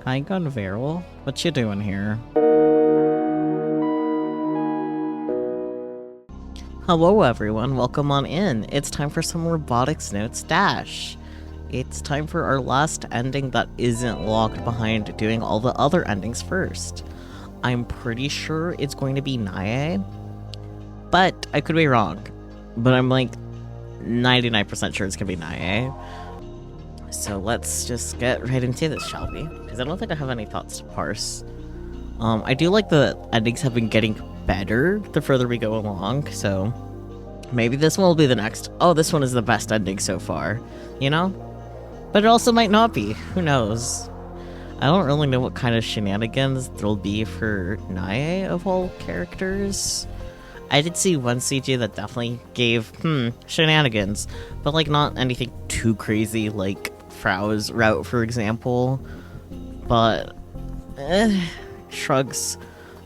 Hi, Gunveral. What you doing here? Hello everyone, welcome on in. It's time for some robotics notes DaSH. It's time for our last ending that isn't locked behind doing all the other endings first. I'm pretty sure it's going to be Nae, but I could be wrong. But I'm like 99% sure it's gonna be Nae. So let's just get right into this, shall we? Because I don't think I have any thoughts to parse. I do like the endings have been getting better the further we go along, so maybe this one will be the next. Oh, this one is the best ending so far, you know? But it also might not be. Who knows? I don't really know what kind of shenanigans there'll be for Nae of all characters. I did see one CG that definitely gave, shenanigans, but like not anything too crazy like Frau's route, for example. But, shrugs.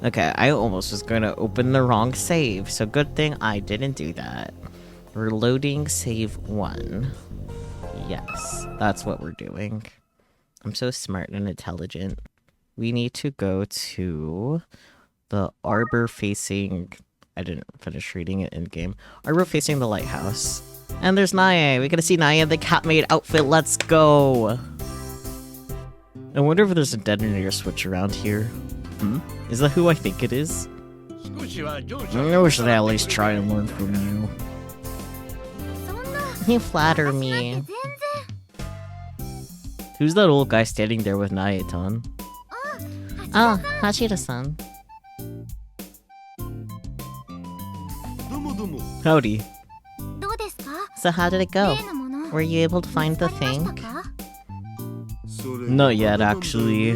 Okay, I almost was going to open the wrong save, so good thing I didn't do that. We're loading save 1. Yes, that's what we're doing. I'm so smart and intelligent. We need to go to the arbor facing... I didn't finish reading it in-game. Arbor facing the lighthouse. And there's Nae! We gotta see Nae in the cat-maid outfit, let's go! I wonder if there's a detonator switch around here. Is that who I think it is? I wish I'd at least try and learn from you. You flatter me. Who's that old guy standing there with Nae-tan? Oh, Hashira-san. Howdy. So how did it go? Were you able to find the thing? Not yet, actually.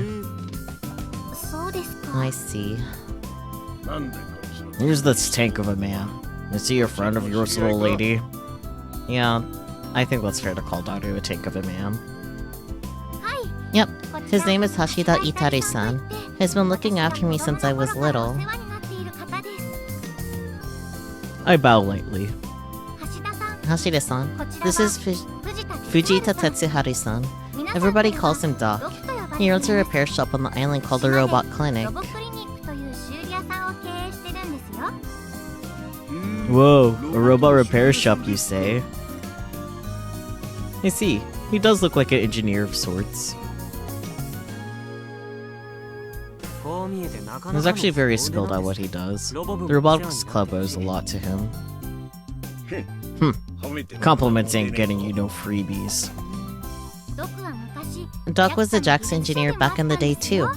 I see. Here's this tank of a man. Is he a friend of yours, little lady? Yeah, I think that's fair to call Daru a tank of a man. Yep, his name is Hashida Itari-san. He's been looking after me since I was little. I bow lightly. Hashida-san, this is Fujita Tetsuharu-san. Everybody calls him Doc. He runs a repair shop on the island called the Robot Clinic. Whoa, a robot repair shop, you say? I see. He does look like an engineer of sorts. He's actually very skilled at what he does. The Robotics Club owes a lot to him. Compliments ain't getting you no freebies. Doc was a JAXA engineer back in the day too.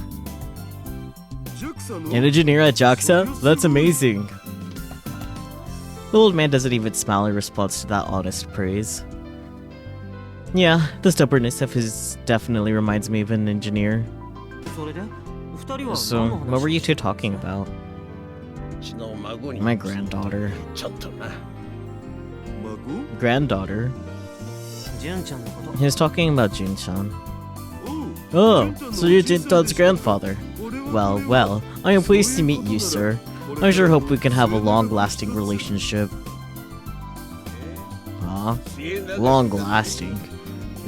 An engineer at JAXA? That's amazing. The old man doesn't even smile in response to that honest praise. Yeah, the stubbornness of his definitely reminds me of an engineer. So, what were you two talking about? My granddaughter. Granddaughter? He was talking about Jun-chan. Oh, so you're Jin-tan's grandfather. Well, well, I am pleased to meet you, sir. I sure hope we can have a long-lasting relationship. Huh? Long-lasting?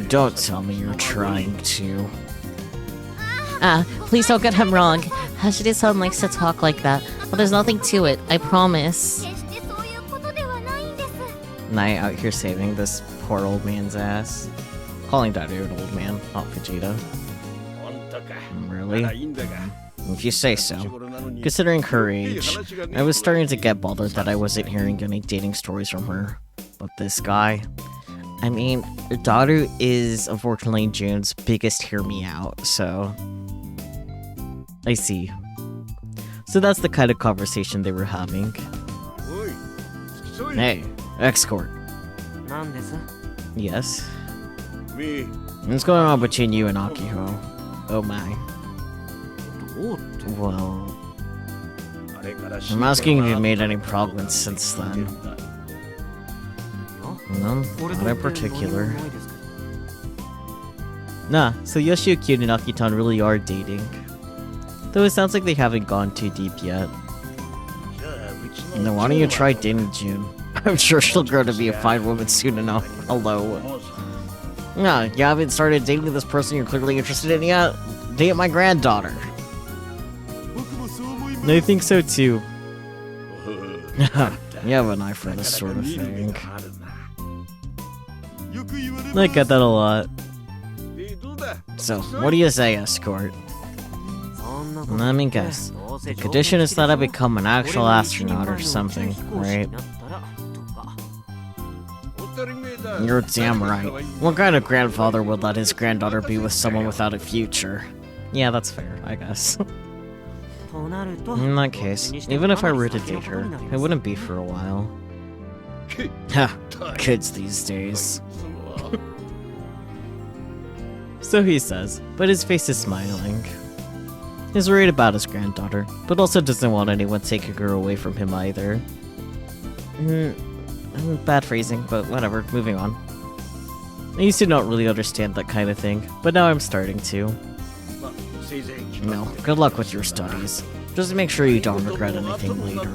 Don't tell me you're trying to. Please don't get him wrong. Hashida-san likes to talk like that, but there's nothing to it, I promise. Nae out here saving this poor old man's ass. Calling Daru an old man, not Vegeta. Really? If you say so. Considering her age, I was starting to get bothered that I wasn't hearing any dating stories from her. But this guy... I mean, Daru is unfortunately Jun's biggest hear me out, so... I see. So that's the kind of conversation they were having. Hey, escort. Yes? What's going on between you and Akiho? Oh my. Well... I'm asking if you've made any progress since then. None, not in particular. Nah, so Yoshiyuki and Akitan really are dating. Though it sounds like they haven't gone too deep yet. Now why don't you try dating Jun? I'm sure she'll grow to be a fine woman soon enough. Hello. No, you haven't started dating this person you're clearly interested in yet? Date my granddaughter. I think so too. You have an eye for this sort of thing. I get that a lot. So, what do you say, escort? Let me guess. The condition is that I become an actual astronaut or something, right? You're damn right. What kind of grandfather would let his granddaughter be with someone without a future? Yeah, that's fair, I guess. In that case, even if I were to date her, it wouldn't be for a while. Ha, kids these days. So he says, but his face is smiling. He's worried about his granddaughter, but also doesn't want anyone taking her away from him either. Bad phrasing, but whatever, moving on. I used to not really understand that kind of thing, but now I'm starting to. No, good luck with your studies. Just make sure you don't regret anything later.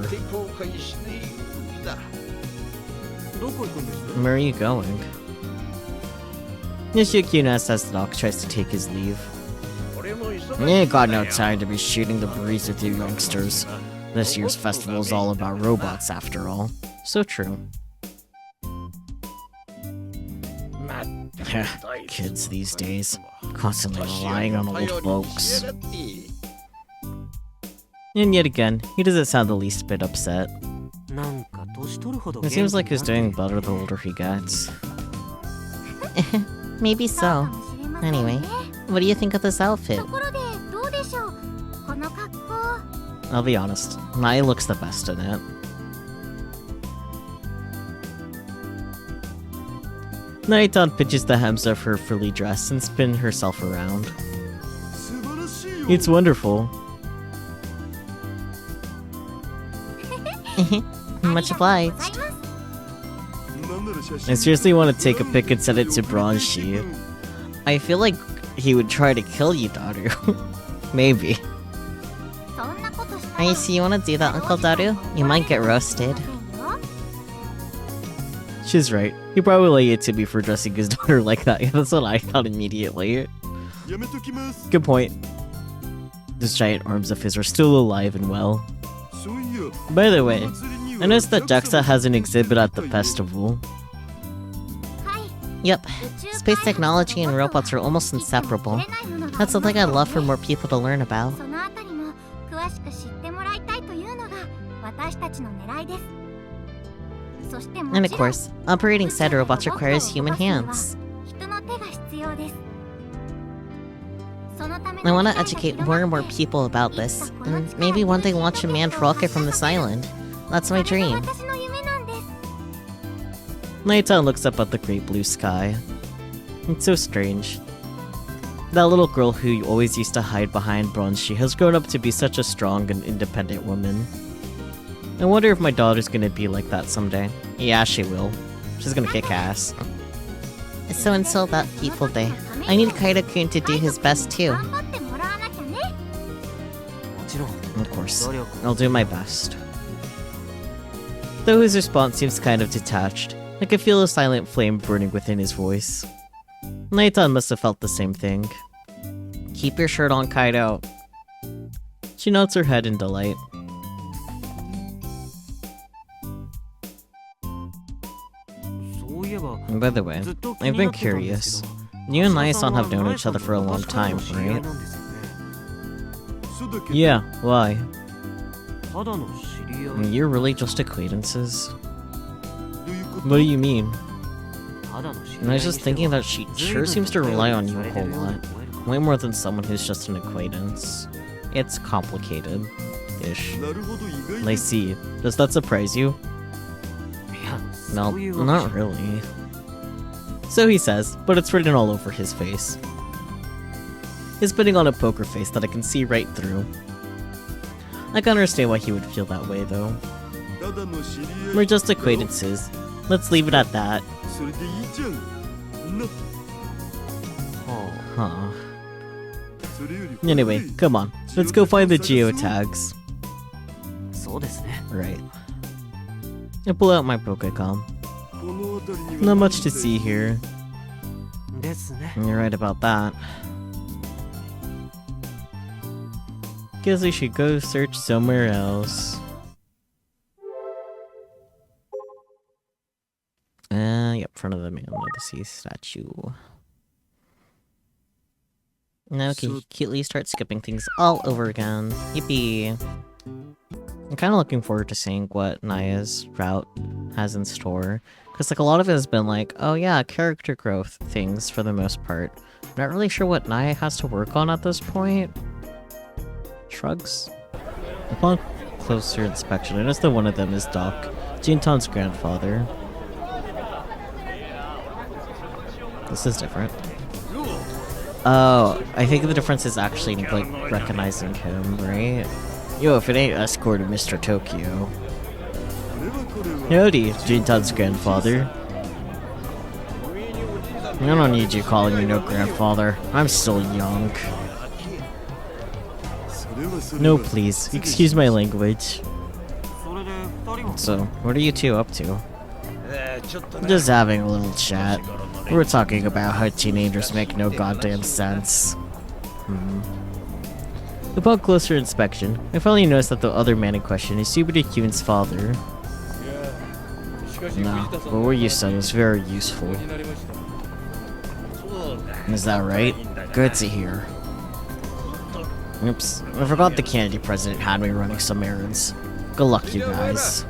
Where are you going? Nishiyuki as the doc tries to take his leave. You ain't got no time to be shooting the breeze with you youngsters. This year's festival is all about robots after all. So true. Kids these days, constantly relying on old folks. And yet again, he doesn't sound the least bit upset. It seems like he's doing better the older he gets. Maybe so. Anyway, what do you think of this outfit? I'll be honest, Nai looks the best in it. Naitan pitches the hems of her frilly dress and spins herself around. It's wonderful. Much obliged. I seriously want to take a pic and send it to Bronshi. I feel like he would try to kill you, Daru. Maybe. I see you want to do that, Uncle Daru? You might get roasted. She's right. He probably lay it to me for dressing his daughter like that. Yeah, that's what I thought immediately. Good point. Those giant arms of his are still alive and well. By the way, I noticed that JAXA has an exhibit at the festival. Yep, space technology and robots are almost inseparable. That's something I'd love for more people to learn about. And of course, operating said robots requires human hands. I want to educate more and more people about this, and maybe one day launch a manned rocket from this island. That's my dream. Naitan looks up at the great blue sky. It's so strange. That little girl who always used to hide behind Bronshi has grown up to be such a strong and independent woman. I wonder if my daughter's gonna be like that someday. Yeah, she will. She's gonna kick ass. So until that people day, I need Kaido-kun to do his best too. Of course, I'll do my best. Though his response seems kind of detached, I can feel a silent flame burning within his voice. Naitan must have felt the same thing. Keep your shirt on, Kaido. She nods her head in delight. And by the way, I've been curious. You and Nai-san have known each other for a long time, right? Yeah, why? You're really just acquaintances? What do you mean? And I was just thinking that she sure seems to rely on you a whole lot. Way more than someone who's just an acquaintance. It's complicated-ish. I see. Does that surprise you? No, not really. So he says, but it's written all over his face. He's putting on a poker face that I can see right through. I can understand why he would feel that way, though. We're just acquaintances. Let's leave it at that. Huh. Anyway, come on. Let's go find the geotags. Right. I pull out my Pokecom. Not much to see here. You're right about that. Guess I should go search somewhere else. Yep, front of the man of the sea statue. Now can you cutely start skipping things all over again. Yippee! I'm kind of looking forward to seeing what Naya's route has in store. Because like a lot of it has been like, oh yeah, character growth things for the most part. I'm not really sure what Naya has to work on at this point. Shrugs. Upon closer inspection, I noticed that one of them is Doc, Jintan's grandfather. This is different. Oh, I think the difference is actually like recognizing him, right? Yo, if it ain't escort of Mr. Tokyo. Howdy, Jintan's grandfather. I don't need you calling me no grandfather. I'm still young. No, please. Excuse my language. So, what are you two up to? Just having a little chat. We're talking about how teenagers make no goddamn sense. Upon closer inspection, I finally noticed that the other man in question is Subida Kyun's father. No, but what you said was very useful. Is that right? Good to hear. Oops, I forgot the Kennedy president had me running some errands. Good luck, you guys.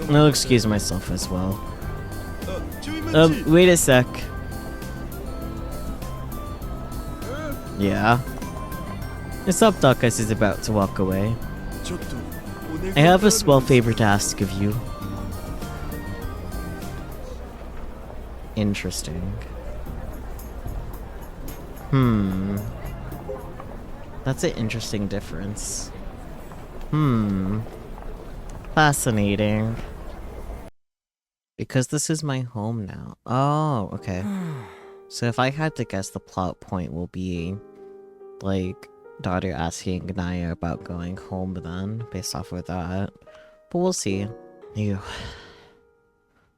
I'll excuse myself as well. Wait a sec. Yeah? What's up, Doc, as he's about to walk away? I have a small favor to ask of you. Interesting. That's an interesting difference. Fascinating. Because this is my home now. Oh, okay. So if I had to guess, the plot point will be, like, daughter asking Naya about going home then, based off of that. But we'll see. Ew.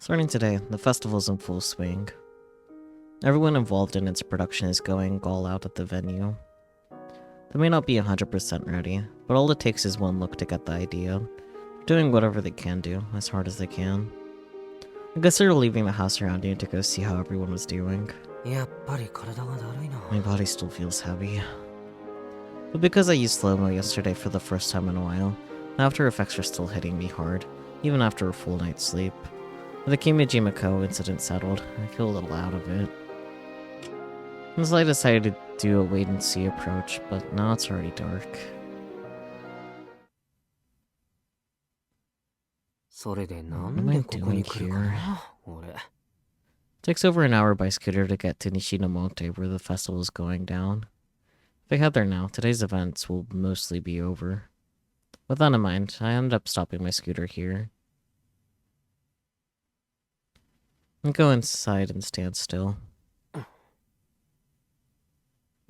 Starting today, the festival's in full swing. Everyone involved in its production is going all out at the venue. They may not be 100% ready, but all it takes is one look to get the idea. Doing whatever they can do, as hard as they can. I guess they're leaving the house around you to go see how everyone was doing. My body still feels heavy. But because I used slow-mo yesterday for the first time in a while, the after effects are still hitting me hard, even after a full night's sleep. With the Kimijima-ko incident settled, I feel a little out of it. So I decided to do a wait-and-see approach, but now it's already dark. What am I doing here? Takes over an hour by scooter to get to Nishinomote, where the festival is going down. If I head there now, today's events will mostly be over. With that in mind, I ended up stopping my scooter here. I go inside and stand still.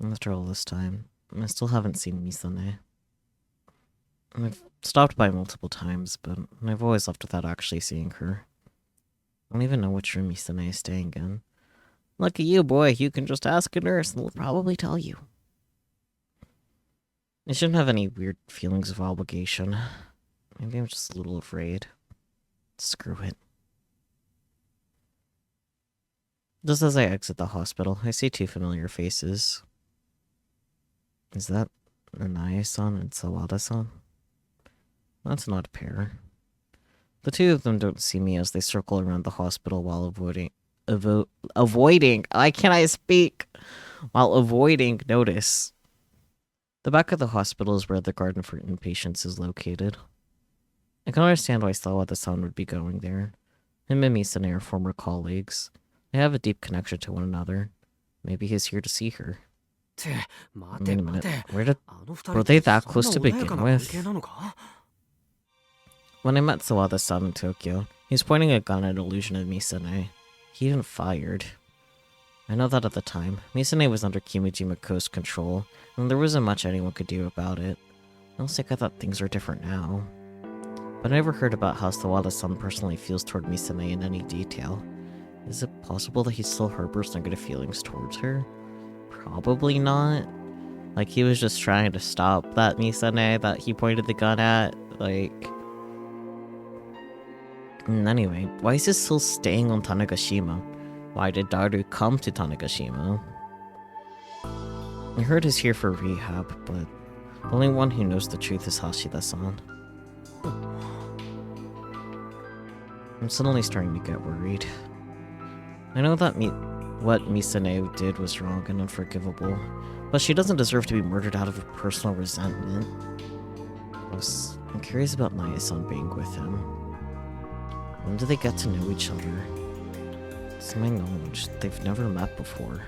After all this time, I still haven't seen Misane. I've stopped by multiple times, but I've always left without actually seeing her. I don't even know which room Misane is staying in. Lucky you, boy, you can just ask a nurse and they'll probably tell you. I shouldn't have any weird feelings of obligation. Maybe I'm just a little afraid. Screw it. Just as I exit the hospital, I see two familiar faces. Is that Anaya-san and Sawada-san? That's not a pair. The two of them don't see me as they circle around the hospital while avoiding notice. The back of the hospital is where the garden for inpatients is located. I can understand why Sawada-san would be going there. Him and Misane are former colleagues. They have a deep connection to one another. Maybe he's here to see her. Wait a minute, were they that close to begin with? When I met Sawada-san in Tokyo, he was pointing a gun at Illusion of Misane. He even fired. I know that at the time, Misane was under Kimijima-ko's control, and there wasn't much anyone could do about it. I don't think I thought things were different now. but I never heard about how Sawada-san personally feels toward Misane in any detail. Is it possible that he still harbors negative feelings towards her? Probably not. Like, he was just trying to stop that Misane that he pointed the gun at, like... Anyway, why is he still staying on Tanegashima? Why did Daru come to Tanegashima? I heard he's here for rehab, but the only one who knows the truth is Hashida-san. I'm suddenly starting to get worried. I know that what Misane did was wrong and unforgivable, but she doesn't deserve to be murdered out of personal resentment. Plus, I'm curious about Nae-san being with him. When do they get to know each other? To my knowledge, they've never met before.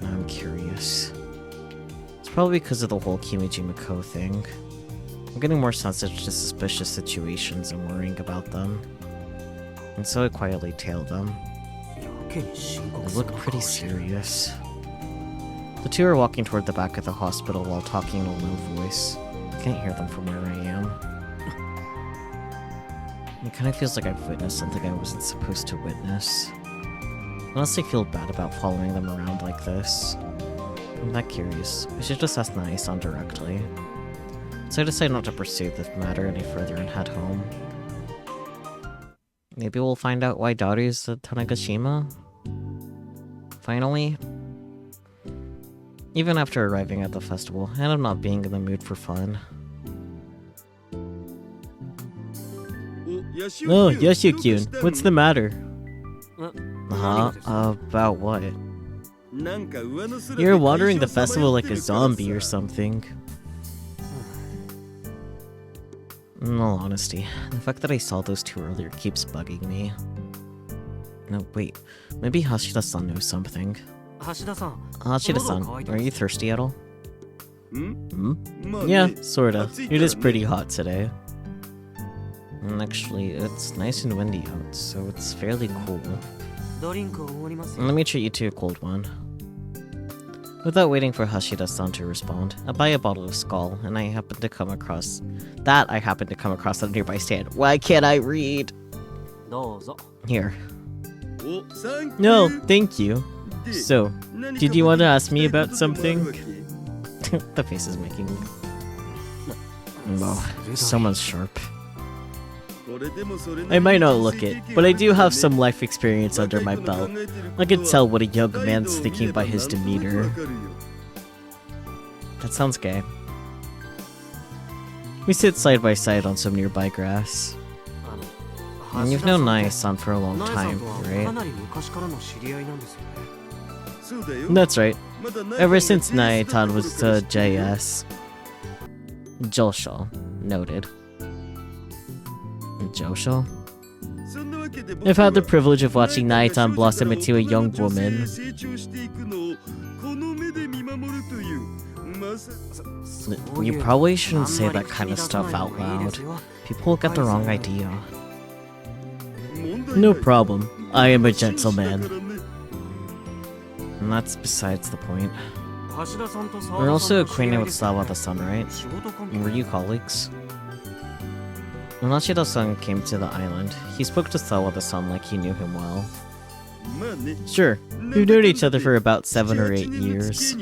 Now I'm curious. It's probably because of the whole Kimijima-ko thing. I'm getting more sensitive to suspicious situations and worrying about them. And so I quietly tailed them. They look pretty serious. The two are walking toward the back of the hospital while talking in a low voice. I can't hear them from where I am. It kind of feels like I've witnessed something I wasn't supposed to witness. I honestly feel bad about following them around like this. I'm that curious. I should just ask Nae-san directly. So I decide not to pursue the matter any further and head home. Maybe we'll find out why Daru's at Tanegashima? Finally? Even after arriving at the festival, and I'm not being in the mood for fun. Oh, Yoshio-kyun, what's the matter? About what? You're wandering the festival like a zombie or something. In all honesty, the fact that I saw those two earlier keeps bugging me. No, wait. Maybe Hashida-san knows something. Hashida-san, are you thirsty at all? Yeah, sorta. It is pretty hot today. And actually, it's nice and windy out, so it's fairly cool. Let me treat you to a cold one. Without waiting for Hashida-san to respond, I buy a bottle of Skull, and I happen to come across at a nearby stand. Why can't I read? Here. No, thank you. So, did you want to ask me about something? The face is making me. Oh, someone's sharp. I might not look it, but I do have some life experience under my belt. I can tell what a young man's thinking by his demeanor. That sounds gay. We sit side by side on some nearby grass. And you've known Nae-san for a long time, right? That's right. Ever since Nae-tan was to JS. Josho. Noted. Josho? I've had the privilege of watching Nae-tan blossom into a young woman. You probably shouldn't say that kind of stuff out loud. People will get the wrong idea. No problem. I am a gentleman. And that's besides the point. We're also acquainted with Sawada-san, right? Were you colleagues? When Hashida-san came to the island, he spoke to Sawada-san like he knew him well. Sure, we've known each other for about 7 or 8 years.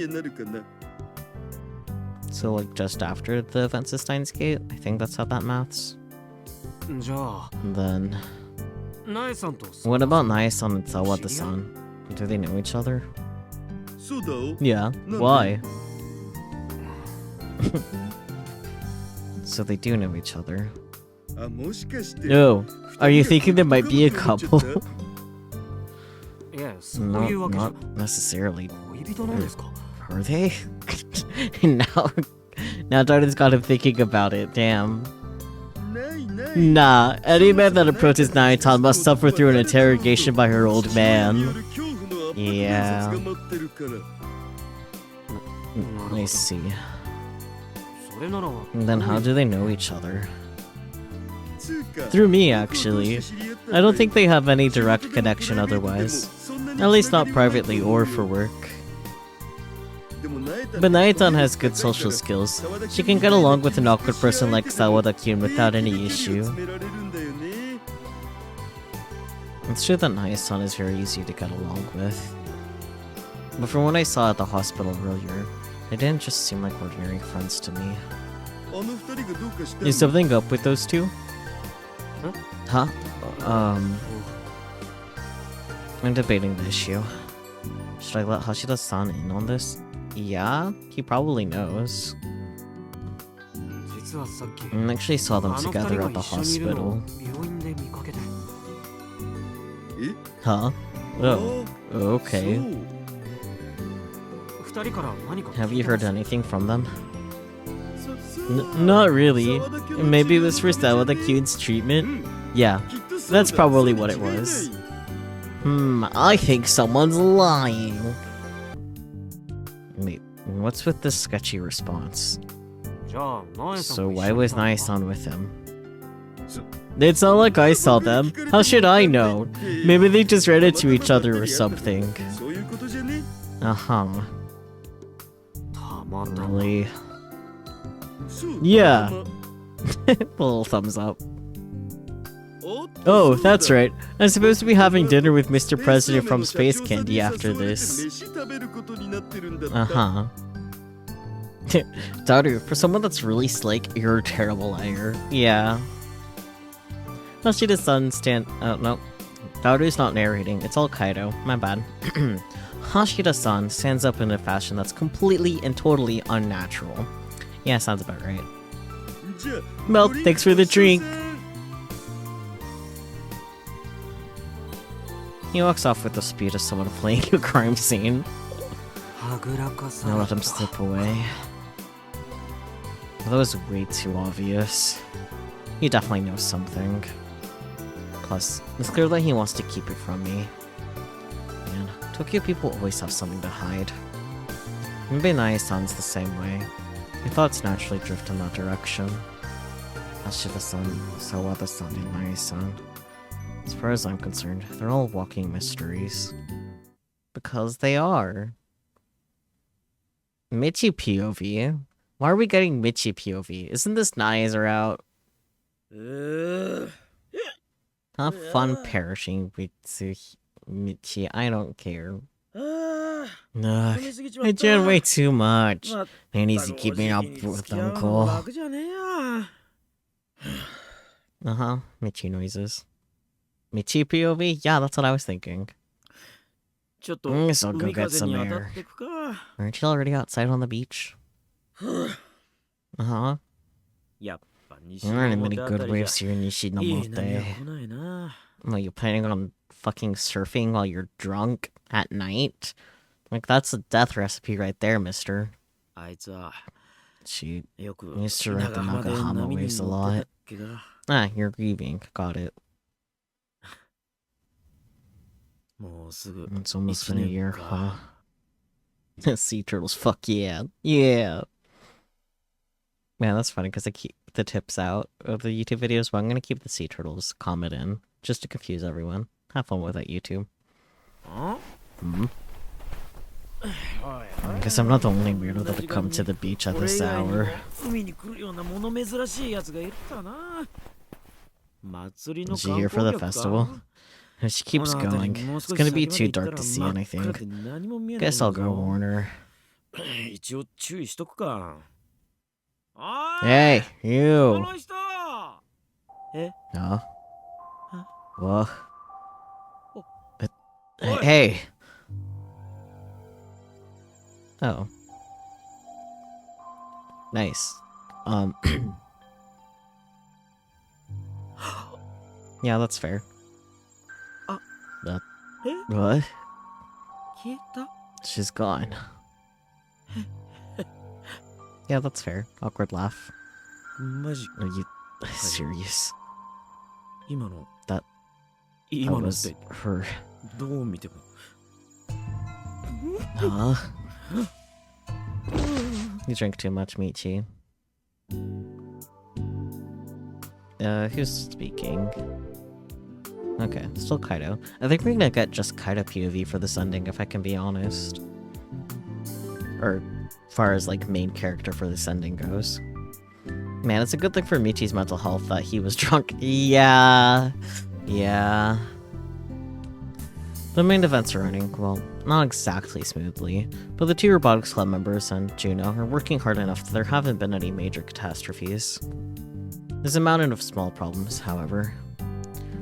So like just after the events of Steins Gate? I think that's how that maths. Then... what about Nae-san and Sawada-san? Do they know each other? Yeah, why? So they do know each other. No, are you thinking there might be a couple? No, not necessarily. Are they? Now Darden's got him thinking about it, damn. Nah, any man that approaches Nae-tan must suffer through an interrogation by her old man. Yeah. I see. And then how do they know each other? Through me, actually. I don't think they have any direct connection otherwise. At least not privately or for work. But Naitan has good social skills. She can get along with an awkward person like Sawada-kyun without any issue. It's true that Naisan is very easy to get along with. But from what I saw at the hospital earlier, they didn't just seem like ordinary friends to me. Is something up with those two? Huh? I'm debating the issue. Should I let Hashida-san in on this? Yeah, he probably knows. I actually saw them together at the hospital. Huh? Oh, okay. Have you heard anything from them? Not really. Maybe it was for Sawada-kyun's treatment? Yeah, that's probably what it was. I think someone's lying. Wait, what's with this sketchy response? So why was Nai-san with him? It's not like I saw them. How should I know? Maybe they just ran into each other or something. Uh-huh. Really? Yeah. Little thumbs up. Oh, that's right. I'm supposed to be having dinner with Mr. President from Space Candy after this. Uh-huh. Daru, for someone that's really slick, you're a terrible liar. Yeah. Hashida-san oh, no. Daru's not narrating. It's all Kaido. My bad. Hashida-san stands up in a fashion that's completely and totally unnatural. Yeah, sounds about right. Well, thanks for the drink. He walks off with the speed of someone fleeing a crime scene. Now let him slip away. That was way too obvious. He definitely knows something. Plus, it's clear that he wants to keep it from me. Man, Tokyo people always have something to hide. Maybe Nai-san's the same way. My thoughts naturally drift in that direction. Ashida-san, Sawada-san, and Nai-san. As far as I'm concerned, they're all walking mysteries. Because they are. Michi POV? Why are we getting Michi POV? Isn't this Nai's out? Have fun perishing with Michi, I don't care. Ugh, I drank way too much. I need to keep me up with Uncle. Uh-huh, Michi noises. Michi POV? Yeah, that's what I was thinking. So go get some air. Aren't you already outside on the beach? Uh-huh. There aren't many good waves here in Nishinomote. Are you planning on fucking surfing while you're drunk at night? Like, that's a death recipe right there, mister. She used to ride the Nagahama waves a lot. Ah, you're grieving. Got it. It's almost been a year, huh? Sea turtles, fuck yeah. Yeah. Man, that's funny because I keep the tips out of the YouTube videos, but I'm gonna keep the sea turtles comment in, just to confuse everyone. Have fun with that, YouTube. I guess I'm not the only weirdo that would come to the beach at this hour. Is she here for the festival? If she keeps going, it's gonna be too dark to see anything. Guess I'll go warn her. Hey, you! Huh? What? Hey! Oh. Nice. Yeah, that's fair. What? She's gone. Yeah, that's fair. Awkward laugh. Are you serious? That was her. Huh? You drank too much, Michi. Who's speaking? Okay, still Kaido. I think we're gonna get just Kaido POV for this ending, if I can be honest. Or far as, like, main character for this ending goes. Man, it's a good thing for Michi's mental health that he was drunk. Yeah. Yeah. The main events are running, well, not exactly smoothly, but the 2 Robotics Club members and Juno are working hard enough that there haven't been any major catastrophes. There's a mountain of small problems, however.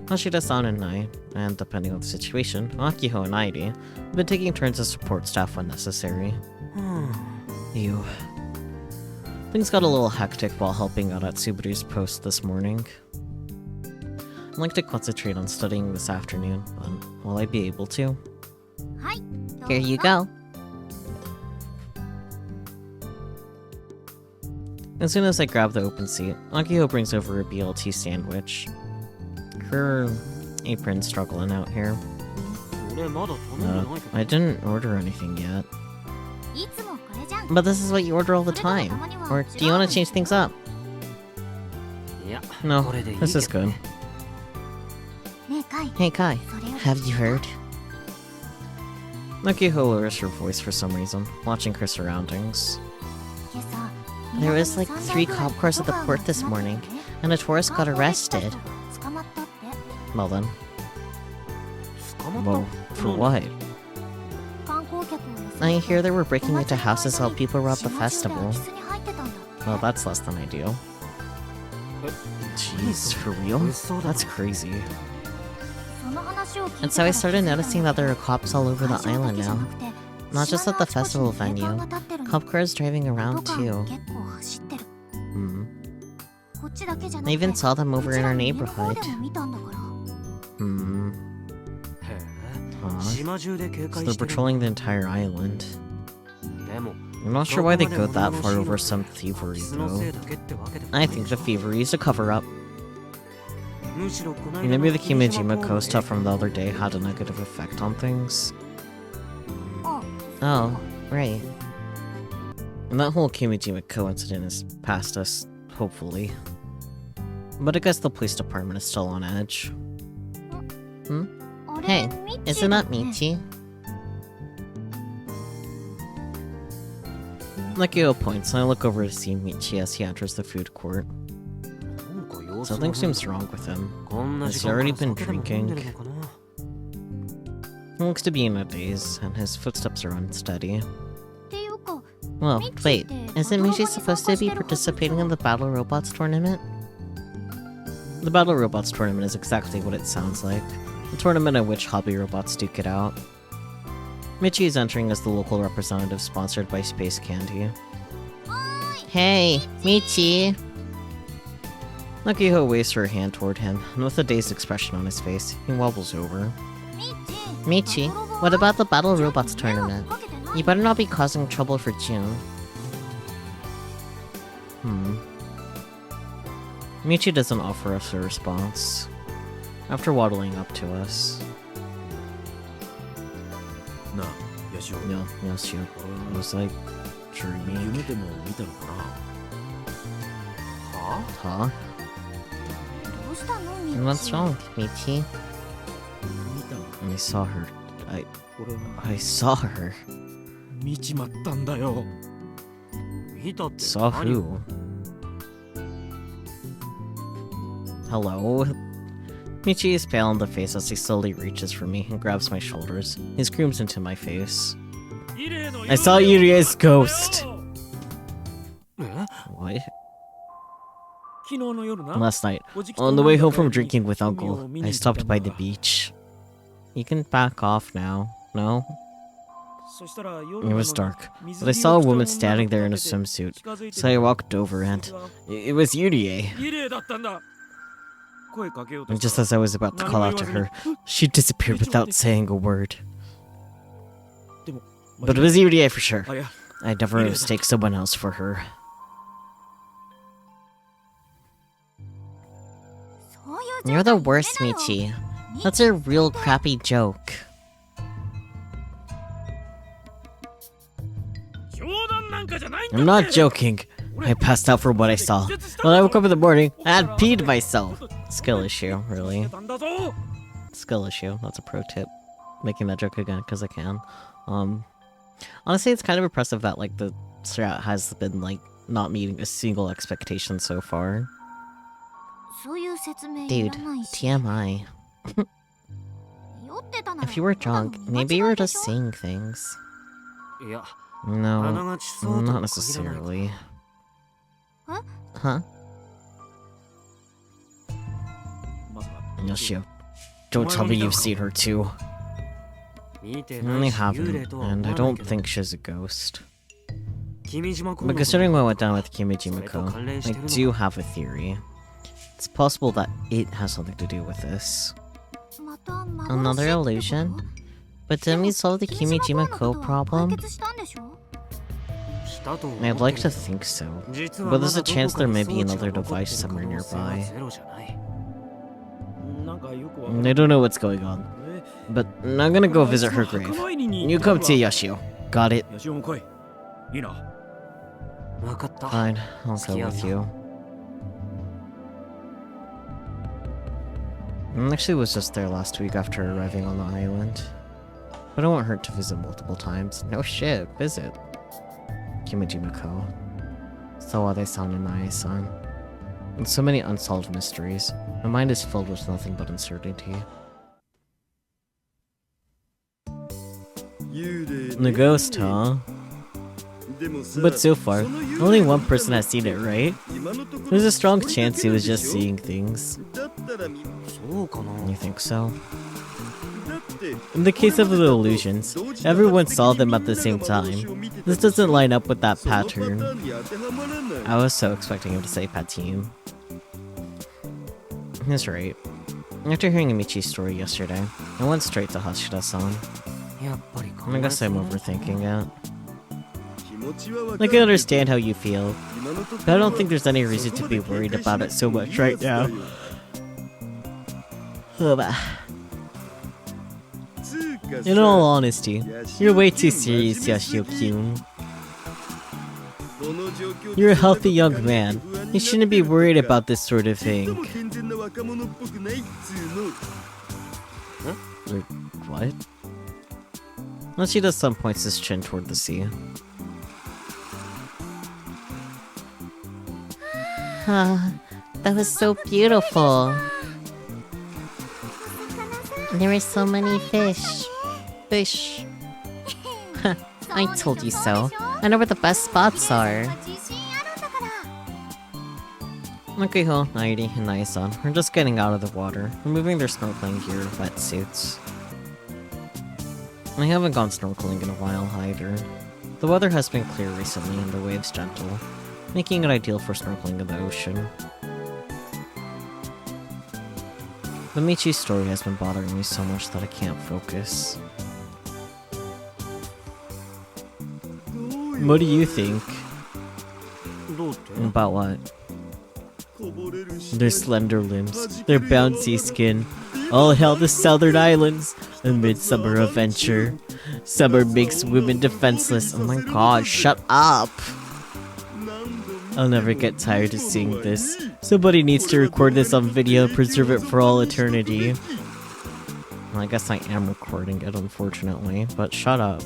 Hashida-san and I, and depending on the situation, Akiho and Airi, have been taking turns as support staff when necessary. Ew. Things got a little hectic while helping out at Subaru's post this morning. I'd like to concentrate on studying this afternoon, but will I be able to? Here you go. As soon as I grab the open seat, Akiho brings over a BLT sandwich. Her apron's struggling out here. I didn't order anything yet. But this is what you order all the time. Or do you want to change things up? No, this is good. Hey Kai, have you heard? Akiho lowers her voice for some reason, watching her surroundings. There was like 3 cop cars at the port this morning, and a tourist got arrested. Well then. Well, for what? I hear they were breaking into houses while people were at the festival. Well, that's less than ideal. Jeez, for real? That's crazy. And so I started noticing that there are cops all over the island now. Not just at the festival venue. Cop cars driving around too. I even saw them over in our neighborhood. So they're patrolling the entire island. I'm not sure why they go that far over some thievery, though. I think the thievery is a cover-up. Maybe the Kimijima-ko stuff from the other day had a negative effect on things. Oh, right. And that whole Kimijima-ko incident is past us, hopefully. But I guess the police department is still on edge. Hey, isn't that Michi? Nakio points, and I look over to see Michi as he enters the food court. Something seems wrong with him. Has he already been drinking? He looks to be in a daze, and his footsteps are unsteady. Well, wait, isn't Michi supposed to be participating in the Battle Robots tournament? The Battle Robots tournament is exactly what it sounds like. A tournament in which hobby robots duke it out. Michi is entering as the local representative sponsored by Space Candy. Hey, Michi! Nakiho waves her hand toward him, and with a dazed expression on his face, he wobbles over. Michi, what about the Battle Robots tournament? You better not be causing trouble for June. Michi doesn't offer us a response. After waddling up to us. No, Yashio. Was I dreaming? Huh? And what's wrong, Michi? I saw her. I saw her. Saw who? Hello? Michi is pale in the face as he slowly reaches for me and grabs my shoulders. He screams into my face. I saw Yurie's ghost! What? Last night, on the way home from drinking with Uncle, I stopped by the beach. You can back off now, no? It was dark, but I saw a woman standing there in a swimsuit, so I walked over and it was Yurie. And just as I was about to call out to her, she disappeared without saying a word. But it was Yurie for sure. I'd never mistake someone else for her. You're the worst, Michi. That's a real crappy joke. I'm not joking. I passed out from what I saw. When I woke up in the morning, I had peed myself. Skill issue, really. Skill issue, that's a pro tip. Making that joke again, because I can. Honestly, it's kind of impressive that, like, the Strat has been, like, not meeting a single expectation so far. Dude, TMI. If you were drunk, maybe you were just seeing things. No, not necessarily. Huh? Yoshio, don't tell me you've seen her too. I haven't, and I don't think she's a ghost. But considering what went down with Kimijimako, I do have a theory. It's possible that it has something to do with this. Another illusion? But didn't we solve the Kimijimako problem? I'd like to think so, but there's a chance there may be another device somewhere nearby. I don't know what's going on, but I'm gonna go visit her grave. You come to Yoshio. Got it? Fine, I'll go with you. I actually was just there last week after arriving on the island. But it won't hurt to visit multiple times. No shit, visit. Kimijimako. Sawade san and Nae-san. And so many unsolved mysteries. My mind is filled with nothing but uncertainty. The ghost, huh? But so far, only one person has seen it, right? There's a strong chance he was just seeing things. You think so? In the case of the illusions, everyone saw them at the same time. This doesn't line up with that pattern. I was so expecting him to say Patim. He's right. After hearing Michi's story yesterday, I went straight to Hashida-san. I guess I'm overthinking it. I can understand how you feel, but I don't think there's any reason to be worried about it so much right now. In all honesty, you're way too serious, Yoshio-kyun. You're a healthy young man. You shouldn't be worried about this sort of thing. Wait, what? Hashida-san points his chin toward the sea. That was so beautiful. There were so many fish. Fish. I told you so. I know where the best spots are. Makiho, Nairi, and Nae-san are just getting out of the water, removing their snorkeling gear, wetsuits. I haven't gone snorkeling in a while either. The weather has been clear recently and the waves gentle, making it ideal for snorkeling in the ocean. The Michi's story has been bothering me so much that I can't focus. What do you think? About what? Their slender limbs, their bouncy skin. All hail the Southern Islands! A midsummer adventure. Summer makes women defenseless. Oh my god, shut up! I'll never get tired of seeing this. Somebody needs to record this on video and preserve it for all eternity. Well, I guess I am recording it, unfortunately, but shut up.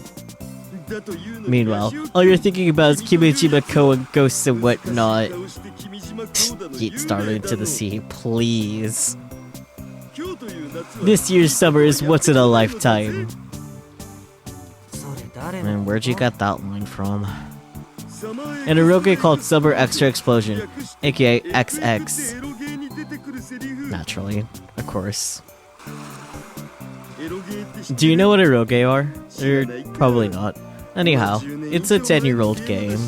Meanwhile, all you're thinking about is Kimijimako and ghosts and whatnot. Get started into the sea, please. This year's summer is once in a lifetime. And where'd you get that line from? An eroge called Summer Extra Explosion, aka XX. Naturally, of course. Do you know what eroge are? Or probably not. Anyhow, it's a 10-year-old game.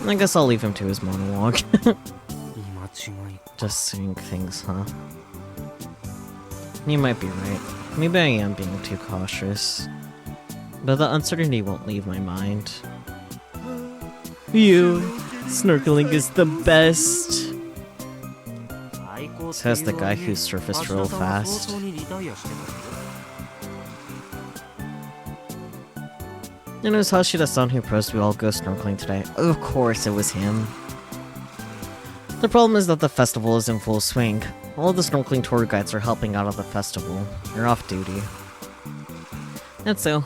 I guess I'll leave him to his monologue. Just seeing things, huh? You might be right. Maybe I am being too cautious. But the uncertainty won't leave my mind. Snorkeling is the best! Says the guy who surfaced real fast. And it was Hashida-san who proposed we all go snorkeling today. Of course it was him. The problem is that the festival is in full swing. All of the snorkeling tour guides are helping out at the festival. They're off duty. And so,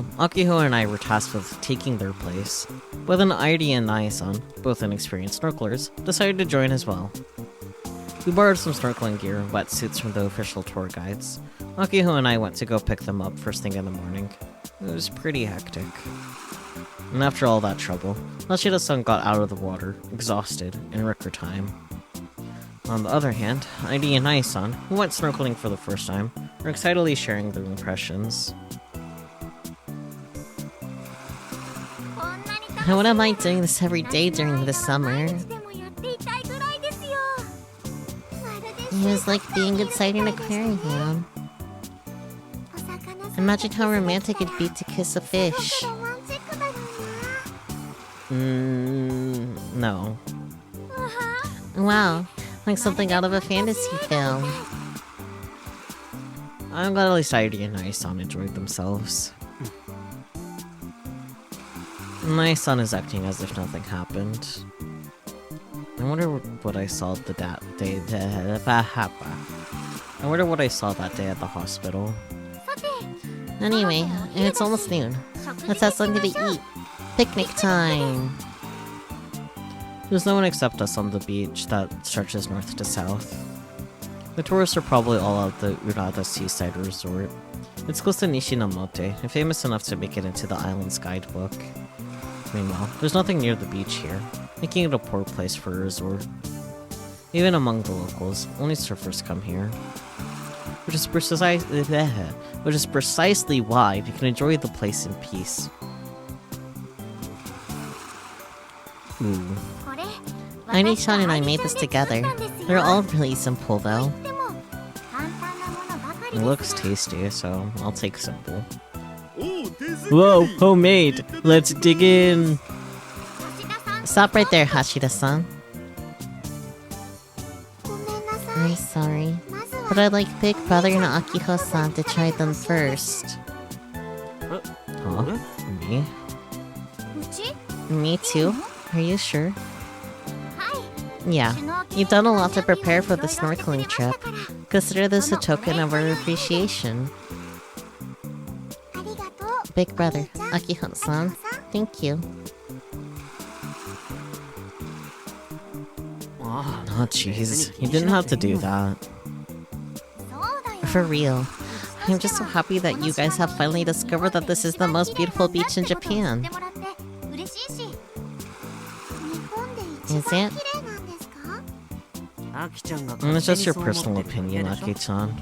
Akiho and I were tasked with taking their place, but then Airi and Naya-san, both inexperienced snorkelers, decided to join as well. We borrowed some snorkeling gear and wetsuits from the official tour guides. Akiho and I went to go pick them up first thing in the morning. It was pretty hectic. And after all that trouble, Hashida-san got out of the water, exhausted, in record time. On the other hand, Airi and Naya-san, who went snorkeling for the first time, were excitedly sharing their impressions. I wouldn't mind doing this every day during the summer. It was like being inside an aquarium. Imagine how romantic it'd be to kiss a fish. No. Wow, like something out of a fantasy film. I'm glad at least Airi and Naya-san enjoyed themselves. Naya-san is acting as if nothing happened. I wonder what I saw that day. I wonder what I saw that day at the hospital. Anyway, it's almost noon. Let's have something to eat. Picnic time! There's no one except us on the beach that stretches north to south. The tourists are probably all at the Urada Seaside Resort. It's close to Nishinamote, and famous enough to make it into the island's guidebook. Meanwhile, there's nothing near the beach here, making it a poor place for a resort. Even among the locals, only surfers come here. Which is precisely why we can enjoy the place in peace. Ooh. Aini-chan and I made this together. They're all really simple though. It looks tasty, so I'll take simple. Whoa, homemade! Let's dig in! Stop right there, Hashida-san. I'm sorry, but I'd like Big Brother and Akiho-san to try them first. Huh? Me? Me too? Are you sure? Yeah, you've done a lot to prepare for the snorkeling trip. Consider this a token of our appreciation. Big Brother, Akiho-san, thank you. Oh jeez, you didn't have to do that. For real. I'm just so happy that you guys have finally discovered that this is the most beautiful beach in Japan. Is it? It's just your personal opinion, Aki-chan.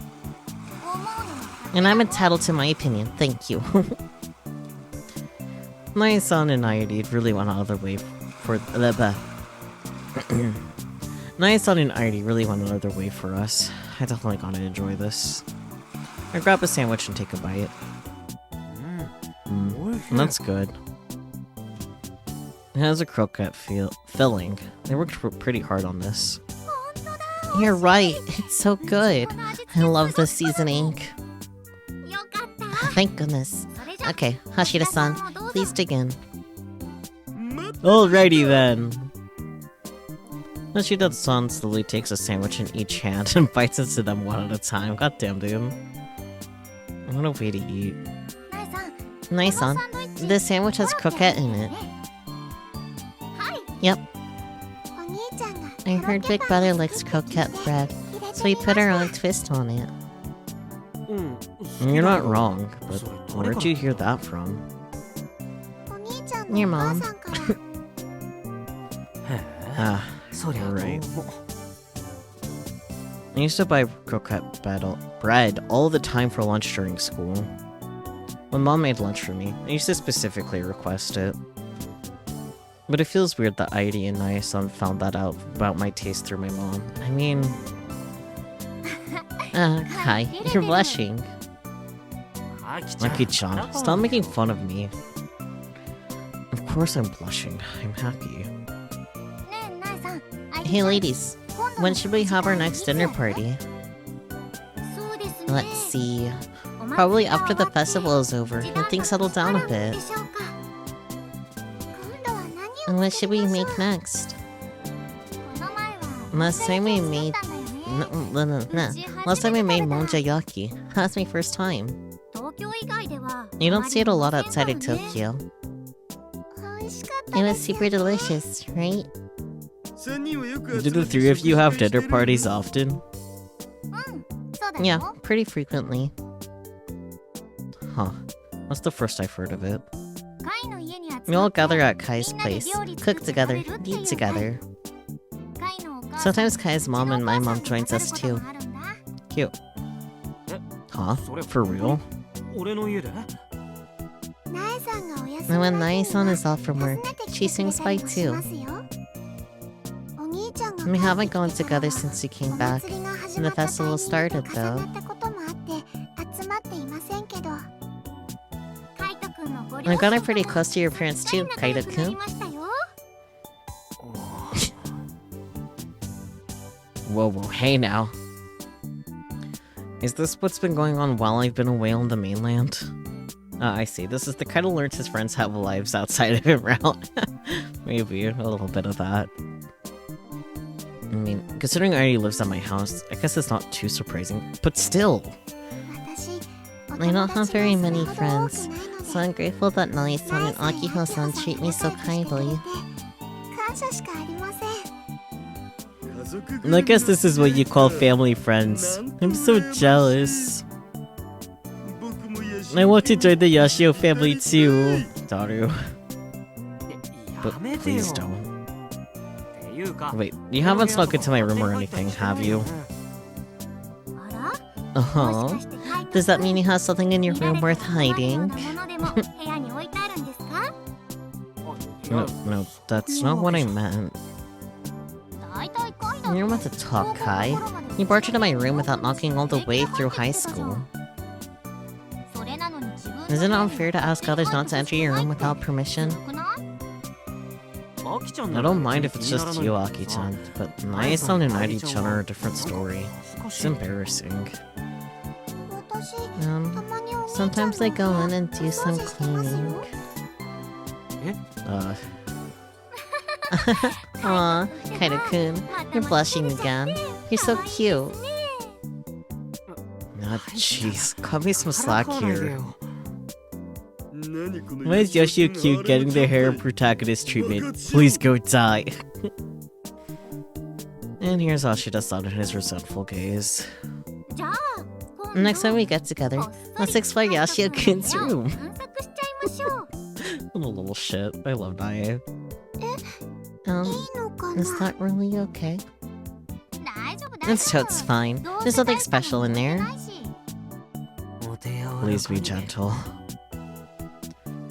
And I'm entitled to my opinion, thank you. Naya-san and Airi really went out of their way for Naya-san and Airi really went out of their way for us. I definitely gotta enjoy this. I grab a sandwich and take a bite. That's good. It has a croquette filling. They worked pretty hard on this. You're right, it's so good. I love the seasoning. Thank goodness. Okay, Hashida-san, please dig in. Alrighty then. Hashida-san slowly takes a sandwich in each hand and bites into them one at a time. God damn, dude. What a way to eat. Nice-san, this sandwich has croquette in it. Yep. I heard Big Brother likes croquette bread, so we put our own twist on it. You're not wrong, but where'd you hear that from? Your mom. You're right. I used to buy croquette bread all the time for lunch during school. When mom made lunch for me, I used to specifically request it. But it feels weird that Airi and Naya-san found that out about my taste through my mom. I mean... Hi, you're blushing. Aki-chan, stop making fun of me. Of course I'm blushing. I'm happy. Hey ladies, when should we have our next dinner party? Let's see. Probably after the festival is over and things settle down a bit. And what should we make next? Last time we made No. Last time I made monjayaki. That's my first time. You don't see it a lot outside of Tokyo. It was super delicious, right? Do the three of you have dinner parties often? Yeah, pretty frequently. Huh. That's the first I've heard of it. We all gather at Kai's place, cook together, eat together. Sometimes Kai's mom and my mom joins us too. Cute. Huh? For real? And when Nae-san is off from work, she swings by too. We haven't gone together since we came back, and the festival started though. I've gotten pretty close to your parents too, Kaito-kun. Whoa, hey now. Is this what's been going on while I've been away on the mainland? I see. This is the kind of learns his friends have lives outside of him route. Maybe a little bit of that. I mean, considering I already lives at my house, I guess it's not too surprising, but still. I don't have very many friends, so I'm grateful that Nae-san and Akiho-san treat me so kindly. I guess this is what you call family friends. I'm so jealous. I want to join the Yashio family too, Daru. But please don't. Wait, you haven't snuck into my room or anything, have you? Uh-huh. Does that mean you have something in your room worth hiding? No, that's not what I meant. You're about to talk, Kai. You barged into my room without knocking all the way through high school. Isn't it unfair to ask others not to enter your room without permission? I don't mind if it's just you, Aki-chan, but Nae-san and Nairi-chan are a different story. It's embarrassing. Sometimes I go in and do some cleaning. Aw, Kaito-kun, you're blushing again. You're so cute. Ah, jeez, cut me some slack here. Why is Yoshio cute getting the hair protagonist treatment? Please go die. And here's Ashida-san in his resentful gaze. Next time we get together, let's explore Yoshio-kun's room. What a little shit. I love Nae. Is that really okay? It's totes fine. There's nothing special in there. Please be gentle.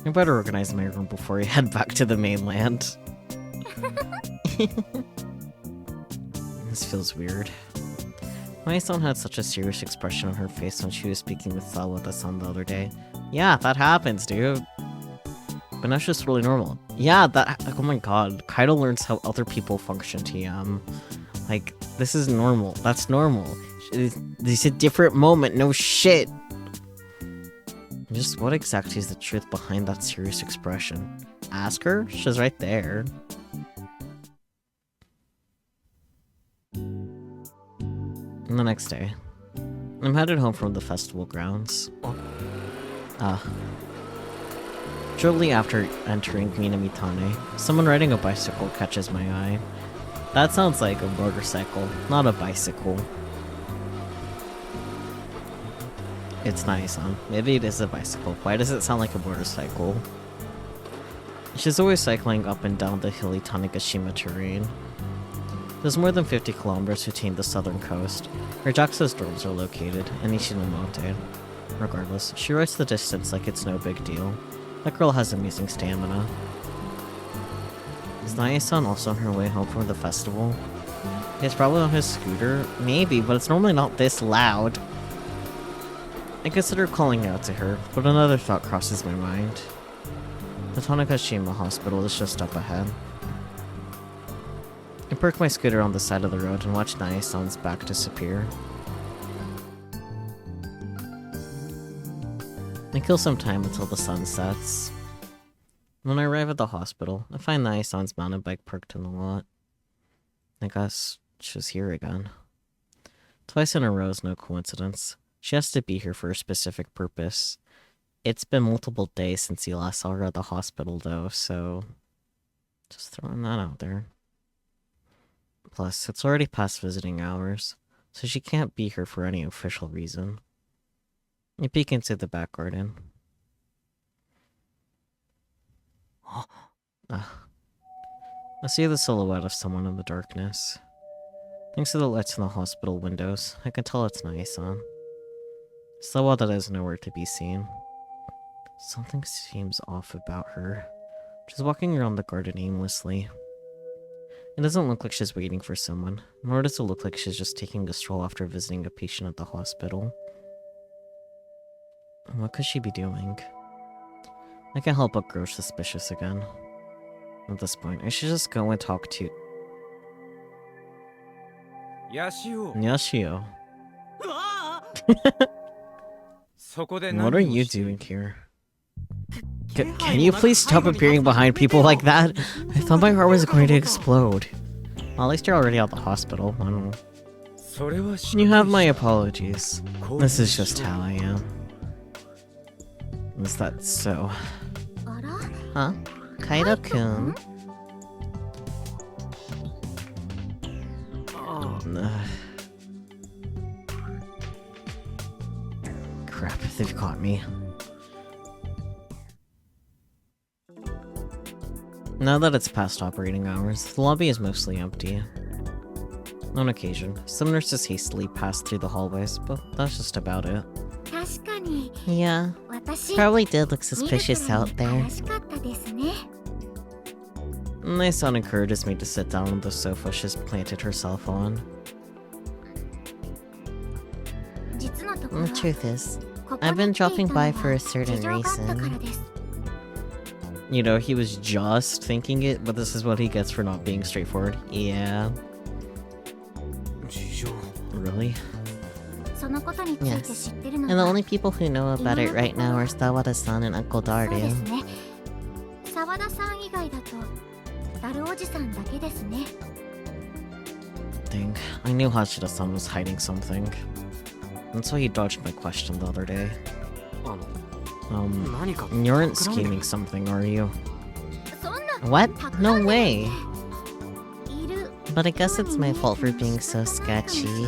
I better organize my room before we head back to the mainland. This feels weird. Nae-san had such a serious expression on her face when she was speaking with Sawada-san the other day. Yeah, that happens, dude. But that's just really normal. Yeah, oh my god. Kaido learns how other people function, TM. Like, this is normal. That's normal. This is a different moment, no shit. Just what exactly is the truth behind that serious expression? Ask her? She's right there. And the next day, I'm headed home from the festival grounds. Shortly after entering Minamitane, someone riding a bicycle catches my eye. That sounds like a motorcycle, not a bicycle. It's nice, huh? Maybe it is a bicycle. Why does it sound like a motorcycle? She's always cycling up and down the hilly Tanegashima terrain. There's more than 50 kilometers between the southern coast, where Jaxa's dorms are located, and Ishinomote. Regardless, she rides the distance like it's no big deal. That girl has amazing stamina. Is Nae-san also on her way home from the festival? He's probably on his scooter. Maybe, but it's normally not this loud. I consider calling out to her, but another thought crosses my mind. The Tanegashima hospital is just up ahead. I park my scooter on the side of the road and watch Nae-san's back disappear. I kill some time until the sun sets. When I arrive at the hospital, I find Nae-san's mountain bike parked in the lot. I guess she's here again. Twice in a row is no coincidence. She has to be here for a specific purpose. It's been multiple days since you last saw her at the hospital, though, so... just throwing that out there. Plus, it's already past visiting hours, so she can't be here for any official reason. You peek into the back garden. I see the silhouette of someone in the darkness. Thanks to the lights in the hospital windows, I can tell it's Nai-san. Sawada is nowhere to be seen. Something seems off about her. She's walking around the garden aimlessly. It doesn't look like she's waiting for someone, nor does it look like she's just taking a stroll after visiting a patient at the hospital. What could she be doing? I can't help but grow suspicious again. At this point, I should just go and talk to... Yashio. What are you doing here? Can you please stop appearing behind people like that? I thought my heart was going to explode. Well, at least you're already at the hospital. I don't know. You have my apologies. This is just how I am. Is that so? Huh? Kaido-kun? Crap, they've caught me. Now that it's past operating hours, the lobby is mostly empty. On occasion, some nurses hastily pass through the hallways, but that's just about it. Yeah, probably did look suspicious out there. Nai-san encourages me to sit down on the sofa she's planted herself on. The truth is, I've been dropping by for a certain reason. You know, he was just thinking it, but this is what he gets for not being straightforward. Yeah. Really? Yes, and the only people who know about it right now are Sawada-san and Uncle Daru. Dang, I knew Hashida-san was hiding something. That's why he dodged my question the other day. You aren't scheming something, are you? What? No way! But I guess it's my fault for being so sketchy.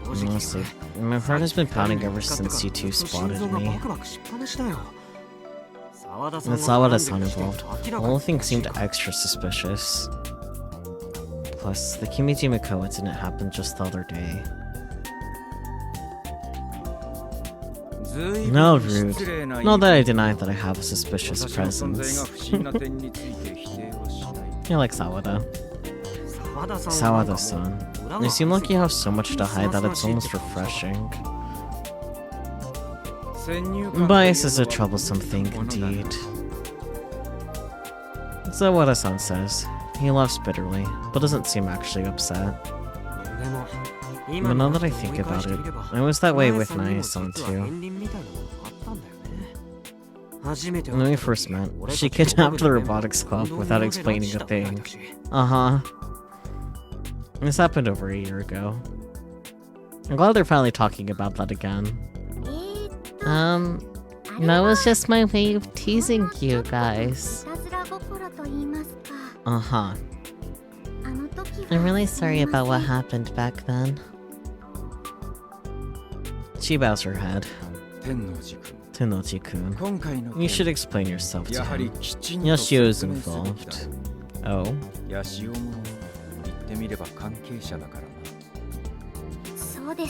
Honestly, my heart has been pounding ever since you two spotted me. With Sawada-san involved, the whole thing seemed extra suspicious. Plus, the Kimijima incident happened just the other day. No, rude. Not that I deny that I have a suspicious presence. You're like Sawada. Sawada-san. You seem like you have so much to hide that it's almost refreshing. Bias is a troublesome thing indeed. Sawada-san says. He laughs bitterly, but doesn't seem actually upset. But now that I think about it, I was that way with Naya-san too. When we first met, she kidnapped the Robotics Club without explaining a thing. Uh-huh. This happened over a year ago. I'm glad they're finally talking about that again. That was just my way of teasing you guys. Uh-huh. I'm really sorry about what happened back then. She bows her head. Tennoji-kun. You should explain yourself to him. Yashio is involved. Oh?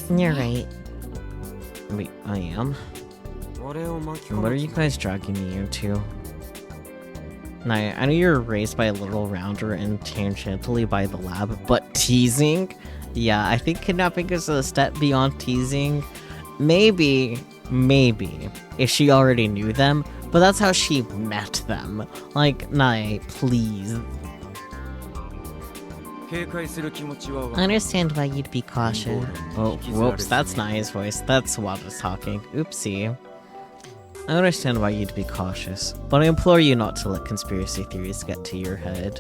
You're right. Wait, I am? What are you guys dragging me into? Naya, I know you're raised by a little rounder and tangentially by the lab, but teasing? Yeah, I think kidnapping is a step beyond teasing. Maybe, if she already knew them, but that's how she met them. Like, Naya, please. I understand why you'd be cautious. Oh, whoops, that's Naya's voice. That's Wada's talking. Oopsie. I understand why you'd be cautious, but I implore you not to let conspiracy theories get to your head.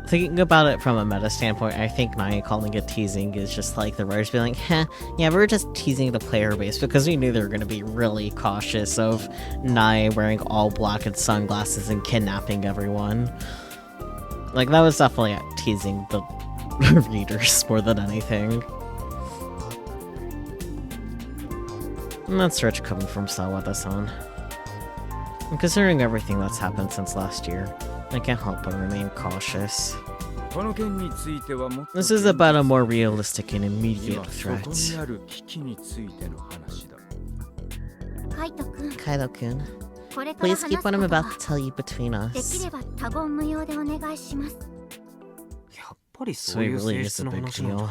Thinking about it from a meta standpoint, I think Naya calling it teasing is just like the writers being like, heh, yeah, we're just teasing the player base because we knew they were going to be really cautious of Naya wearing all black and sunglasses and kidnapping everyone. Like, that was definitely teasing the readers more than anything. And that's rich coming from Sawada-san. And considering everything that's happened since last year, I can't help but remain cautious. This is about a more realistic and immediate threat. Kaido-kun, please keep what I'm about to tell you between us. So it really is a big deal.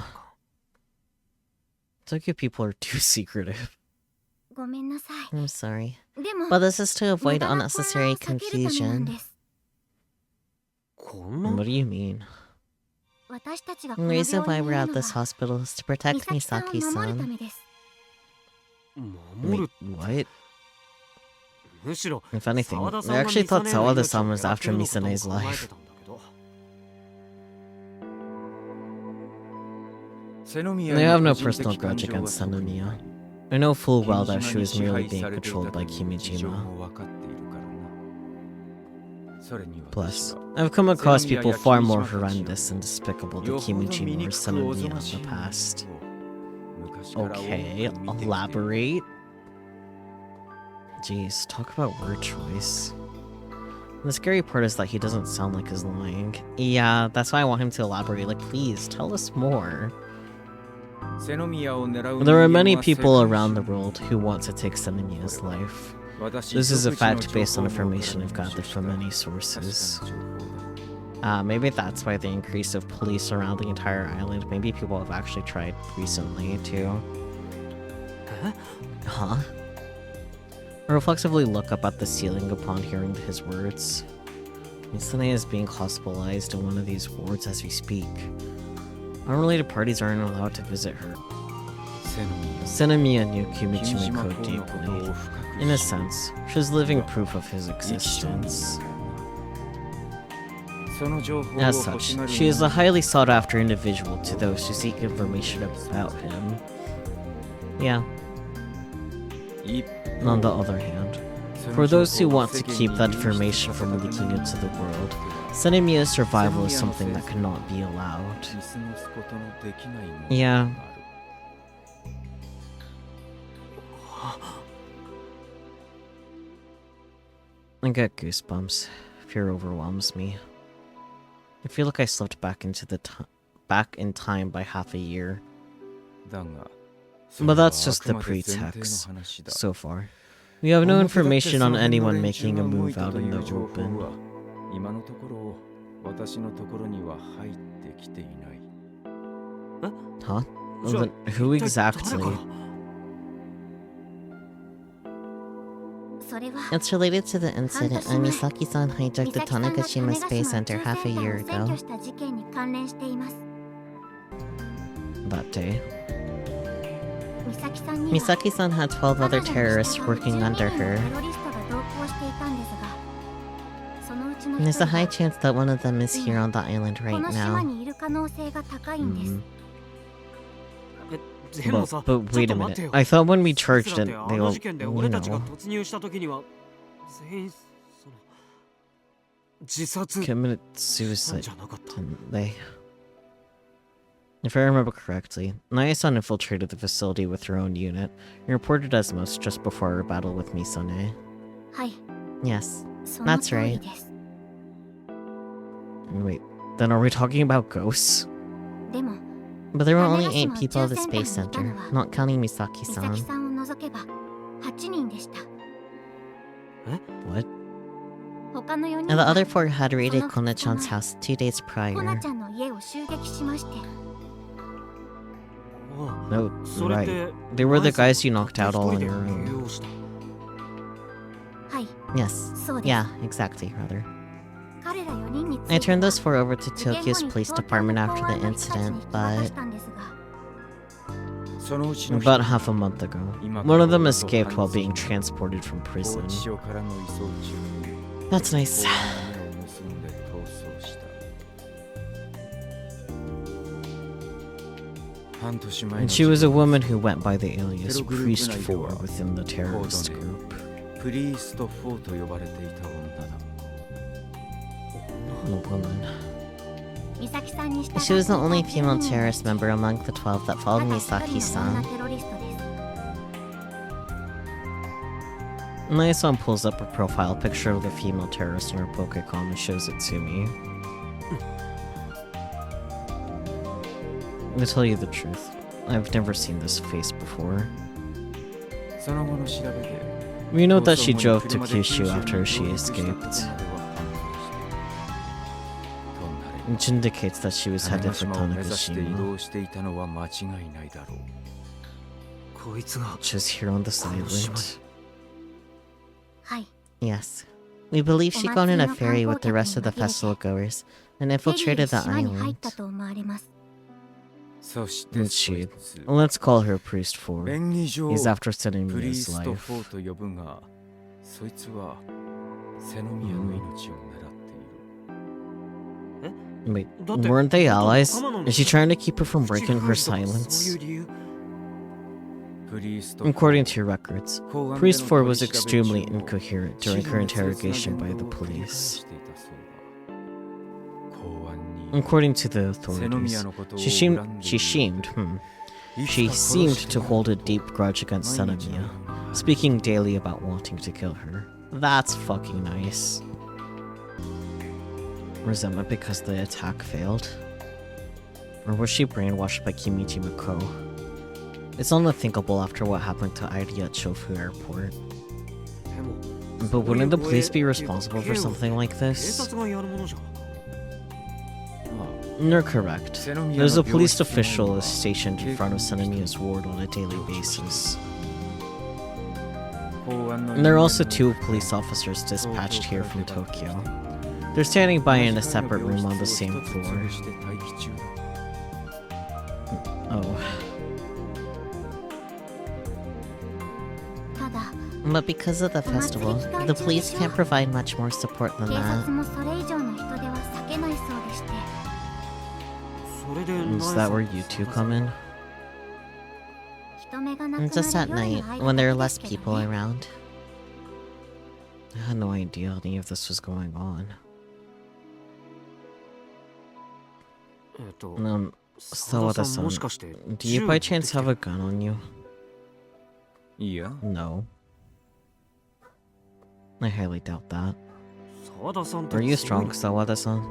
Tokyo people are too secretive. I'm sorry, but this is to avoid unnecessary confusion. What do you mean? The reason why we're at this hospital is to protect Misaki-san. Wait, what? If anything, I actually thought Sawada-san was after Misane's life. I have no personal grudge against Senomiya. I know full well that she was merely being controlled by Kimijima. Plus, I've come across people far more horrendous and despicable than Kimijima or Senomiya in the past. Okay, elaborate. Jeez, talk about word choice. The scary part is that he doesn't sound like he's lying. Yeah, that's why I want him to elaborate. Like, please, tell us more. There are many people around the world who want to take Senomiya's life. This is a fact based on information I've gathered from many sources. Maybe that's why the increase of police around the entire island. Maybe people have actually tried recently to... Huh? I reflexively look up at the ceiling upon hearing his words. Misane is being hospitalized in one of these wards as we speak. Unrelated parties aren't allowed to visit her. Senomiya knew Kimijima deeply. In a sense, she's living proof of his existence. As such, she is a highly sought-after individual to those who seek information about him. Yeah. On the other hand, for those who want to keep that information from leaking into the world, Senomiya's survival is something that cannot be allowed. Yeah. I get goosebumps. Fear overwhelms me. I feel like I slipped back in time by half a year. But that's just the pretext, so far. We have no information on anyone making a move out in the open. Huh? Then who exactly? It's related to the incident when Misaki-san hijacked the Tanegashima Space Center half a year ago. That day. Misaki-san had 12 other terrorists working under her. There's a high chance that one of them is here on the island right now. But wait a minute. I thought when we charged it, they all, committed suicide, didn't they? If I remember correctly, Naya-san infiltrated the facility with her own unit and reported as much just before her battle with Misane. Yes, that's right. Wait, then are we talking about ghosts? But there were only 8 people at the Space Center, not counting Misaki-san. What? And the other 4 had raided Kona-chan's house 2 days prior. No, right. They were the guys you knocked out all on your own. Yes. Yeah, exactly, rather. I turned those 4 over to Tokyo's police department after the incident, but... About half a month ago, one of them escaped while being transported from prison. That's nice. And she was a woman who went by the alias Priest 4 within the terrorist group. A woman. She was the only female terrorist member among the 12 that followed Misaki-san. Nae-san pulls up a profile picture of the female terrorist in her Pokecom and shows it to me. To tell you the truth, I've never seen this face before. We know that she drove to Kyushu after she escaped, which indicates that she was headed for Tanegashima. Just here on this island. Yes. We believe she got in a ferry with the rest of the festival goers and infiltrated the island. And she, let's call her Priest 4, is after setting Mia's life. Wait, weren't they allies? Is she trying to keep her from breaking her silence? According to your records, Priest 4 was extremely incoherent during her interrogation by the police. According to the authorities, she seemed to hold a deep grudge against Sanemiya, speaking daily about wanting to kill her. That's fucking nice. Resentment because the attack failed? Or was she brainwashed by Kimiji Mako? It's unthinkable after what happened to Airi at Shofu Airport. But wouldn't the police be responsible for something like this? You're correct. There's a police official stationed in front of Sanemiya's ward on a daily basis. And there are also 2 police officers dispatched here from Tokyo. They're standing by in a separate room on the same floor. Oh. But because of the festival, the police can't provide much more support than that. Is that where you 2 come in? Just at night, when there are less people around. I had no idea any of this was going on. Sawada-san, do you by chance have a gun on you? Yeah. No. I highly doubt that. Are you strong, Sawada-san?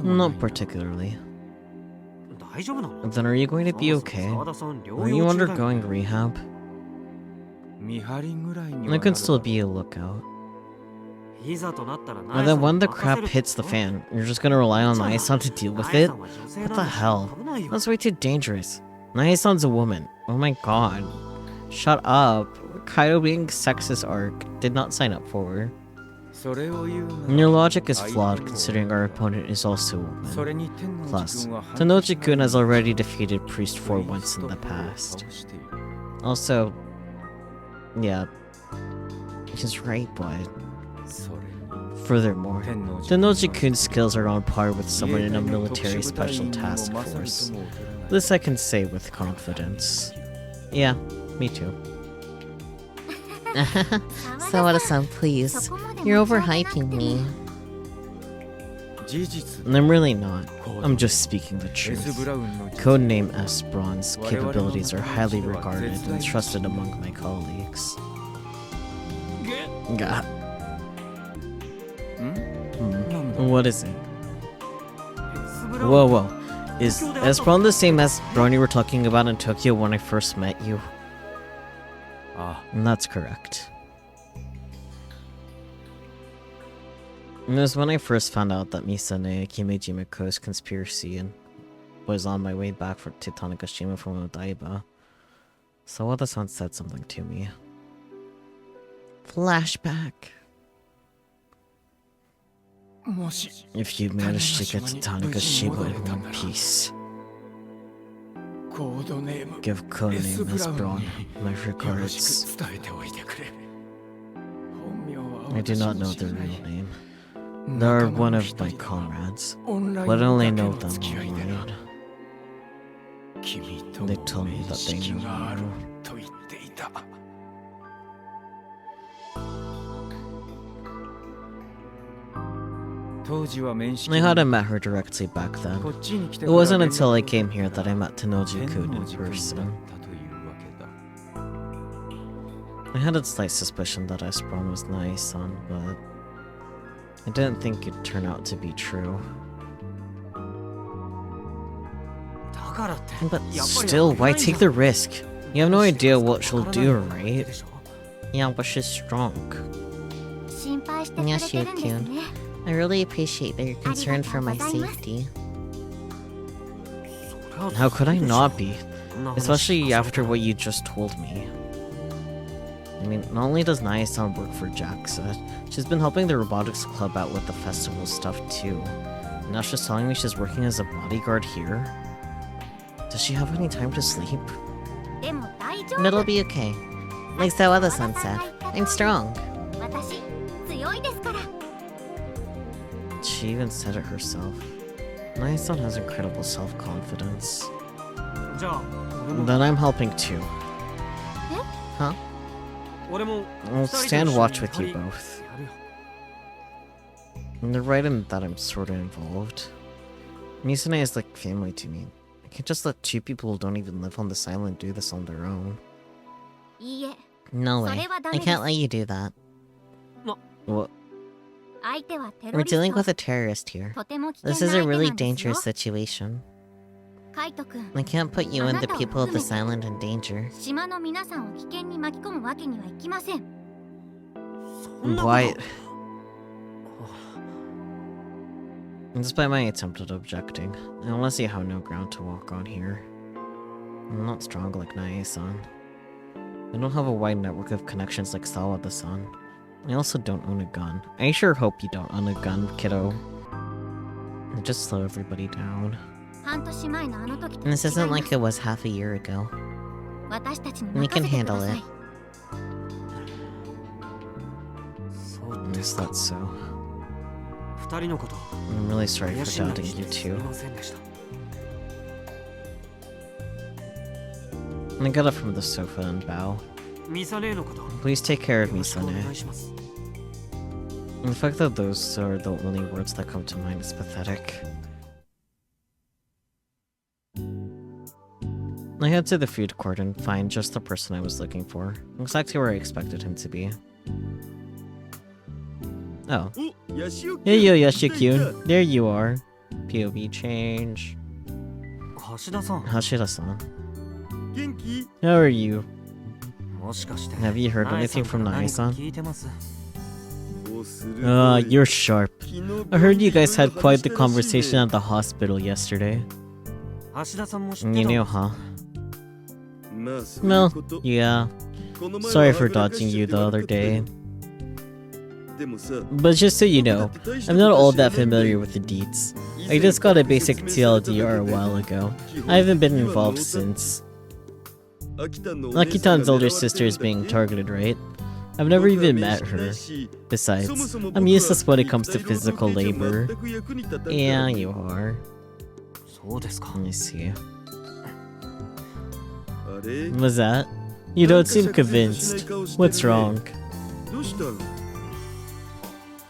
Not particularly. Then are you going to be okay? Are you undergoing rehab? I could still be a lookout. And then when the crap hits the fan, you're just gonna rely on Nae-san to deal with it? What the hell? That's way too dangerous. Nae-san's a woman. Oh my god. Shut up. Kaido being sexist arc did not sign up for her. And your logic is flawed considering our opponent is also a woman. Plus, Tanoji-kun has already defeated Priest 4 once in the past. Also, yeah, he's right, but... Furthermore, Tanoji-kun's skills are on par with someone in a military special task force. This I can say with confidence. Yeah, me too. Sawada-san, please. You're overhyping me. I'm really not. I'm just speaking the truth. Codename S-Bron's capabilities are highly regarded and trusted among my colleagues. Gah. What is it? Whoa. Is S-Bron the same S-Bron you were talking about in Tokyo when I first met you? And that's correct. It was when I first found out that Misane Kimeji Mako's conspiracy and was on my way back to Tanegashima from Odaiba. Sawada-san said something to me. Flashback. If you manage to get to Tanegashima in one piece, give codename S-Bron my regards. I do not know their real name. They are one of my comrades, but I only know them online. They told me that they knew you. I hadn't met her directly back then. It wasn't until I came here that I met Tenoji-kun in person. I had a slight suspicion that Esperon was Nai-san, but I didn't think it'd turn out to be true. But still, why take the risk? You have no idea what she'll do, right? Yeah, but she's strong. Yoshio-kun, I really appreciate that you're concerned for my safety. How could I not be? Especially after what you just told me. I mean, not only does Naya-san work for JAXA, she's been helping the Robotics Club out with the festival stuff too. And now she's telling me she's working as a bodyguard here? Does she have any time to sleep? But it'll be okay. Like Sawada-san said, I'm strong. She even said it herself. Naya-san has incredible self-confidence. Then I'm helping too. Huh? I'll stand watch with you both. And they're right in that I'm sorta involved. Misune is like family to me. I can't just let two people who don't even live on this island do this on their own. No way. I can't let you do that. What? We're dealing with a terrorist here. This is a really dangerous situation. I can't put you and the people of this island in danger. Why? Despite my attempt at objecting, I honestly have no ground to walk on here. I'm not strong like Nae-san. I don't have a wide network of connections like Sawada-san. I also don't own a gun. I sure hope you don't own a gun, kiddo. Just slow everybody down. And this isn't like it was half a year ago. We can handle it. Is that so? I'm really sorry for doubting you too. I got up from the sofa and bow. Please take care of Misane. The fact that those are the only words that come to mind is pathetic. I head to the food court and find just the person I was looking for. Exactly where I expected him to be. Oh. Hey yo, Yoshio-kun. There you are. POV change. Hashida-san. How are you? Have you heard anything from Nae-san? You're sharp. I heard you guys had quite the conversation at the hospital yesterday. You knew, huh? Well, yeah. Sorry for dodging you the other day. But just so you know, I'm not all that familiar with the deets. I just got a basic TLDR a while ago. I haven't been involved since. Akitan's older sister is being targeted, right? I've never even met her. Besides, I'm useless when it comes to physical labor. Yeah, you are. Let me see. What's that? You don't seem convinced. What's wrong?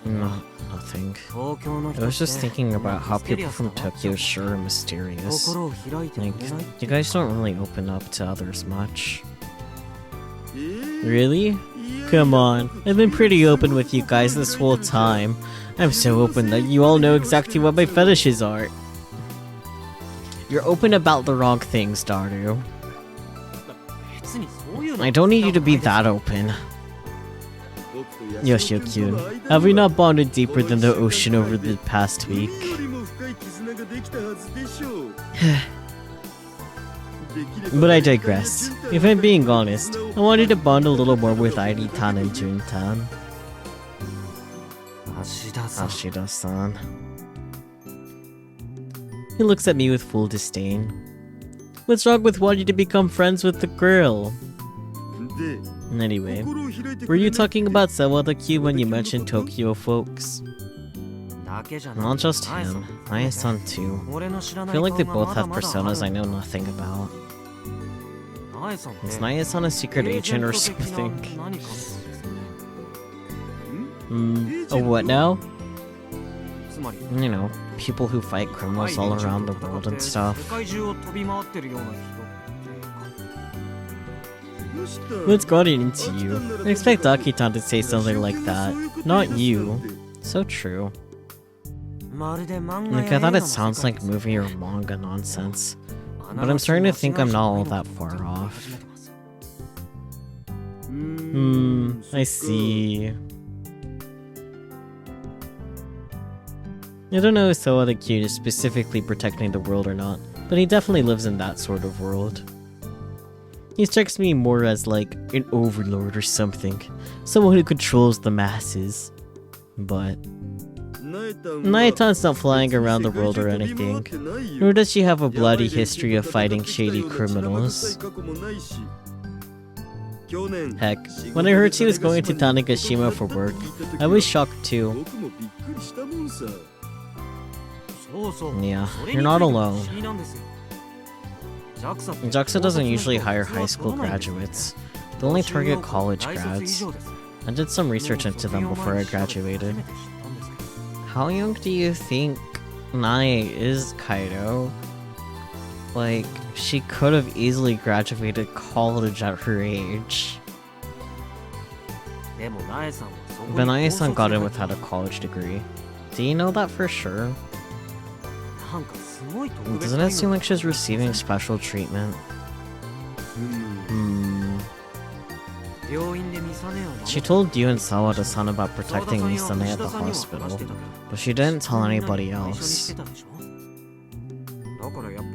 No, nothing. I was just thinking about how people from Tokyo sure are mysterious. Like, you guys don't really open up to others much. Really? Come on, I've been pretty open with you guys this whole time. I'm so open that you all know exactly what my fetishes are. You're open about the wrong things, Daru. I don't need you to be that open. Yoshio-kun, have we not bonded deeper than the ocean over the past week? But I digress. If I'm being honest, I wanted to bond a little more with Airi-tan and Jun-tan. Ashida-san. He looks at me with full disdain. What's wrong with wanting to become friends with the girl? Anyway, were you talking about Sawada-Q when you mentioned Tokyo folks? Not just him, Nae-san too. I feel like they both have personas I know nothing about. Is Nae-san a secret agent or something? A what now? You know, people who fight criminals all around the world and stuff. What's gotten into you? I expect Aki-tan to say something like that. Not you. So true. Like, I thought it sounds like movie or manga nonsense. But I'm starting to think I'm not all that far off. I see. I don't know if Soa the Cute is specifically protecting the world or not, but he definitely lives in that sort of world. He strikes me more as like an overlord or something, someone who controls the masses. But Nae-tan's not flying around the world or anything, nor does she have a bloody history of fighting shady criminals. Heck, when I heard she was going to Tanegashima for work, I was shocked too. Yeah, you're not alone. JAXA doesn't usually hire high school graduates. They only target college grads. I did some research into them before I graduated. How young do you think Nae is, Kaido? Like, she could have easily graduated college at her age. But Nae-san got in without a college degree. Do you know that for sure? Doesn't it seem like she's receiving special treatment? She told you and Sawada-san about protecting Misane at the hospital, but she didn't tell anybody else.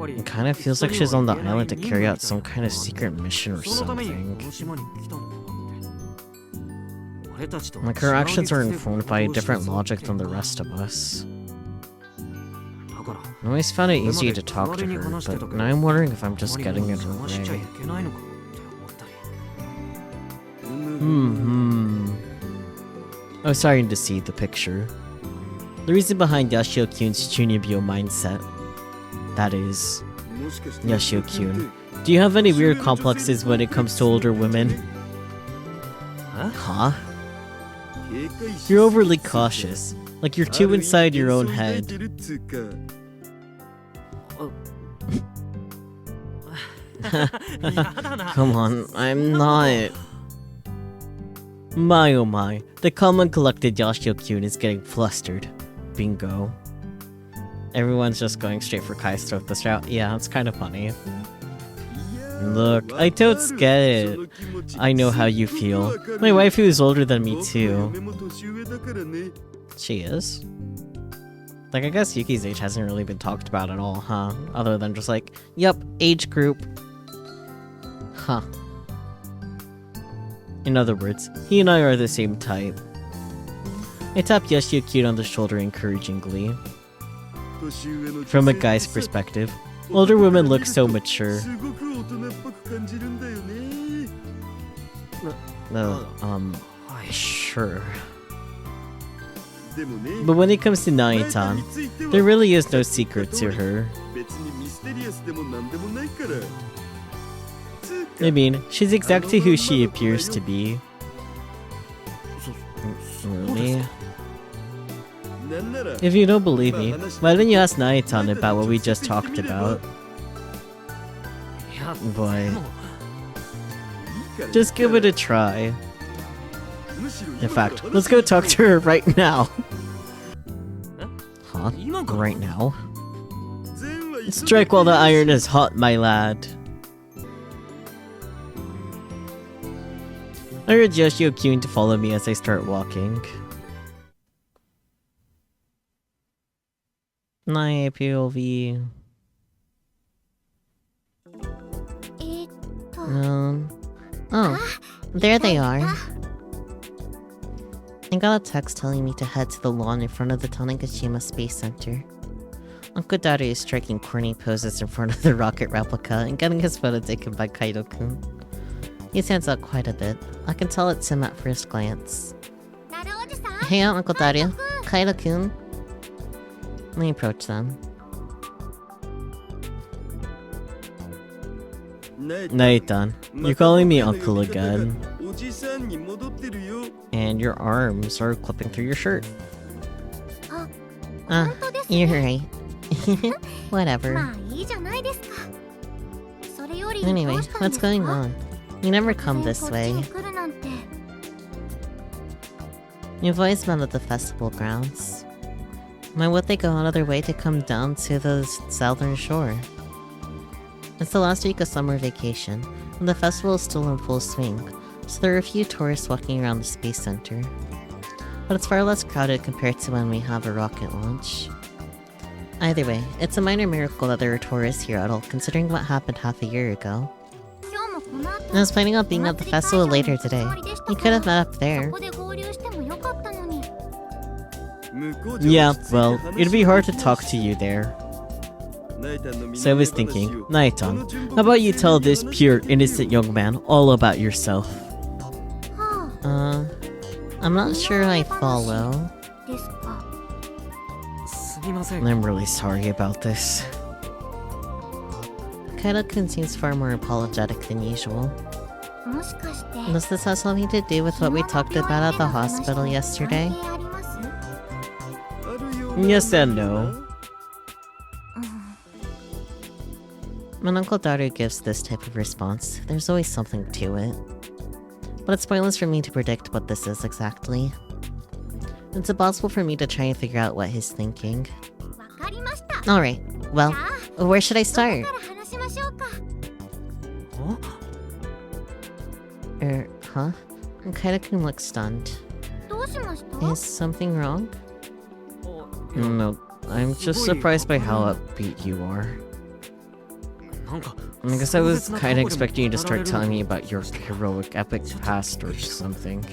It kind of feels like she's on the island to carry out some kind of secret mission or something. Like, her actions are informed by a different logic than the rest of us. I always found it easy to talk to her, but now I'm wondering if I'm just getting in her way. I was starting to see the picture. The reason behind Yashio-kyun's Chunibyo mindset. That is, Yashio-kyun. Do you have any weird complexes when it comes to older women? Huh? You're overly cautious, like you're too inside your own head. Come on, I'm not. My oh my, the calm and collected Yashio-kyun is getting flustered. Bingo. Everyone's just going straight for Kai's throat this route. Yeah, it's kind of funny. Look, I totes get it. I know how you feel. My waifu is older than me too. She is? Like, I guess Yuki's age hasn't really been talked about at all, huh? Other than just like, yup, age group. Huh. In other words, he and I are the same type. I tap Yashio-kyun on the shoulder encouragingly. From a guy's perspective, older women look so mature. Sure. But when it comes to Nae-tan, there really is no secret to her. I mean, she's exactly who she appears to be. Really? If you don't believe me, why don't you ask Nae-tan about what we just talked about? Boy. Just give it a try. In fact, let's go talk to her right now. Huh? Right now? Strike while the iron is hot, my lad. I urge Yashio-kyun to follow me as I start walking. Nae POV. Oh, there they are. I got a text telling me to head to the lawn in front of the Tanegashima Space Center. Uncle Daddy is striking corny poses in front of the rocket replica and getting his photo taken by Kaido-kun. He stands out quite a bit. I can tell it's him at first glance. Hey, Uncle Dario. Kaido-kun. Let me approach them. Nathan, you're calling me uncle again. And your arms are clipping through your shirt. You're right. Whatever. Anyway, what's going on? You never come this way. You've always been at the festival grounds. Why would they go out of their way to come down to the southern shore? It's the last week of summer vacation, and the festival is still in full swing, so there are a few tourists walking around the Space Center. But it's far less crowded compared to when we have a rocket launch. Either way, it's a minor miracle that there are tourists here at all, considering what happened half a year ago. I was planning on being at the festival later today. You could have met up there. Yeah, well, it'd be hard to talk to you there. So I was thinking, Naitan, how about you tell this pure, innocent young man all about yourself? I'm not sure I follow. I'm really sorry about this. Kaido-kun seems far more apologetic than usual. Does this have something to do with what we talked about at the hospital yesterday? Yes and no. When Uncle Daru gives this type of response, there's always something to it. But it's pointless for me to predict what this is exactly. It's impossible for me to try and figure out what he's thinking. Alright, well, where should I start? Huh? Kaido-kun looks stunned. Is something wrong? No, I'm just surprised by how upbeat you are. I guess I was kinda expecting you to start telling me about your heroic epic past or something.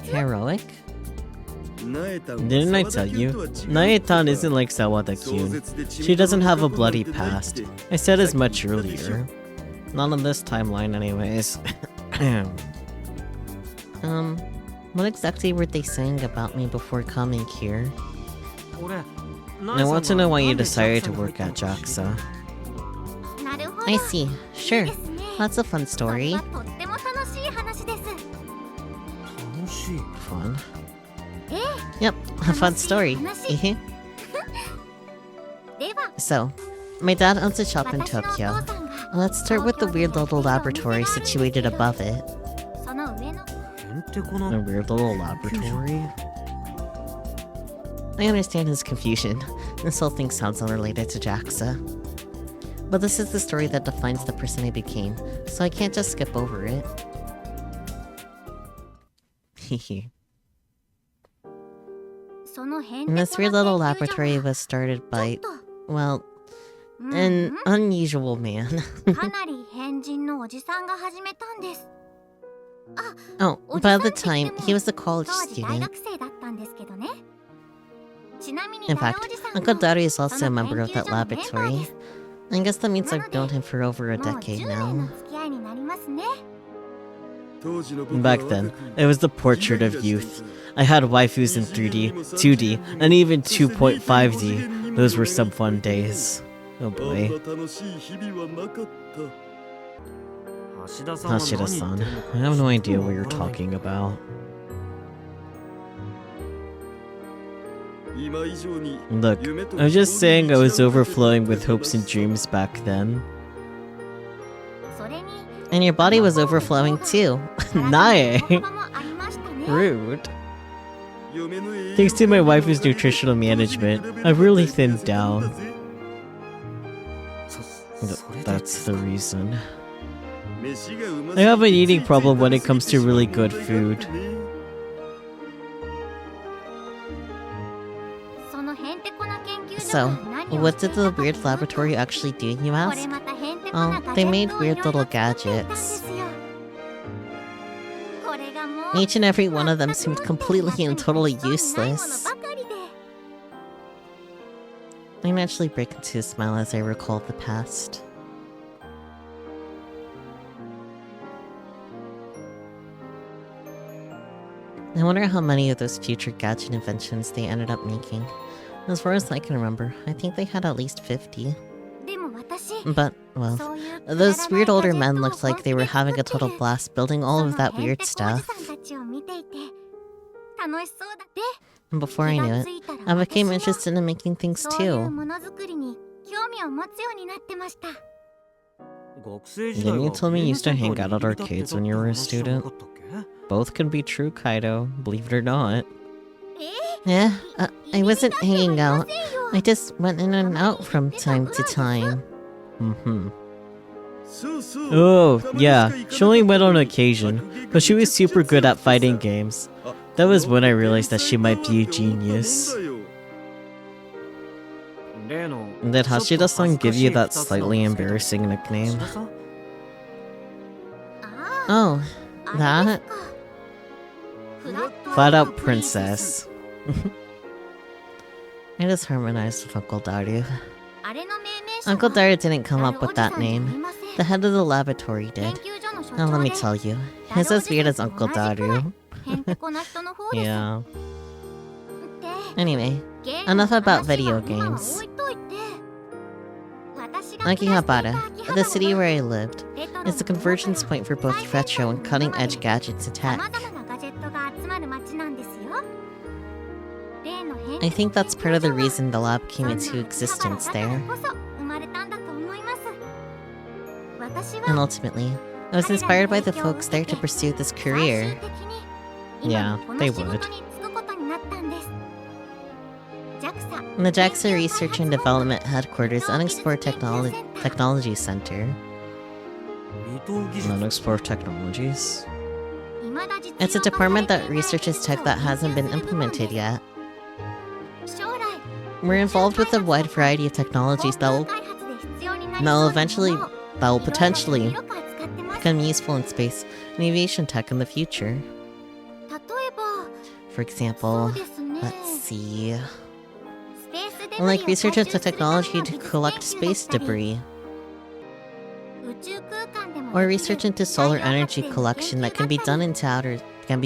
Heroic? Didn't I tell you? Naitan isn't like Sawada-kyun. She doesn't have a bloody past. I said as much earlier. Not on this timeline anyways. What exactly were they saying about me before coming here? I want to know why you decided to work at JAXA. I see. Sure. That's a fun story. Fun? Yep, a fun story. So, my dad owns a shop in Tokyo. Let's start with the weird little laboratory situated above it. A weird little laboratory? I understand his confusion. This whole thing sounds unrelated to JAXA. But this is the story that defines the person I became, so I can't just skip over it. Hehe. And this weird little laboratory was started by, well, an unusual man. Oh, but at the time, he was a college student. In fact, Uncle Daru is also a member of that laboratory. I guess that means I've known him for over a decade now. Back then, it was the portrait of youth. I had waifus in 3D, 2D, and even 2.5D. Those were some fun days. Oh boy. Hashida-san, I have no idea what you're talking about. Look, I'm just saying I was overflowing with hopes and dreams back then. And your body was overflowing too. Nae! Rude. Thanks to my waifu's nutritional management, I've really thinned down. That's the reason. I have an eating problem when it comes to really good food. So, what did the weird laboratory actually do, you ask? Oh, they made weird little gadgets. Each and every one of them seemed completely and totally useless. I naturally break into a smile as I recall the past. I wonder how many of those future gadget inventions they ended up making. As far as I can remember, I think they had at least 50. But, well, those weird older men looked like they were having a total blast building all of that weird stuff. And before I knew it, I became interested in making things too. Didn't you tell me you used to hang out at arcades when you were a student? Both can be true, Kaido, believe it or not. Yeah, I wasn't hanging out. I just went in and out from time to time. Oh, yeah, she only went on occasion, but she was super good at fighting games. That was when I realized that she might be a genius. Did Hashida-san give you that slightly embarrassing nickname? Oh, that? Flat out princess. I just harmonized with Uncle Daru. Uncle Daru didn't come up with that name. The head of the laboratory did. Now let me tell you, he's as weird as Uncle Daru. Yeah. Anyway, enough about video games. Akihabara, the city where I lived, is the convergence point for both retro and cutting-edge gadgets and tech. I think that's part of the reason the lab came into existence there. And ultimately, I was inspired by the folks there to pursue this career. Yeah, they would. In the JAXA Research and Development Headquarters Unexplored Technology Center. Unexplored technologies? It's a department that researches tech that hasn't been implemented yet. We're involved with a wide variety of technologies that will potentially become useful in space and aviation tech in the future. For example, let's see... like research into technology to collect space debris. Or research into solar energy collection that can be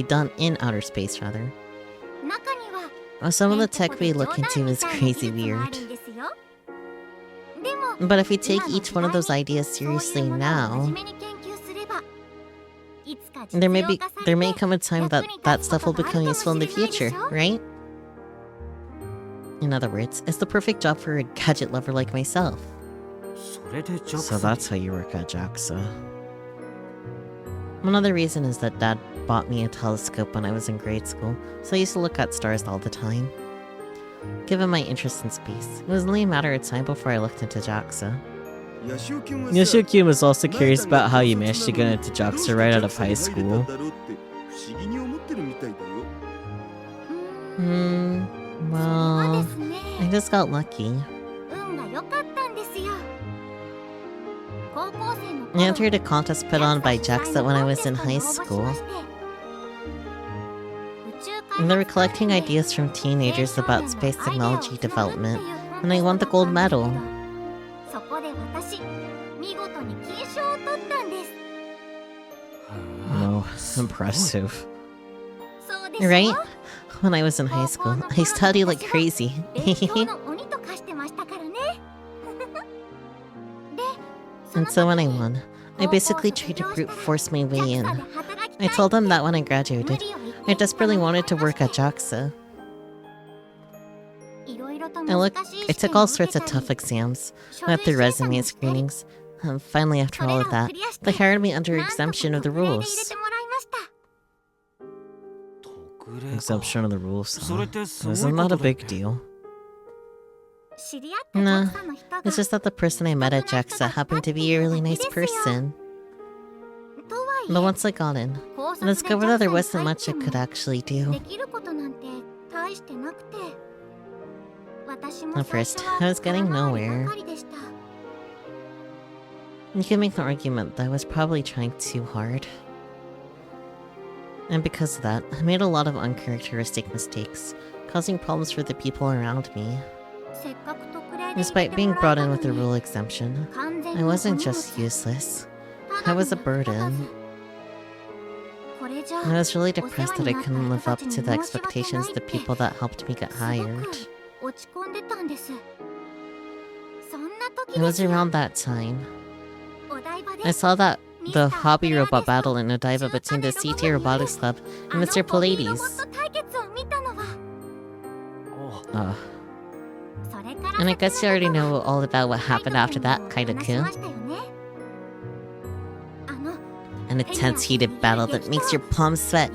done in outer space rather. Some of the tech we look into is crazy weird. But if we take each one of those ideas seriously now, there may come a time that stuff will become useful in the future, right? In other words, it's the perfect job for a gadget lover like myself. So that's how you work at JAXA. One other reason is that Dad bought me a telescope when I was in grade school, so I used to look at stars all the time. Given my interest in space, it was only a matter of time before I looked into JAXA. Yashio-kun was also curious about how you managed to get into JAXA right out of high school. Well, I just got lucky. I entered a contest put on by JAXA when I was in high school. And they were collecting ideas from teenagers about space technology development, and I won the gold medal. Oh, impressive. Right? When I was in high school, I studied like crazy. And so when I won, I basically tried to brute force my way in. I told them that when I graduated, I desperately wanted to work at JAXA. I took all sorts of tough exams, went through resume screenings, and finally after all of that, they hired me under exemption of the rules. Exemption of the rules, huh? Isn't that a big deal? Nah, it's just that the person I met at JAXA happened to be a really nice person. But once I got in, I discovered that there wasn't much I could actually do. At first, I was getting nowhere. You can make the argument that I was probably trying too hard. And because of that, I made a lot of uncharacteristic mistakes, causing problems for the people around me. Despite being brought in with a rule exemption, I wasn't just useless. I was a burden. I was really depressed that I couldn't live up to the expectations of the people that helped me get hired. It was around that time. I saw that the hobby robot battle in Odaiba between the CT Robotics Club and Mr. Pallades. And I guess you already know all about what happened after that, Kaito-kun. An intense heated battle that makes your palms sweat.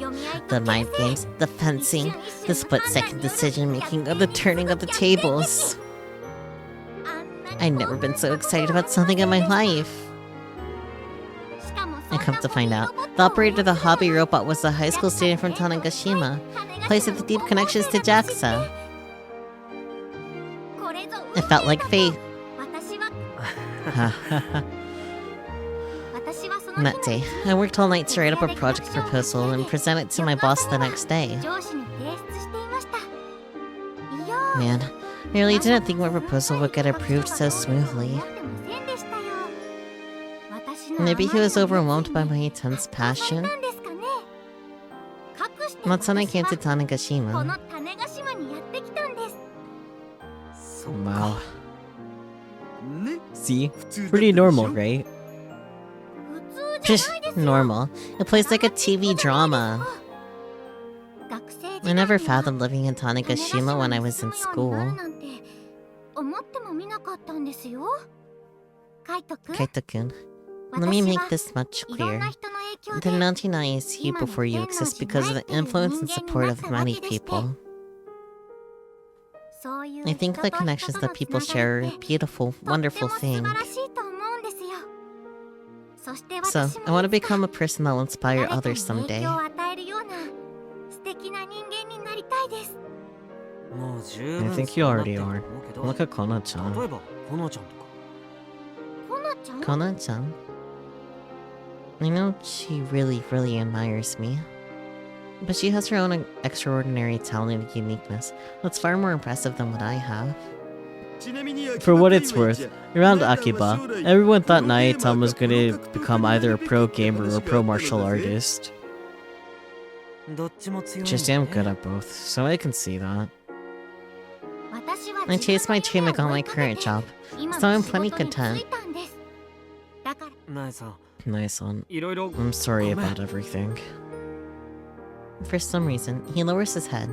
The mind games, the fencing, the split-second decision-making, and the turning of the tables. I've never been so excited about something in my life. I come to find out, the operator of the hobby robot was a high school student from Tanegashima, place with deep connections to JAXA. It felt like fate. That day, I worked all night to write up a project proposal and present it to my boss the next day. Man, I really didn't think my proposal would get approved so smoothly. Maybe he was overwhelmed by my intense passion. That's when I came to Tanegashima. Wow. See? Pretty normal, right? Just normal. It plays like a TV drama. I never fathomed living in Tanegashima when I was in school. Kaito-kun, let me make this much clear. The Nantinai is you before you exist because of the influence and support of many people. I think the connections that people share are a beautiful, wonderful thing. So, I want to become a person that will inspire others someday. I think you already are. Look at Kona-chan. Kona-chan? I know she really, really admires me. But she has her own extraordinary talent and uniqueness that's far more impressive than what I have. For what it's worth, around Akiba, everyone thought Nae-tan was gonna become either a pro gamer or a pro martial artist. Just damn good at both, so I can see that. I chased my dream and got my current job, so I'm plenty content. Nae-san, I'm sorry about everything. For some reason, he lowers his head.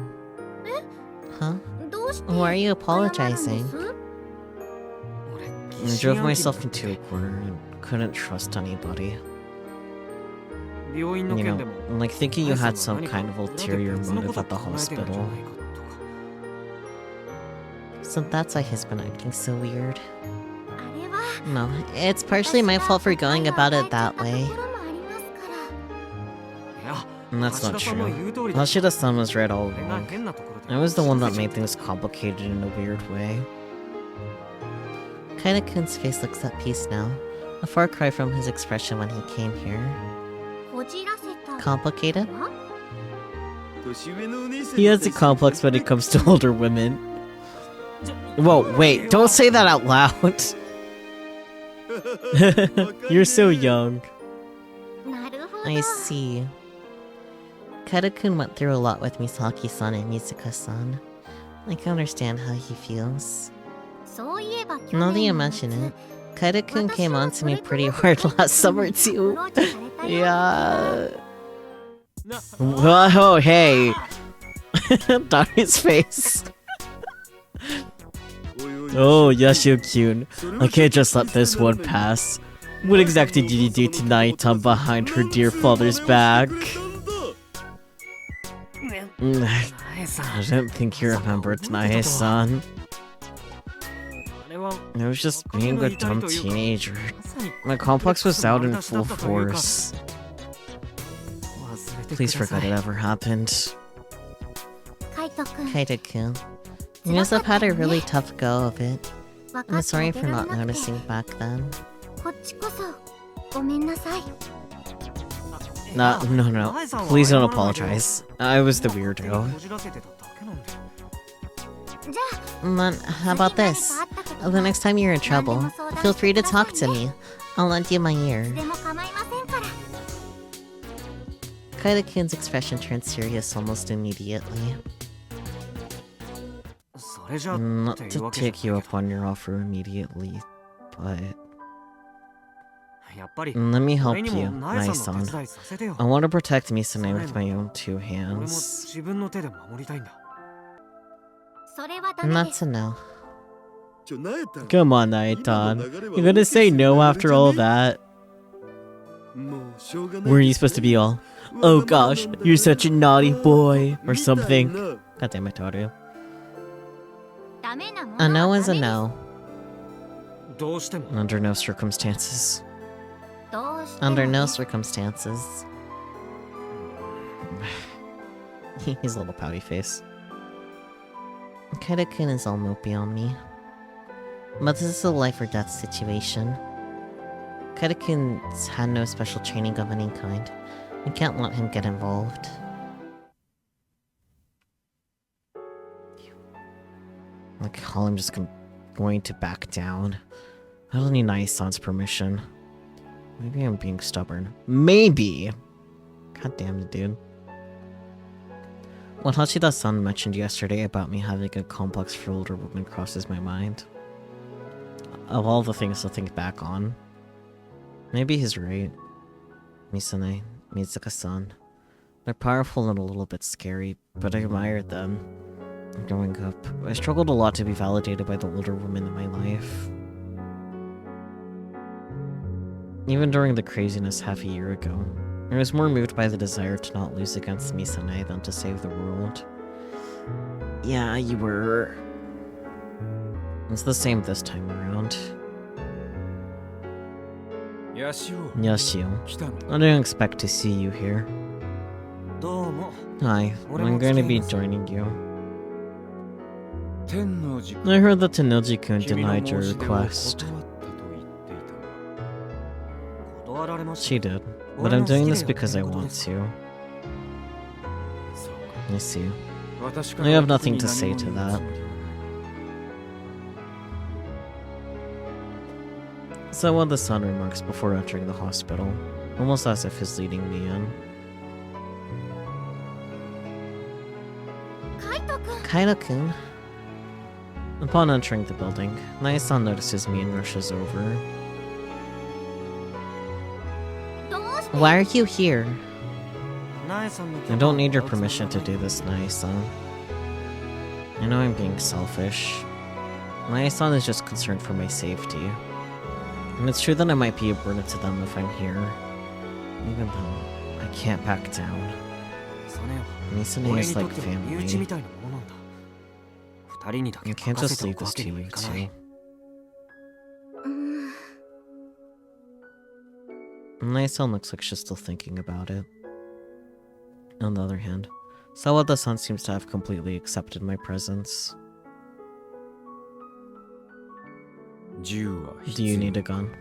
Huh? Why are you apologizing? I drove myself into a corner and couldn't trust anybody. You know, like thinking you had some kind of ulterior motive at the hospital. So that's why he's been acting so weird. No, it's partially my fault for going about it that way. And that's not true. Hashida-san was right all along. I was the one that made things complicated in a weird way. Kaito-kun's face looks at peace now, a far cry from his expression when he came here. Complicated? He has a complex when it comes to older women. Whoa, wait, don't say that out loud! You're so young. I see. Kaito-kun went through a lot with Misaki-san and Mitsuka-san. I can understand how he feels. Now that you mention it, Kaito-kun came on to me pretty hard last summer too. Yeah. Whoa, hey! Donnie's face. Oh, Yashio-kyun. I can't just let this one pass. What exactly did you do to Nae-tan behind her dear father's back? I didn't think you remembered Nae-san. I was just being a dumb teenager. My complex was out in full force. Please forget it ever happened. Kaito-kun, you must have had a really tough go of it. I'm sorry for not noticing back then. No. Please don't apologize. I was the weirdo. Man, how about this? The next time you're in trouble, feel free to talk to me. I'll lend you my ear. Kaida-kun's expression turned serious almost immediately. Not to take you up on your offer immediately, but... Let me help you, Nai-san. I want to protect Misane with my own two hands. That's a no. Come on, Naitan. You're gonna say no after all that? Were you supposed to be all, oh gosh, you're such a naughty boy, or something? God damn it, Toru. A no is a no. Under no circumstances. Under no circumstances. His little pouty face. Kaida-kun is all mopey on me. But this is a life or death situation. Kaida-kun's had no special training of any kind. We can't let him get involved. Like how I'm just going to back down. I don't need Nai-san's permission. Maybe I'm being stubborn. Maybe! God damn it, dude. What Hachida-san mentioned yesterday about me having a complex for older women crosses my mind. Of all the things to think back on. Maybe he's right. Misane, Mitsuka-san. They're powerful and a little bit scary, but I admired them. Growing up, I struggled a lot to be validated by the older women in my life. Even during the craziness half a year ago, I was more moved by the desire to not lose against Misane than to save the world. Yeah, you were... It's the same this time around. Yashio, I didn't expect to see you here. Hi, I'm going to be joining you. I heard that Tennoji-kun denied your request. She did, but I'm doing this because I want to. I see. I have nothing to say to that. Sawada-san remarks before entering the hospital, almost as if he's leading me in. Kaida-kun? Upon entering the building, Nai-san notices me and rushes over. Why are you here? I don't need your permission to do this, Nai-san. I know I'm being selfish. Nai-san is just concerned for my safety. And it's true that I might be a burden to them if I'm here. Even though I can't back down. Misane is like family. You can't just leave this to you two. Nai-san looks like she's still thinking about it. On the other hand, Sawada-san seems to have completely accepted my presence. Do you need a gun?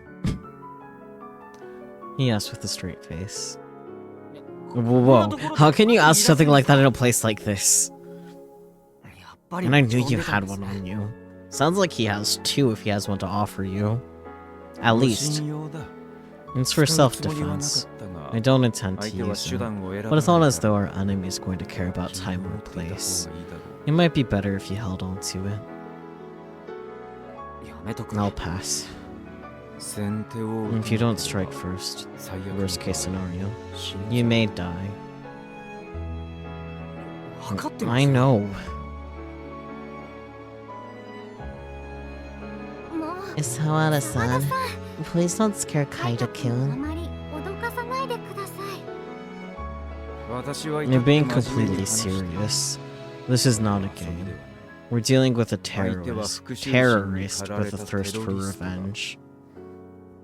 He asked with a straight face. Whoa, how can you ask something like that in a place like this? And I knew you had one on you. Sounds like he has two if he has one to offer you. At least. It's for self-defense. I don't intend to use it, but it's not as though our enemy is going to care about time or place. It might be better if you held on to it. I'll pass. If you don't strike first, worst case scenario, you may die. I know. Sawada-san, please don't scare Kaida-kun. You're being completely serious. This is not a game. We're dealing with a terrorist with a thirst for revenge.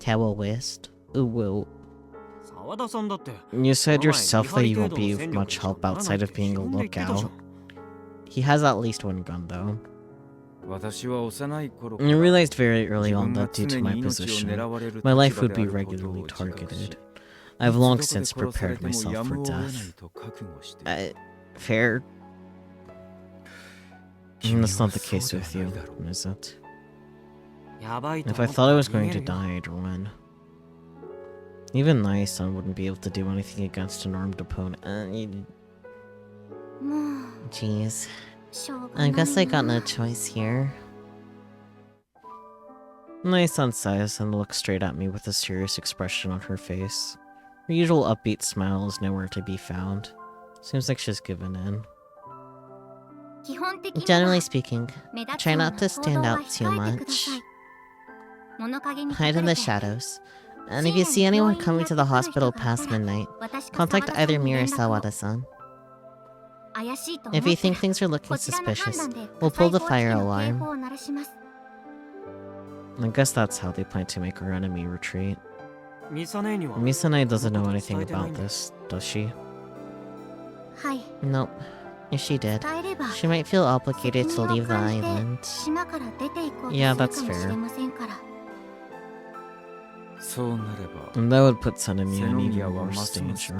Terrorist? Ooh. You said yourself that you won't be of much help outside of being a lookout. He has at least one gun, though. I realized very early on that due to my position, my life would be regularly targeted. I've long since prepared myself for death. Fair. That's not the case with you, is it? If I thought I was going to die, I'd run. Even Nai-san wouldn't be able to do anything against an armed opponent. Jeez. I guess I got no choice here. Nai-san sighs and looks straight at me with a serious expression on her face. Her usual upbeat smile is nowhere to be found. Seems like she's given in. Generally speaking, try not to stand out too much. Hide in the shadows. And if you see anyone coming to the hospital past midnight, contact either me or Sawada-san. If you think things are looking suspicious, we'll pull the fire alarm. I guess that's how they plan to make our enemy retreat. Misanai doesn't know anything about this, does she? Nope. If she did, she might feel obligated to leave the island. Yeah, that's fair. And that would put Sanemi in even worse danger.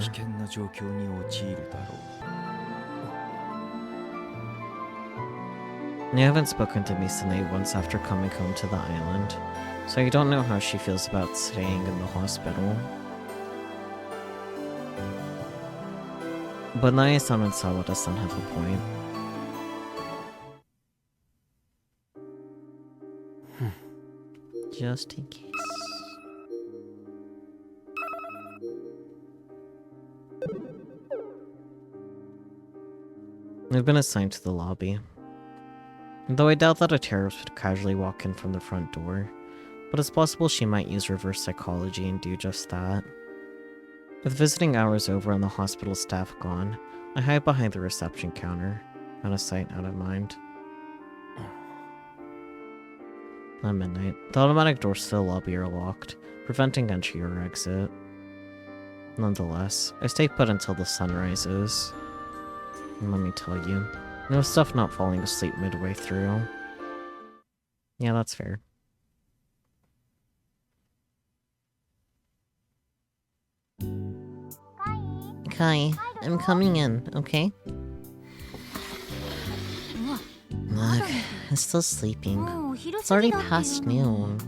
I haven't spoken to Misanai once after coming home to the island, so I don't know how she feels about staying in the hospital. But Nae-san and Sawada-san have a point. Just in case. I've been assigned to the lobby. Though I doubt that a terrorist would casually walk in from the front door, but it's possible she might use reverse psychology and do just that. With visiting hours over and the hospital staff gone, I hide behind the reception counter. Out of sight, out of mind. At midnight, the automatic doors to the lobby are locked, preventing entry or exit. Nonetheless, I stay put until the sun rises. And let me tell you, no stuff not falling asleep midway through. Yeah, that's fair. Kai, I'm coming in, okay? Look, I'm still sleeping. It's already past noon.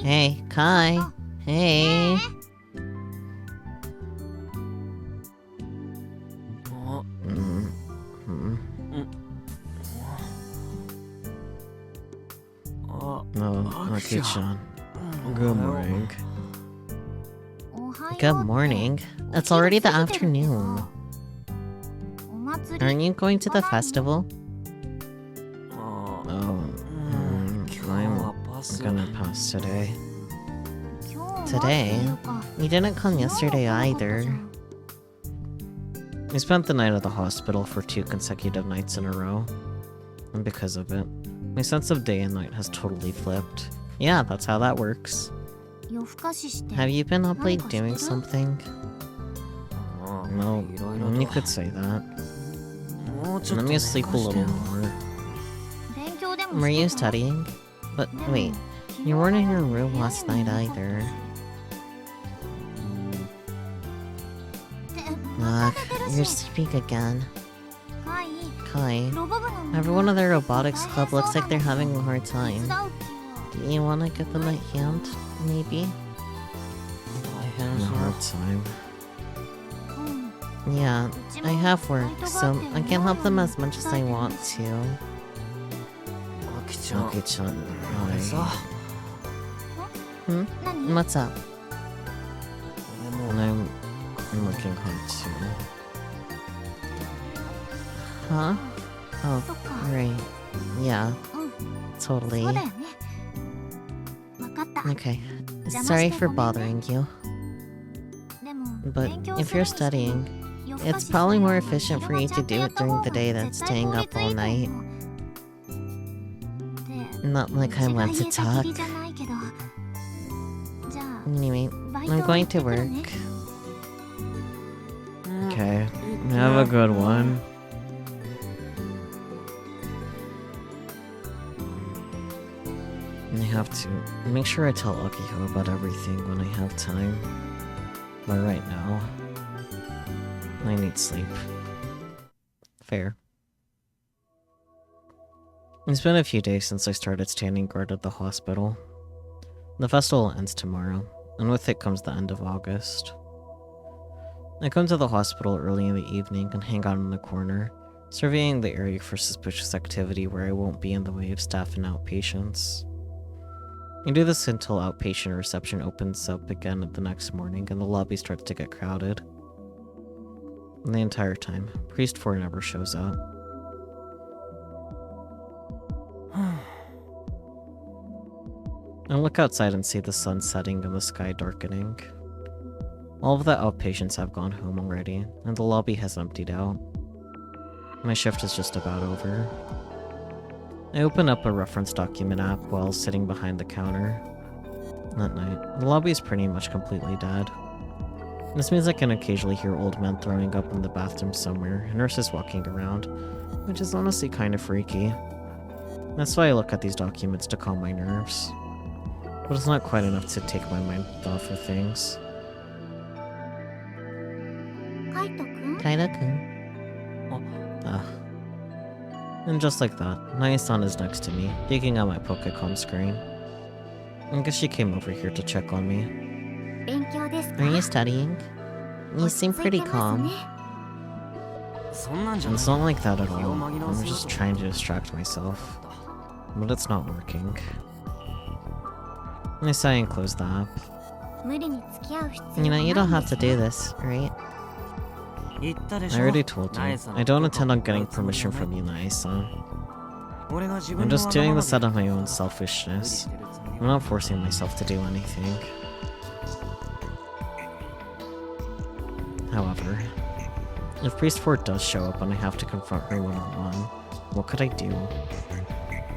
Hey, Kai. Hey. No, Aki-chan. Good morning. Good morning. It's already the afternoon. Aren't you going to the festival? Oh, I'm gonna pass today. Today? You didn't come yesterday either. I spent the night at the hospital for 2 consecutive nights in a row. And because of it, my sense of day and night has totally flipped. Yeah, that's how that works. Have you been up late doing something? No, you could say that. Let me sleep a little more. Were you studying? But wait, you weren't in your room last night either. Look, you're sleeping again. Kai, everyone at the robotics club looks like they're having a hard time. Do you want to give them a hand, maybe? A hard time. Yeah, I have work, so I can't help them as much as I want to. Aki-chan, What's up? And I'm working hard too. Huh? Oh, right. Yeah, totally. Okay, sorry for bothering you. But if you're studying, it's probably more efficient for you to do it during the day than staying up all night. Not like I want to talk. Anyway, I'm going to work. Okay, have a good one. I have to make sure I tell Akiho about everything when I have time. But right now, I need sleep. Fair. It's been a few days since I started standing guard at the hospital. The festival ends tomorrow, and with it comes the end of August. I come to the hospital early in the evening and hang out in the corner, surveying the area for suspicious activity where I won't be in the way of staff and outpatients. I do this until outpatient reception opens up again the next morning and the lobby starts to get crowded. And the entire time, Priest 4 never shows up. I look outside and see the sun setting and the sky darkening. All of the outpatients have gone home already, and the lobby has emptied out. My shift is just about over. I open up a reference document app while sitting behind the counter. That night, the lobby is pretty much completely dead. This means I can occasionally hear old men throwing up in the bathroom somewhere, and nurses walking around, which is honestly kind of freaky. That's why I look at these documents to calm my nerves. But it's not quite enough to take my mind off of things. Kaito-kun? And just like that, Naya-san is next to me, digging at my Pokécom screen. I guess she came over here to check on me. Are you studying? You seem pretty calm. It's not like that at all. I'm just trying to distract myself. But it's not working. I sigh and close the app. You know, you don't have to do this, right? I already told you. I don't intend on getting permission from you, Naya-san. I'm just doing this out of my own selfishness. I'm not forcing myself to do anything. However, if Priest 4 does show up and I have to confront her one-on-one, what could I do?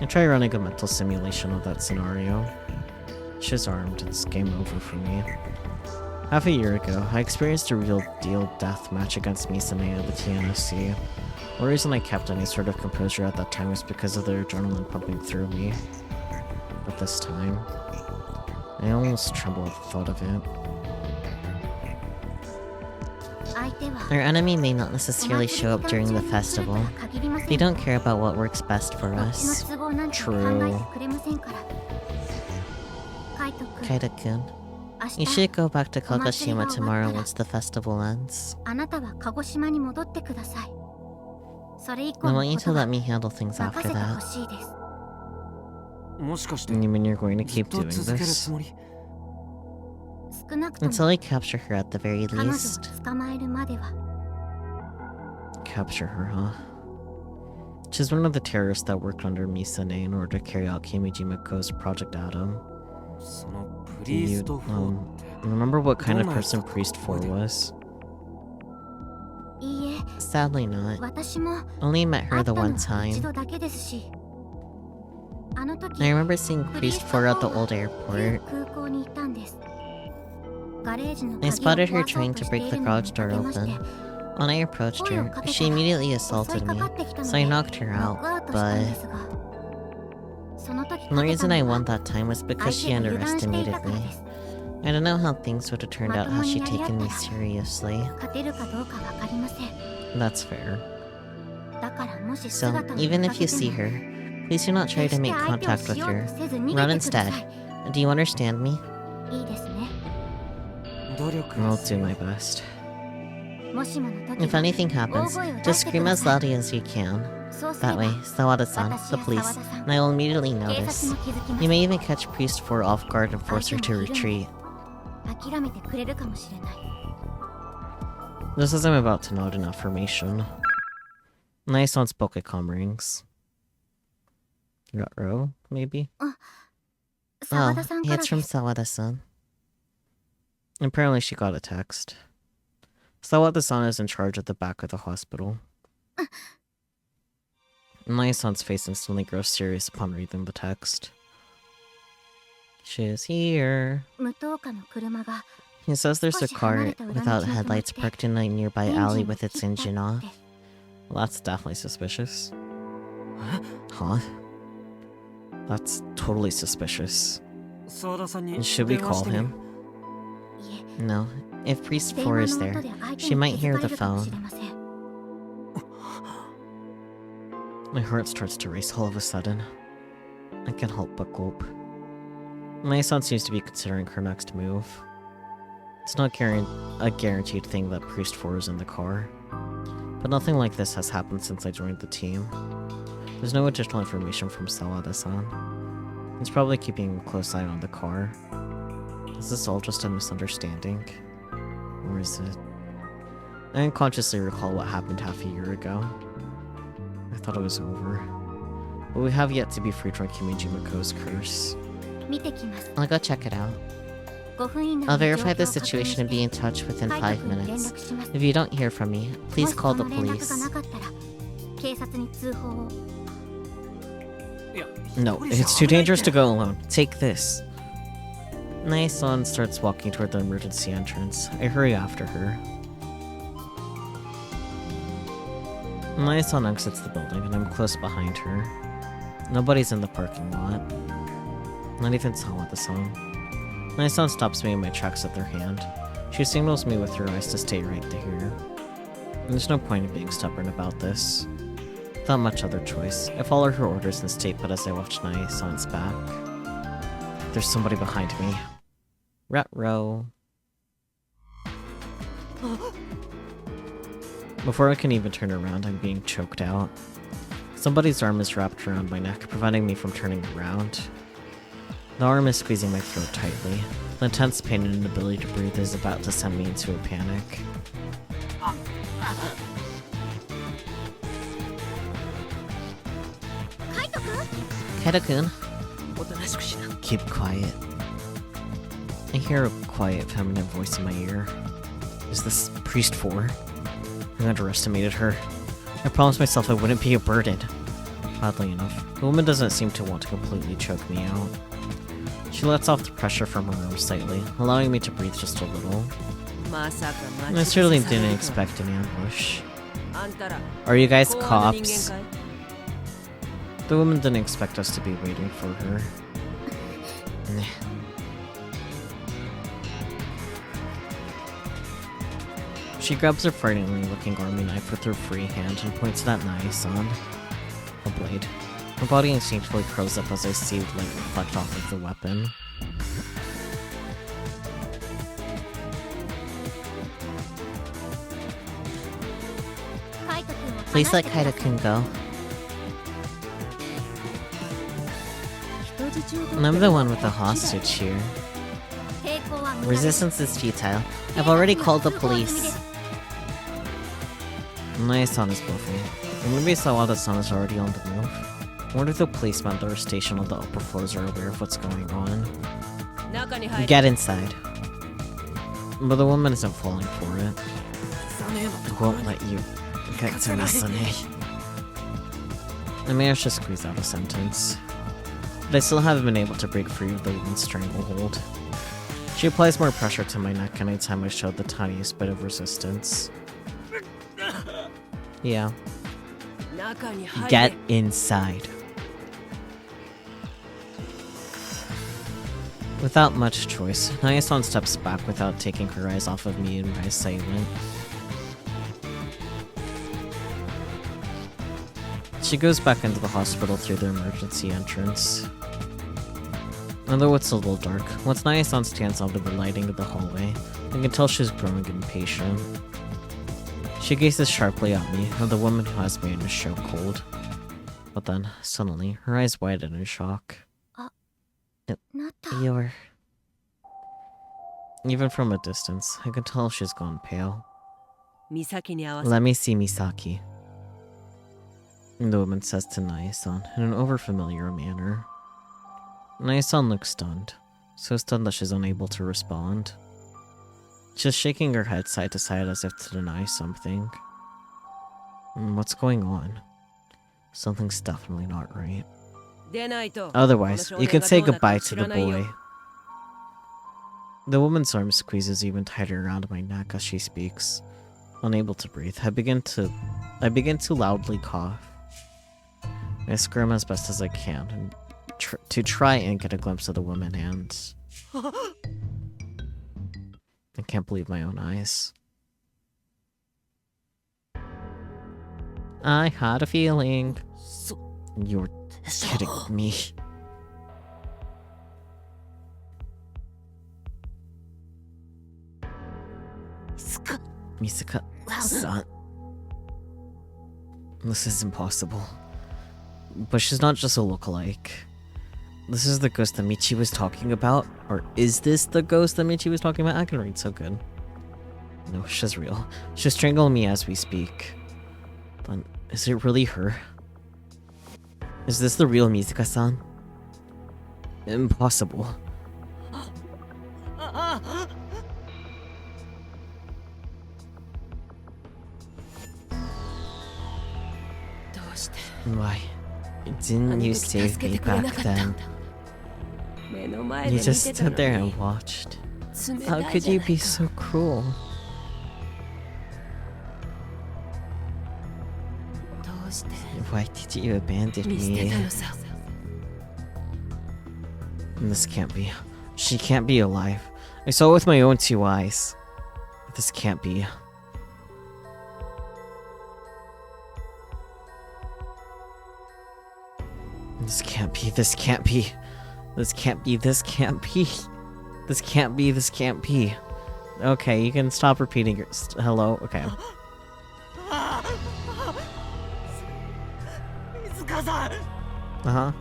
I try running a mental simulation of that scenario. She's armed, it's game over for me. Half a year ago, I experienced a real-deal death match against Misane of the TNSC. The reason I kept any sort of composure at that time was because of the adrenaline pumping through me. But this time, I almost tremble at the thought of it. Our enemy may not necessarily show up during the festival. They don't care about what works best for us. True. Kaito-kun, you should go back to Kagoshima tomorrow once the festival ends. I want you to let me handle things after that. You mean you're going to keep doing this? Until I capture her at the very least. Capture her, huh? She's one of the terrorists that worked under Misane in order to carry out Kimijima-ko's Project Atom. Do you, remember what kind of person Priest 4 was? Sadly not. Only met her the one time. I remember seeing Priest 4 at the old airport. I spotted her trying to break the garage door open. When I approached her, she immediately assaulted me, so I knocked her out, but... The reason I won that time was because she underestimated me. I don't know how things would have turned out had she taken me seriously. That's fair. So, even if you see her, please do not try to make contact with her. Run instead. Do you understand me? I'll do my best. If anything happens, just scream as loudly as you can. That way, Sawada-san, the police, and I will immediately notice. You may even catch Priest 4 off guard and force her to retreat. Just as I'm about to nod in affirmation, Naya-san's Pokécom rings. Ruh-roh, maybe? Oh, it's from Sawada-san. Apparently she got a text. Sawada-san is in charge at the back of the hospital. Naya-san's face instantly grows serious upon reading the text. She's here. He says there's a car without headlights parked in a nearby alley with its engine off. Well, that's definitely suspicious. Huh? That's totally suspicious. Should we call him? No, if Priest 4 is there, she might hear the phone. My heart starts to race all of a sudden. I can't help but gulp. Naya-san seems to be considering her next move. It's not a guaranteed thing that Priest 4 is in the car. But nothing like this has happened since I joined the team. There's no additional information from Sawada-san. He's probably keeping a close eye on the car. Is this all just a misunderstanding? Or is it? I unconsciously recall what happened half a year ago. I thought it was over. But we have yet to be freed from Kimiji Mako's curse. I'll go check it out. I'll verify the situation and be in touch within 5 minutes. If you don't hear from me, please call the police. No, it's too dangerous to go alone. Take this. Nae-san starts walking toward the emergency entrance. I hurry after her. Nae-san exits the building, and I'm close behind her. Nobody's in the parking lot. Not even Sawada-san. Nae-san stops me in my tracks with her hand. She signals me with her eyes to stay right here. And there's no point in being stubborn about this. Without much other choice, I follow her orders and stay put as I watch Nae-san's back. There's somebody behind me. Ruh-roh. Before I can even turn around, I'm being choked out. Somebody's arm is wrapped around my neck, preventing me from turning around. The arm is squeezing my throat tightly. The intense pain and inability to breathe is about to send me into a panic. Kaito-kun? Keep quiet. I hear a quiet, feminine voice in my ear. Is this Priest 4? I underestimated her. I promised myself I wouldn't be a burden. Oddly enough, the woman doesn't seem to want to completely choke me out. She lets off the pressure from her arm slightly, allowing me to breathe just a little. I certainly didn't expect an ambush. Are you guys cops? The woman didn't expect us to be waiting for her. She grabs her frighteningly looking army knife with her free hand and points it at Nae-san. A blade. My body instinctively curls up as I see light reflect off of the weapon. Please let Kaito-kun go. And I'm the one with the hostage here. Resistance is futile. I've already called the police. Nae-san is bluffing. Or maybe Sawada-san is already on the move. I wonder if the policemen that are stationed on the upper floors are aware of what's going on. Get inside. But the woman isn't falling for it. I won't let you get to Nasane. I managed to squeeze out a sentence. But I still haven't been able to break free of the woman's stranglehold. She applies more pressure to my neck anytime I show the tiniest bit of resistance. Yeah. Get inside. Without much choice, Nae-san steps back without taking her eyes off of me and my assailant. She goes back into the hospital through the emergency entrance. Although it's a little dark, once Nae-san stands under the lighting of the hallway, I can tell she's growing impatient. She gazes sharply at me, and the woman who has me in a chokehold. But then, suddenly, her eyes widen in shock. You're... Even from a distance, I can tell she's gone pale. Let me see Misaki. The woman says to Nae-san in an overfamiliar manner. Nae-san looks stunned, so stunned that she's unable to respond. She's shaking her head side to side as if to deny something. What's going on? Something's definitely not right. Otherwise, you can say goodbye to the boy. The woman's arm squeezes even tighter around my neck as she speaks. Unable to breathe, I begin to loudly cough. I squirm as best as I can and to try and get a glimpse of the woman, and I can't believe my own eyes. I had a feeling. You're kidding me. Misuka-san. This is impossible. But she's not just a lookalike. This is the ghost that Michi was talking about? Or is this the ghost that Michi was talking about? I can read so good. No, she's real. She's strangling me as we speak. But is it really her? Is this the real Misuka-san? Impossible. Why? Didn't you save me back then? You just stood there and watched. How could you be so cruel? Why did you abandon me? This can't be. She can't be alive. I saw it with my own 2 eyes. This can't be. This can't be. This can't be. This can't be. This can't be. This can't be. This can't be. Okay, you can stop repeating your hello. Okay. Uh-huh.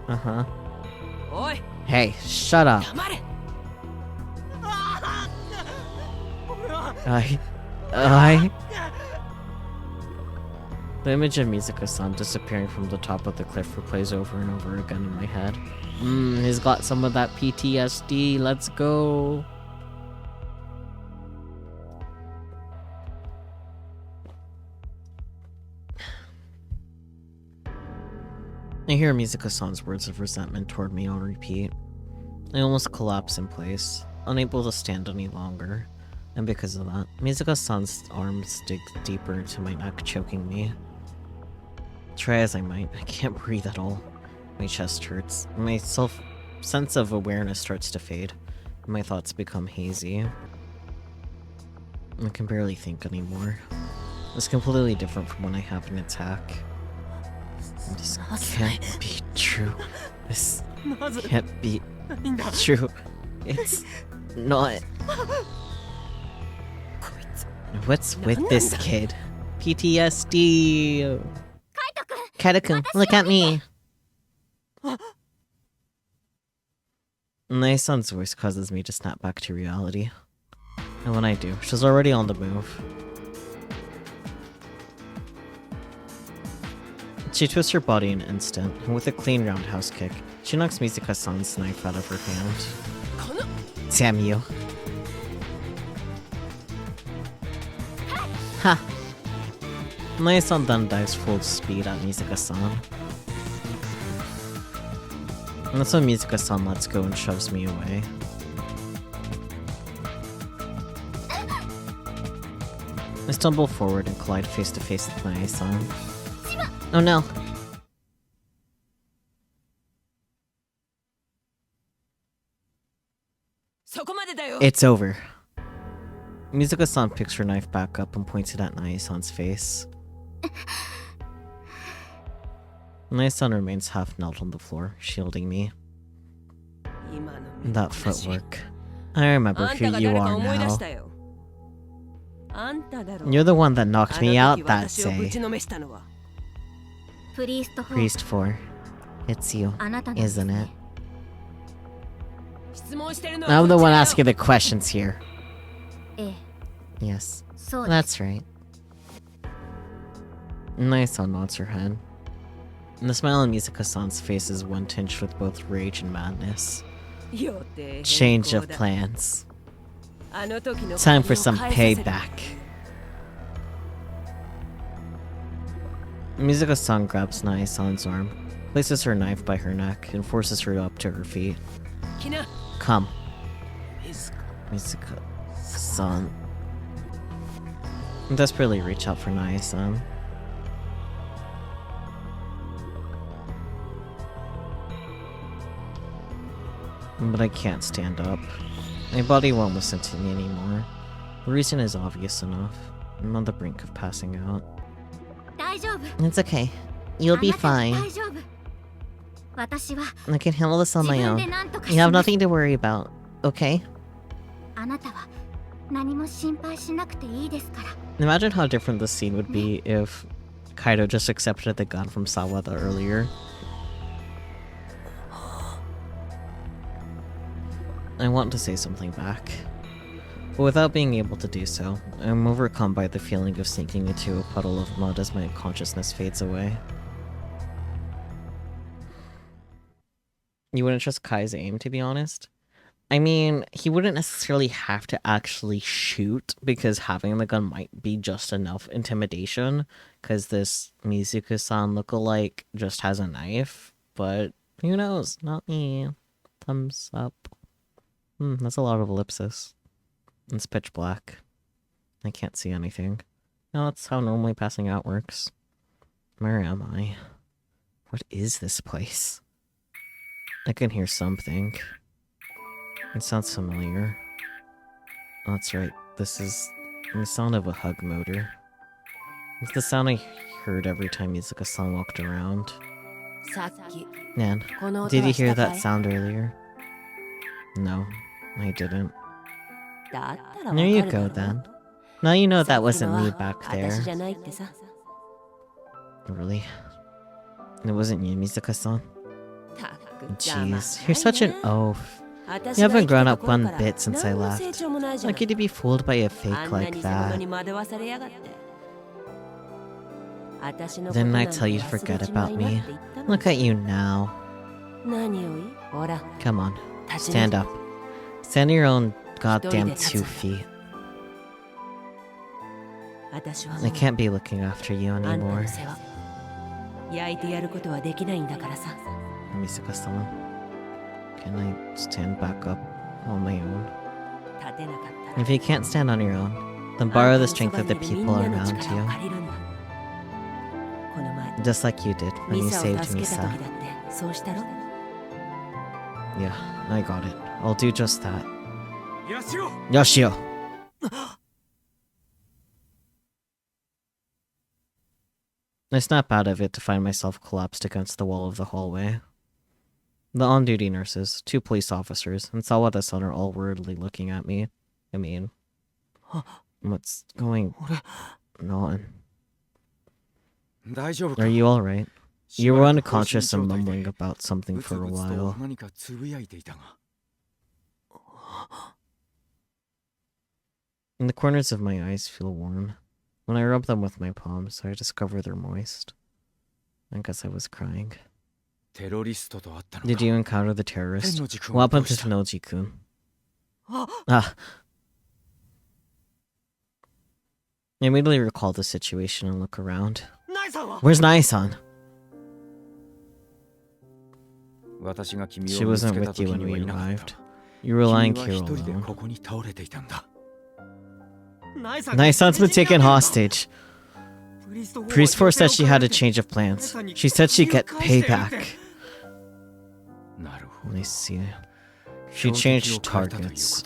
Uh-huh. Hey, shut up. The image of Mizuka-san disappearing from the top of the cliff replays over and over again in my head. He's got some of that PTSD. Let's go. I hear Mizuka-san's words of resentment toward me on repeat. I almost collapse in place, unable to stand any longer. And because of that, Mizuka-san's arms dig deeper into my neck, choking me. Try as I might, I can't breathe at all. My chest hurts. My sense of awareness starts to fade. And my thoughts become hazy. I can barely think anymore. It's completely different from when I have an attack. This can't be true. This can't be true. It's not. What's with this kid? PTSD. Kaito-kun, look at me. Nai-san's voice causes me to snap back to reality. And when I do, she's already on the move. She twists her body in an instant, and with a clean roundhouse kick, she knocks Mizuka-san's knife out of her hand. Damn you. Ha! Nai-san then dives full speed at Mizuka-san. And that's when Mizuka-san lets go and shoves me away. I stumble forward and collide face to face with Nai-san. Oh no. It's over. Mizuka-san picks her knife back up and points it at Nai-san's face. Nai-san remains half knelt on the floor, shielding me. That footwork. I remember who you are now. You're the one that knocked me out that day. Priest 4. It's you, isn't it? I'm the one asking the questions here. Yes, that's right. Nai-san nods her head. And the smile on Mizuka-san's face is one tinged with both rage and madness. Change of plans. Time for some payback. Mizuka-san grabs Nai-san's arm, places her knife by her neck, and forces her up to her feet. Come. Mizuka-san. I desperately reach out for Nai-san. But I can't stand up. My body won't listen to me anymore. The reason is obvious enough. I'm on the brink of passing out. It's okay. You'll be fine. I can handle this on my own. You have nothing to worry about, okay? Imagine how different this scene would be if Kaido just accepted the gun from Sawada earlier. I want to say something back, but without being able to do so, I'm overcome by the feeling of sinking into a puddle of mud as my consciousness fades away. You wouldn't trust Kai's aim, to be honest? I mean, he wouldn't necessarily have to actually shoot, because having the gun might be just enough intimidation, because this Mizuku-san lookalike just has a knife, but who knows? Not me. Thumbs up. That's a lot of ellipsis. It's pitch black. I can't see anything. No, that's how normally passing out works. Where am I? What is this place? I can hear something. It sounds familiar. Oh, that's right. This is the sound of a hug motor. It's the sound I heard every time Mizuka-san walked around. Nan, did you hear that sound earlier? No, I didn't. There you go then. Now you know that wasn't me back there. Really? It wasn't you, Mizuka-san? Jeez, you're such an oaf. You haven't grown up one bit since I left. Lucky to be fooled by a fake like that. Didn't I tell you to forget about me? Look at you now. Come on, stand up. Stand on your own goddamn 2 feet. I can't be looking after you anymore. Mizuka-san, can I stand back up on my own? If you can't stand on your own, then borrow the strength of the people around you. Just like you did when you saved Misa. Yeah, I got it. I'll do just that. Yoshio! I snap out of it to find myself collapsed against the wall of the hallway. The on-duty nurses, 2 police officers, and Sawada-san are all worriedly looking at me. I mean, what's going on? Are you alright? You were unconscious and mumbling about something for a while. And the corners of my eyes feel warm. When I rub them with my palms, I discover they're moist. I guess I was crying. Did you encounter the terrorist? What happened to Tennoji-kun? Ah. I immediately recall the situation and look around. Where's Nai-san? She wasn't with you when we arrived. You were lying here alone. Nai-san's been taken hostage. Priest Force said she had a change of plans. She said she'd get payback. I see. She changed targets.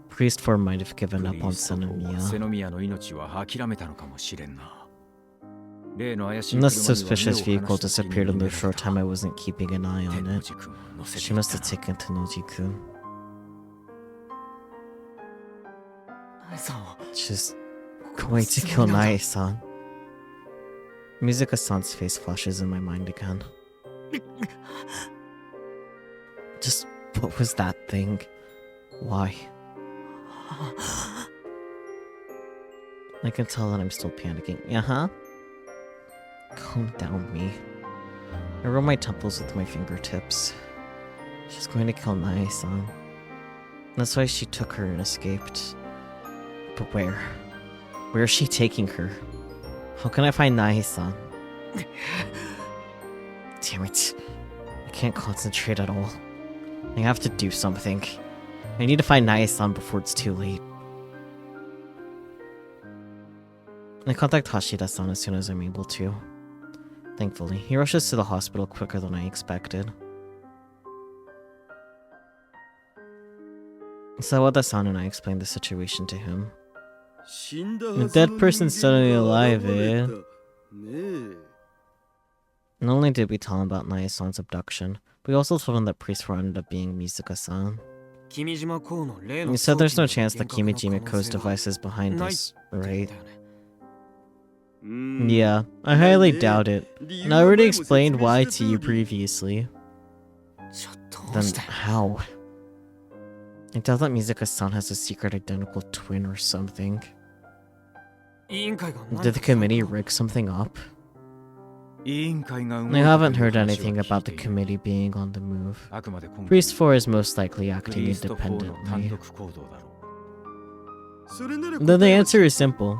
Priest Force might have given up on Senomiya. And the suspicious vehicle disappeared in the short time I wasn't keeping an eye on it. She must have taken Tennoji-kun. She's going to kill Nai-san. Mizuka-san's face flashes in my mind again. Just what was that thing? Why? I can tell that I'm still panicking. Uh-huh. Calm down, me. I rub my temples with my fingertips. She's going to kill Nai-san. That's why she took her and escaped. But where? Where is she taking her? How can I find Nai-san? Damn it. I can't concentrate at all. I have to do something. I need to find Nai-san before it's too late. I contact Hashida-san as soon as I'm able to. Thankfully, he rushes to the hospital quicker than I expected. Sawada-san and I explained the situation to him. A dead person suddenly alive, eh? Not only did we tell him about Nai-san's abduction, but we also told him that Priest Force ended up being Mizuka-san. You said there's no chance that Kimijima Ko's device is behind this, right? Yeah, I highly doubt it. And I already explained why to you previously. Then how? I doubt that Mizuka-san has a secret identical twin or something. Did the committee rig something up? I haven't heard anything about the committee being on the move. Priest 4 is most likely acting independently. Then the answer is simple.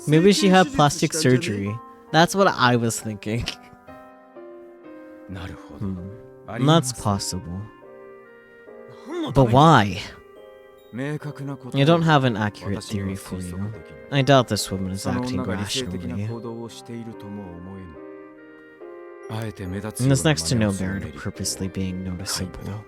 Maybe she had plastic surgery. That's what I was thinking. That's possible. But why? I don't have an accurate theory for you. I doubt this woman is acting rationally. And there's next to no merit of purposely being noticeable.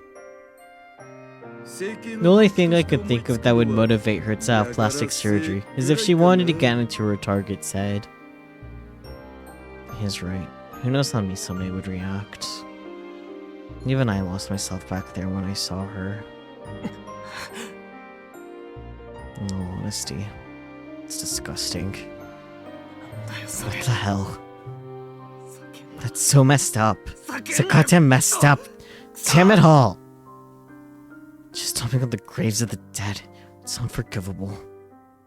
The only thing I could think of that would motivate her to have plastic surgery is if she wanted to get into her target's head. He's right. Who knows how Misame would react? Even I lost myself back there when I saw her. In all honesty, it's disgusting. What the hell? That's so messed up. So goddamn messed up. Damn it all. Just stomping on the graves of the dead. It's unforgivable.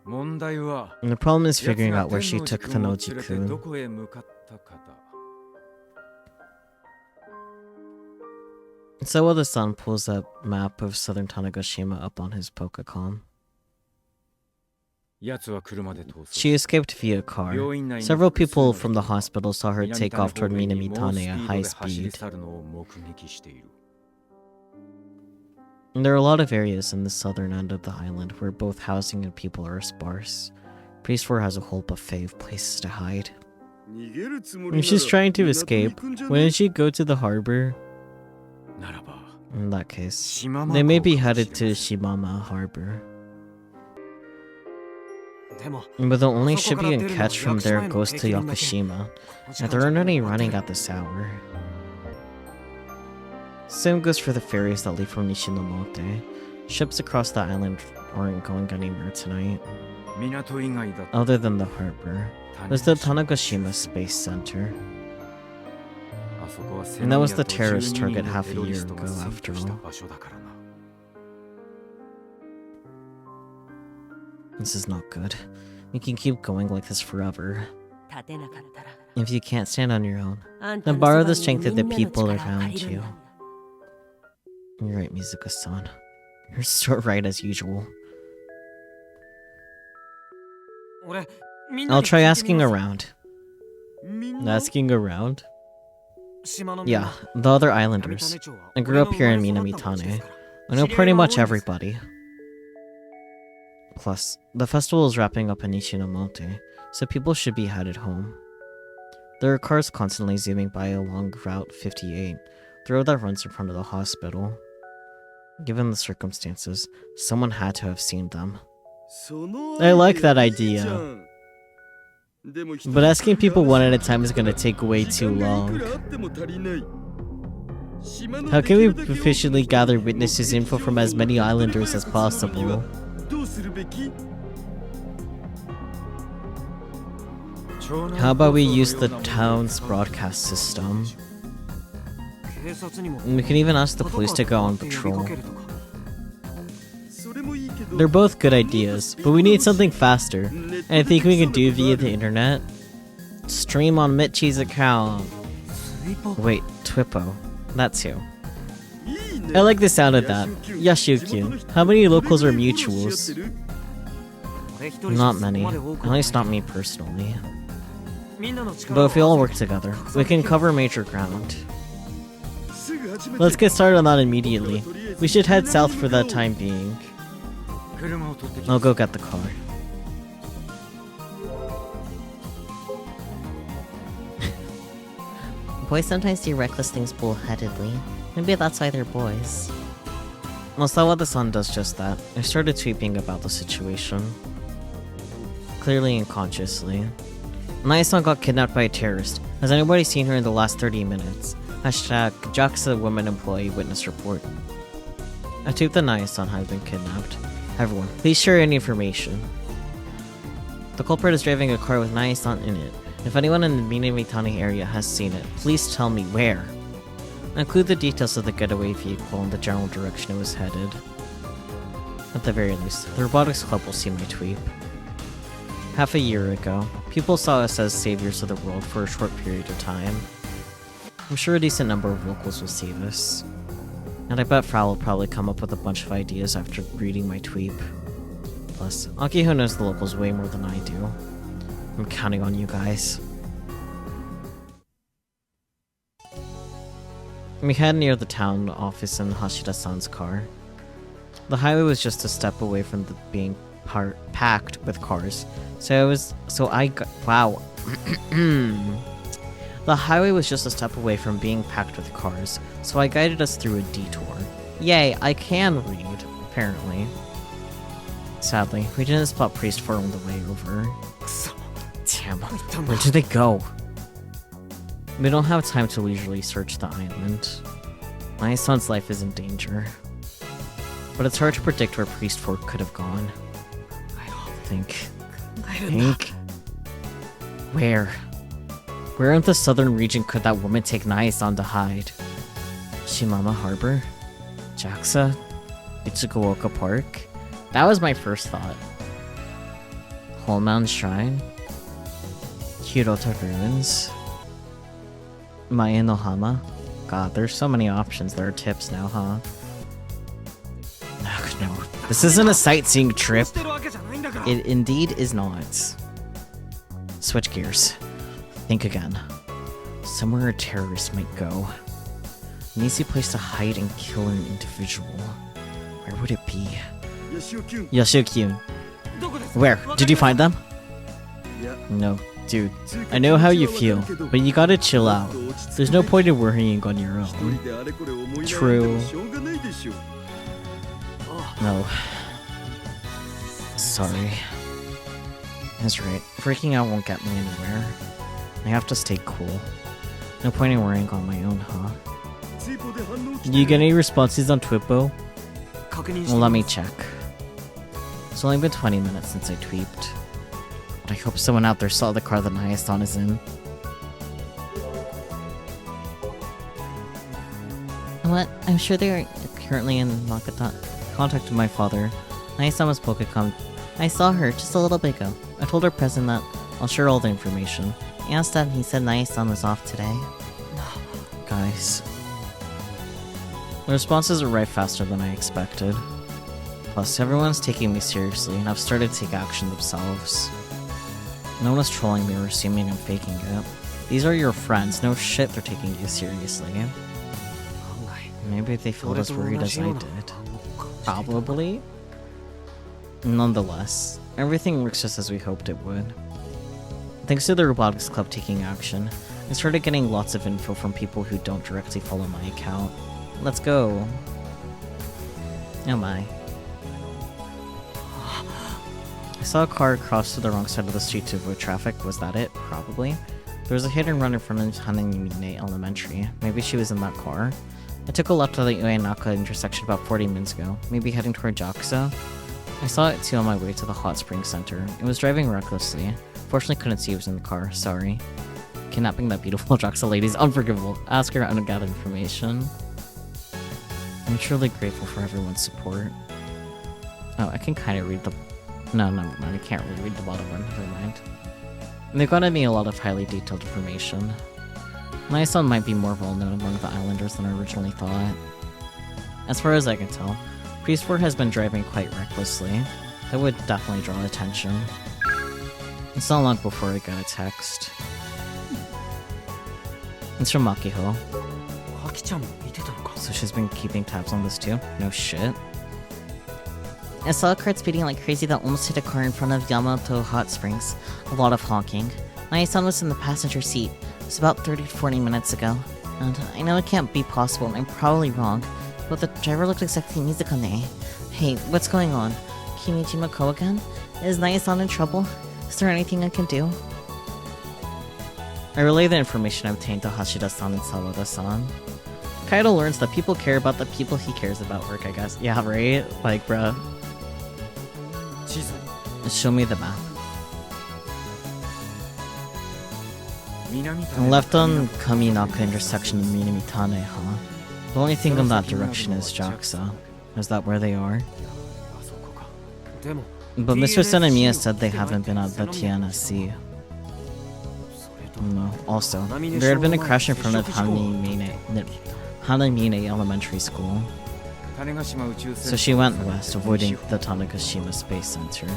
And the problem is figuring out where she took Tanoji-kun. Sawada-san pulls a map of southern Tanegashima up on his Pokecom. She escaped via car. Several people from the hospital saw her take off toward Minamitane at high speed. And there are a lot of areas in the southern end of the island where both housing and people are sparse. Priest 4 has a whole buffet of places to hide. If she's trying to escape, wouldn't she go to the harbor? In that case, they may be headed to Shimama Harbor. But the only ship you can catch from there goes to Yakushima, and there aren't any running at this hour. Same goes for the ferries that leave from Nishinomote. Ships across the island aren't going anywhere tonight. Other than the harbor, there's the Tanegashima Space Center. And that was the terrorist target half a year ago, after all. This is not good. You can keep going like this forever. If you can't stand on your own, then borrow the strength of the people around you. You're right, Mizuka-san. You're so right as usual. I'll try asking around. Asking around? Yeah, the other islanders. I grew up here in Minamitane. I know pretty much everybody. Plus, the festival is wrapping up in Nishinomote, so people should be headed home. There are cars constantly zooming by along Route 58, the road that runs in front of the hospital. Given the circumstances, someone had to have seen them. I like that idea. But asking people one at a time is gonna take way too long. How can we efficiently gather witnesses' info from as many islanders as possible? How about we use the town's broadcast system? We can even ask the police to go on patrol. They're both good ideas, but we need something faster. And I think we can do via the internet. Stream on Michi's account. Wait, Twippo. That's who. I like the sound of that. Yashukyun. How many locals are mutuals? Not many. At least not me personally. But if we all work together, we can cover major ground. Let's get started on that immediately. We should head south for that time being. I'll go get the car. Boys sometimes do reckless things bullheadedly. Maybe that's why they're boys. Well, Sawada-san does just that. I started tweeting about the situation. Clearly unconsciously. Naya-san got kidnapped by a terrorist. Has anybody seen her in the last 30 minutes? Hashtag JAXA woman employee witness report. I think the Naya-san has been kidnapped. Everyone, please share any information. The culprit is driving a car with Naya-san in it. If anyone in the Minamitani area has seen it, please tell me where. Include the details of the getaway vehicle and the general direction it was headed. At the very least, the Robotics Club will see my tweet. Half a year ago, people saw us as saviors of the world for a short period of time. I'm sure a decent number of locals will see this. And I bet Frau will probably come up with a bunch of ideas after reading my tweet. Plus, Akiho knows the locals way more than I do. I'm counting on you guys. We head near the town office in Hashida-san's car. The highway was just a step away from being packed with cars, wow. The highway was just a step away from being packed with cars, so I guided us through a detour. Yay, I can read, apparently. Sadly, we didn't spot Priest 4 on the way over. Damn, where did they go? We don't have time to leisurely search the island. My son's life is in danger. But it's hard to predict where Priest 4 could have gone. Think. Where? Where in the southern region could that woman take Naya-san to hide? Shimama Harbor? JAXA? Ichiguoka Park? That was my first thought. Whole Mountain Shrine? Hirota Ruins? Maenohama? God, there's so many options. There are tips now, huh? Ugh, no. This isn't a sightseeing trip. It indeed is not. Switch gears. Think again. Somewhere a terrorist might go. An easy place to hide and kill an individual. Where would it be? Yoshio-kyun. Where? Did you find them? No. Dude, I know how you feel, but you gotta chill out. There's no point in worrying on your own. True. No. Sorry. That's right. Freaking out won't get me anywhere. I have to stay cool. No point in worrying on my own, huh? Did you get any responses on Twippo? Well, let me check. It's only been 20 minutes since I tweeped. But I hope someone out there saw the car that Naya-san is in. What? I'm sure they are currently in contact with my father. Naya-san was Pokecom. I saw her just a little bit ago. I told her president that I'll share all the information. I asked that and he said Naya-san was off today. Guys. The responses arrived faster than I expected. Plus, everyone's taking me seriously and have started to take action themselves. No one is trolling me or assuming I'm faking it. These are your friends, no shit they're taking you seriously. Maybe they feel as worried as I did. Probably. Nonetheless, everything works just as we hoped it would. Thanks to the Robotics Club taking action, I started getting lots of info from people who don't directly follow my account. Let's go. Oh my. I saw a car cross to the wrong side of the street to avoid traffic. Was that it? Probably. There was a hit and run in front of Hanamine Elementary. Maybe she was in that car. I took a left at the Uenaka intersection about 40 minutes ago, maybe heading toward JAXA. I saw it too on my way to the Hot Spring Center. It was driving recklessly. Fortunately couldn't see who was in the car, sorry. Kidnapping that beautiful JAXA lady is unforgivable. Ask her to gather information. I'm truly grateful for everyone's support. Oh, I can kind of read the... No, never mind, I can't really read the bottom one, never mind. They've gotten me a lot of highly detailed information. My son might be more well-known among the islanders than I originally thought. As far as I can tell, Priest 4 has been driving quite recklessly. That would definitely draw attention. It's not long before I got a text. It's from Makiho. So she's been keeping tabs on this too? No shit. I saw a cart speeding like crazy that almost hit a car in front of Yamato Hot Springs. A lot of honking. My son was in the passenger seat. It was about 30 to 40 minutes ago. And I know it can't be possible, and I'm probably wrong, but the driver looked exactly Mizukane. Hey, what's going on? Kimijima Ko again? Is Naya-san in trouble? Is there anything I can do? I relay the information I obtained to Hashida-san and Sawada-san. Kaido learns that people care about the people he cares about work, I guess. Yeah, right? Like, bruh. Show me the map. Left on Kaminaka intersection of Minamitane, huh? The only thing in that direction is JAXA. Is that where they are? But Mr. Senemiya said they haven't been at the TNSC. No. Also, there had been a crash in front of Hanamine Elementary School. So she went west, avoiding the Tanegashima Space Center.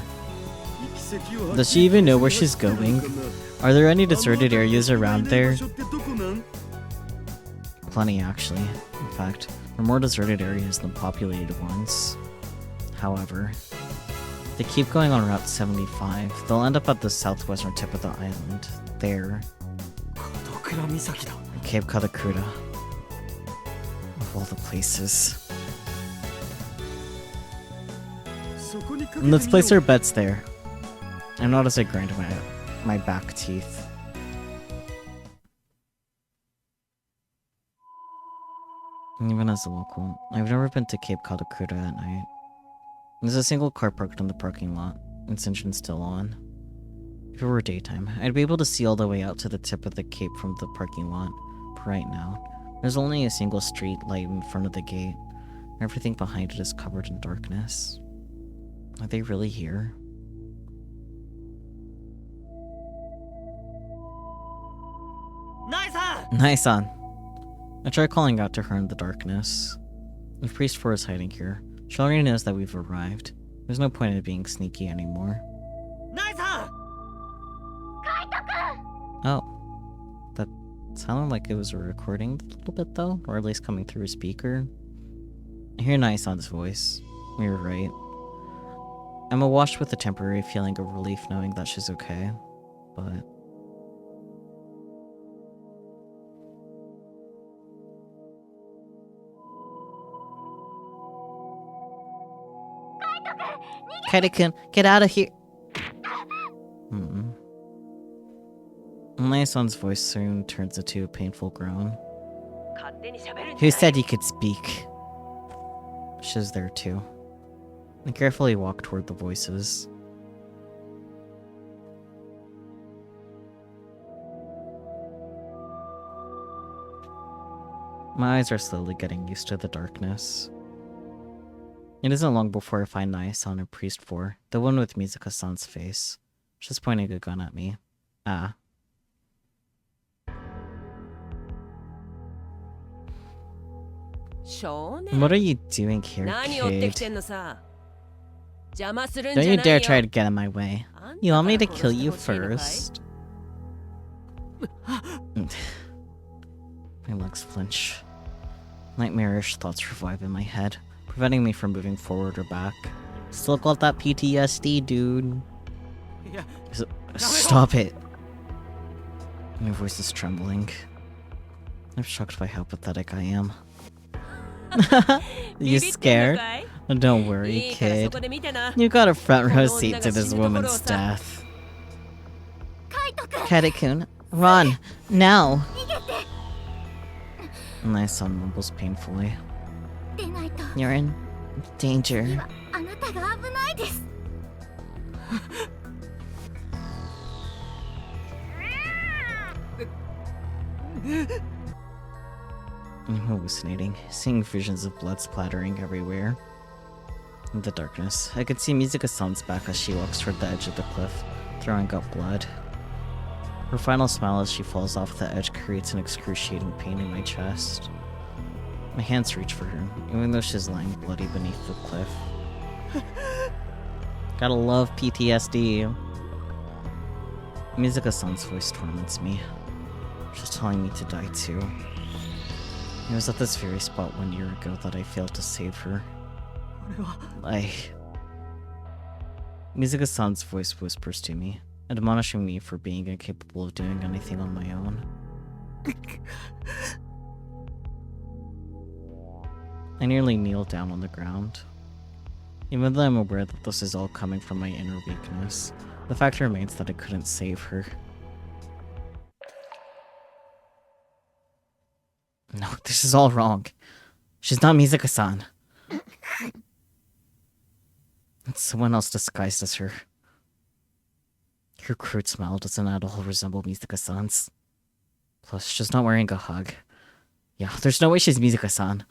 Does she even know where she's going? Are there any deserted areas around there? Plenty, actually. In fact, there are more deserted areas than populated ones. However, they keep going on Route 75. They'll end up at the southwestern tip of the island. There. Cape Katakura. Of all the places. Let's place our bets there. I notice I grind my back teeth. Even as a local, I've never been to Cape Katakura at night. There's a single car parked in the parking lot, its engine still on. If it were daytime, I'd be able to see all the way out to the tip of the cape from the parking lot. But right now, there's only a single street light in front of the gate. Everything behind it is covered in darkness. Are they really here? Nice-on! I try calling out to her in the darkness. If Priest 4 is hiding here, she already knows that we've arrived. There's no point in being sneaky anymore. Oh. That sounded like it was a recording a little bit though, or at least coming through a speaker. I hear Nai-san's voice. You're right. I'm awash with a temporary feeling of relief knowing that she's okay, but... Kaito-kun, get out of here! Nai-san's voice soon turns into a painful groan. Who said you could speak? She's there too. I carefully walk toward the voices. My eyes are slowly getting used to the darkness. It isn't long before I find Nai-san and Priest 4, the one with Mizuka-san's face. She's pointing a gun at me. Ah. What are you doing here, kid? Don't you dare try to get in my way. You want me to kill you first? My legs flinch. Nightmarish thoughts revive in my head, preventing me from moving forward or back. Still got that PTSD, dude. Stop it. My voice is trembling. I'm shocked by how pathetic I am. You scared? Don't worry, kid. You got a front row seat to this woman's death. Kaito-kun, run! Now! Nai-san mumbles painfully. You're in danger. I'm hallucinating, seeing visions of blood splattering everywhere. In the darkness, I could see Mizuka-san's back as she walks toward the edge of the cliff, throwing up blood. Her final smile as she falls off the edge creates an excruciating pain in my chest. My hands reach for her, even though she's lying bloody beneath the cliff. Gotta love PTSD. Mizuka-san's voice torments me. She's telling me to die too. It was at this very spot 1 year ago that I failed to save her. Mizuka-san's voice whispers to me, admonishing me for being incapable of doing anything on my own. I nearly kneel down on the ground. Even though I'm aware that this is all coming from my inner weakness, the fact remains that I couldn't save her. No, this This is all wrong. She's not Mizuka-san. It's someone else disguised as her. Her crude smile doesn't at all resemble Mizuka-san's. Plus, she's not wearing a hug. Yeah, there's no way she's Mizuka-san.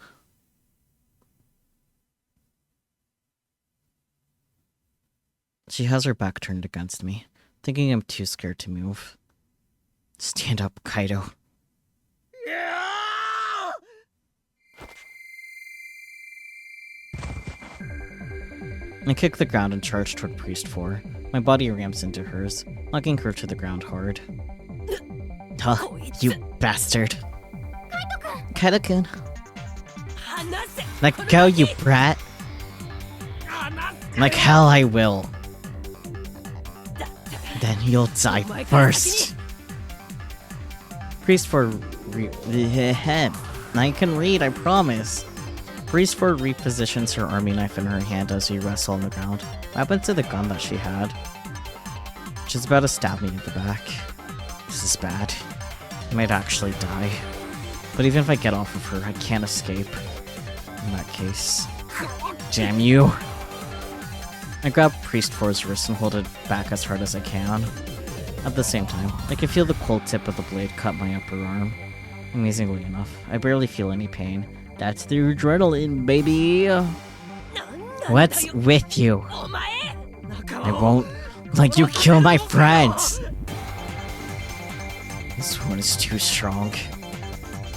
She has her back turned against me, thinking I'm too scared to move. Stand up, Kaido. I kick the ground and charge toward Priest 4. My body rams into hers, knocking her to the ground hard. Huh, you bastard. Kaido-kun. Let go, you brat. Like hell I will. Then you'll die first. Priest 4 I can read, I promise. Priest 4 repositions her army knife in her hand as we wrestle on the ground. What happened to the gun that she had? She's about to stab me in the back. This is bad. I might actually die. But even if I get off of her, I can't escape. In that case. Damn you. I grab Priest 4's wrist and hold it back as hard as I can. At the same time, I can feel the cold tip of the blade cut my upper arm. Amazingly enough, I barely feel any pain. That's the adrenaline, baby! What's with you? I won't let you kill my friends! This one is too strong.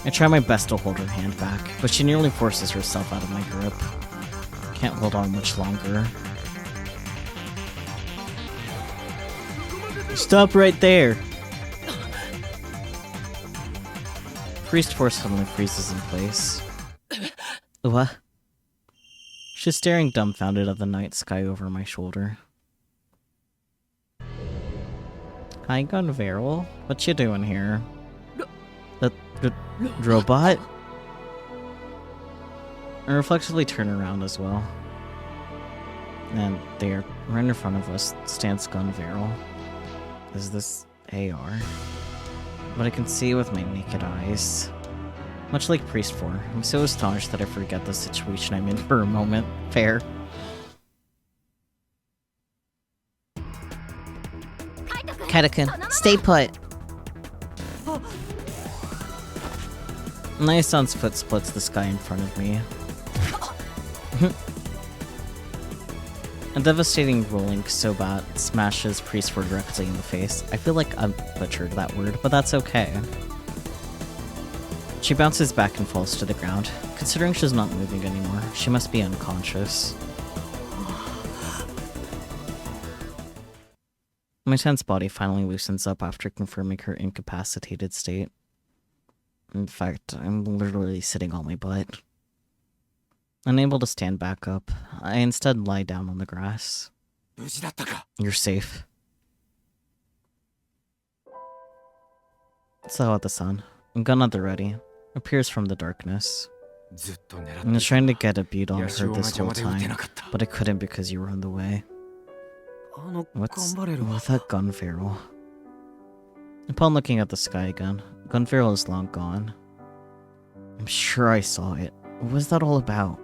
I try my best to hold her hand back, but she nearly forces herself out of my grip. Can't hold on much longer. Stop right there! Priest 4 suddenly freezes in place. What? She's staring dumbfounded at the night sky over my shoulder. Hi, Gunveral. What you doing here? The robot? I reflexively turn around as well. And there, right in front of us, stands Gunveral. Is this AR? But I can see with my naked eyes. Much like Priest 4, I'm so astonished that I forget the situation I'm in for a moment. Fair. Kaido-kun, stay put. Nice-san's foot splits the sky in front of me. A devastating rolling Sobat smashes Priest 4 directly in the face. I feel like I butchered that word, but that's okay. She bounces back and falls to the ground. Considering she's not moving anymore, she must be unconscious. My tense body finally loosens up after confirming her incapacitated state. In fact, I'm literally sitting on my butt. Unable to stand back up, I instead lie down on the grass. You're safe. Sawada-san, gun at the ready, appears from the darkness. I was trying to get a beat on her this whole time, but I couldn't because you were in the way. What's with that Gunveral? Upon looking at the sky again, Gunveral is long gone. I'm sure I saw it. What was that all about?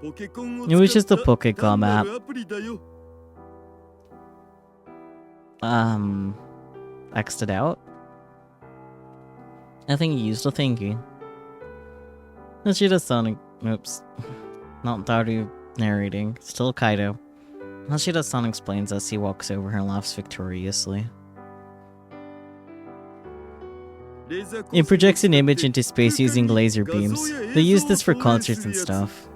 It was just a Pokecom app. X'd it out? I think you used a thingy. Hashida-san, oops. Not Daru narrating, still Kaido. Hashida-san explains as he walks over and laughs victoriously. It projects an image into space using laser beams. They use this for concerts and stuff.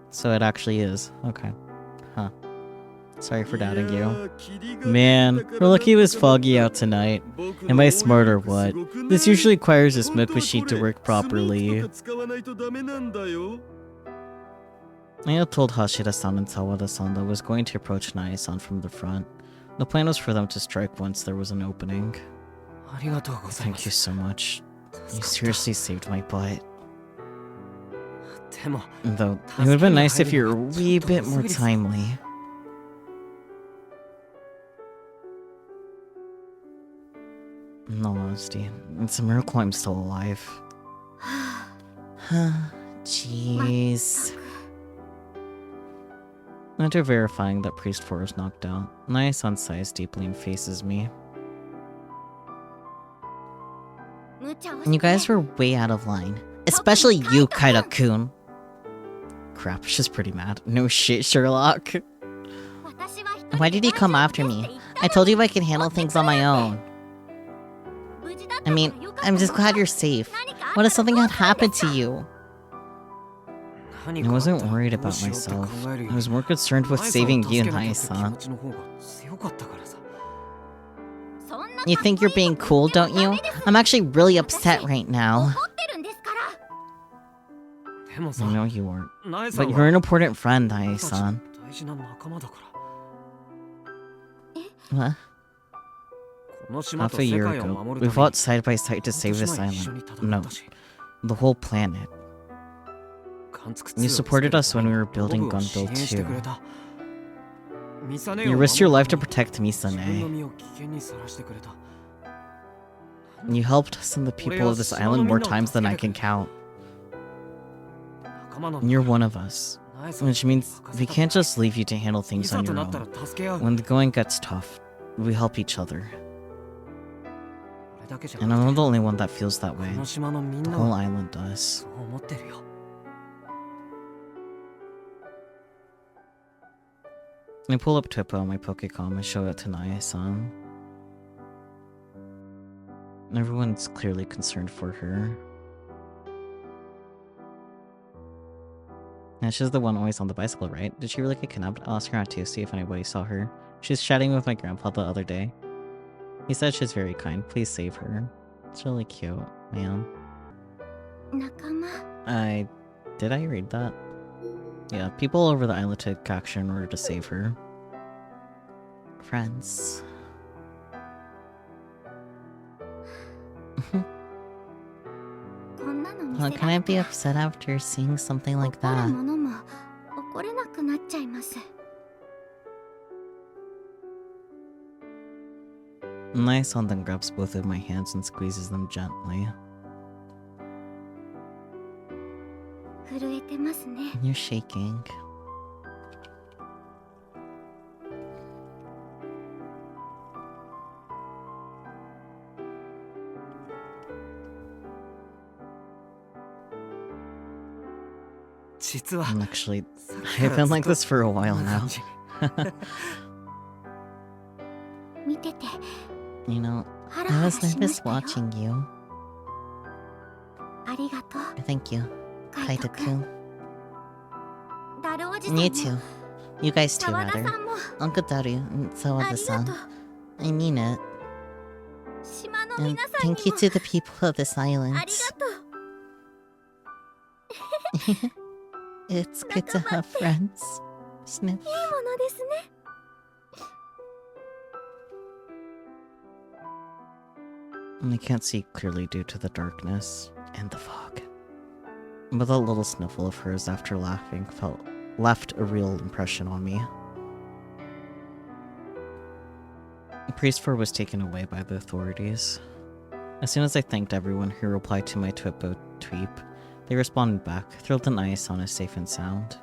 So it actually is. Okay. Huh. Sorry for doubting you. Man, we're lucky it was foggy out tonight. Am I smart or what? This usually requires a smoke machine to work properly. I had told Hashida-san and Sawada-san that I was going to approach Nae-san from the front. The plan was for them to strike once there was an opening. Thank you so much. You seriously saved my butt. Though, it would have been nice if you were a wee bit more timely. In all honesty, it's a miracle I'm still alive. Jeez. After verifying that Priest 4 is knocked out, Naya-san sighs deeply and faces me. You guys were way out of line. Especially you, Kaida-kun. Crap, she's pretty mad. No shit, Sherlock. Why did you come after me? I told you I could handle things on my own. I mean, I'm just glad you're safe. What if something had happened to you? I wasn't worried about myself. I was more concerned with saving you, Naya-san. You think you're being cool, don't you? I'm actually really upset right now. I know you weren't. But you're an important friend, Naya-san. What? Half a year ago, we fought side by side to save this island. No, the whole planet. You supported us when we were building Gunbuild 2. You risked your life to protect Misane. You helped us and the people of this island more times than I can count. And you're one of us, which means we can't just leave you to handle things on your own. When the going gets tough, we help each other. And I'm not the only one that feels that way. The whole island does. I pull up Twippo on my Pokecom and show it to Naya-san. Everyone's clearly concerned for her. Yeah, she's the one always on the bicycle, right? Did she really get kidnapped? I'll ask her out too, see if anybody saw her. She was chatting with my grandpa the other day. He said she's very kind. Please save her. It's really cute, man. Did I read that? Yeah, people all over the island took action in order to save her. Friends. How can I be upset after seeing something like that? Naya-san then grabs both of my hands and squeezes them gently. You're shaking. Actually, I've been like this for a while now. You know, I was nervous watching you. Thank you, Kaida-kun. You too. You guys too, rather. Uncle Daru and Sawada-san. I mean it. And thank you to the people of this island. It's good to have friends. Sniff. I can't see clearly due to the darkness and the fog. But that little sniffle of hers after laughing left a real impression on me. Priest 4 was taken away by the authorities. As soon as I thanked everyone who replied to my Twippo tweet, they responded back, thrilled that Naya-san is safe and sound.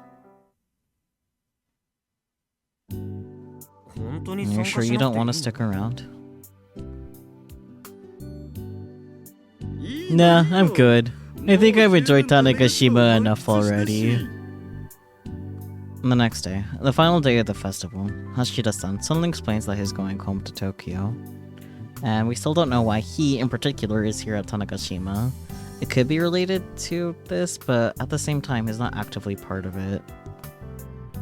You're sure you don't want to stick around? Nah, I'm good. I think I've enjoyed Tanegashima enough already. The next day, the final day of the festival, Hashida-san suddenly explains that he's going home to Tokyo. And we still don't know why he, in particular, is here at Tanegashima. It could be related to this, but at the same time, he's not actively part of it.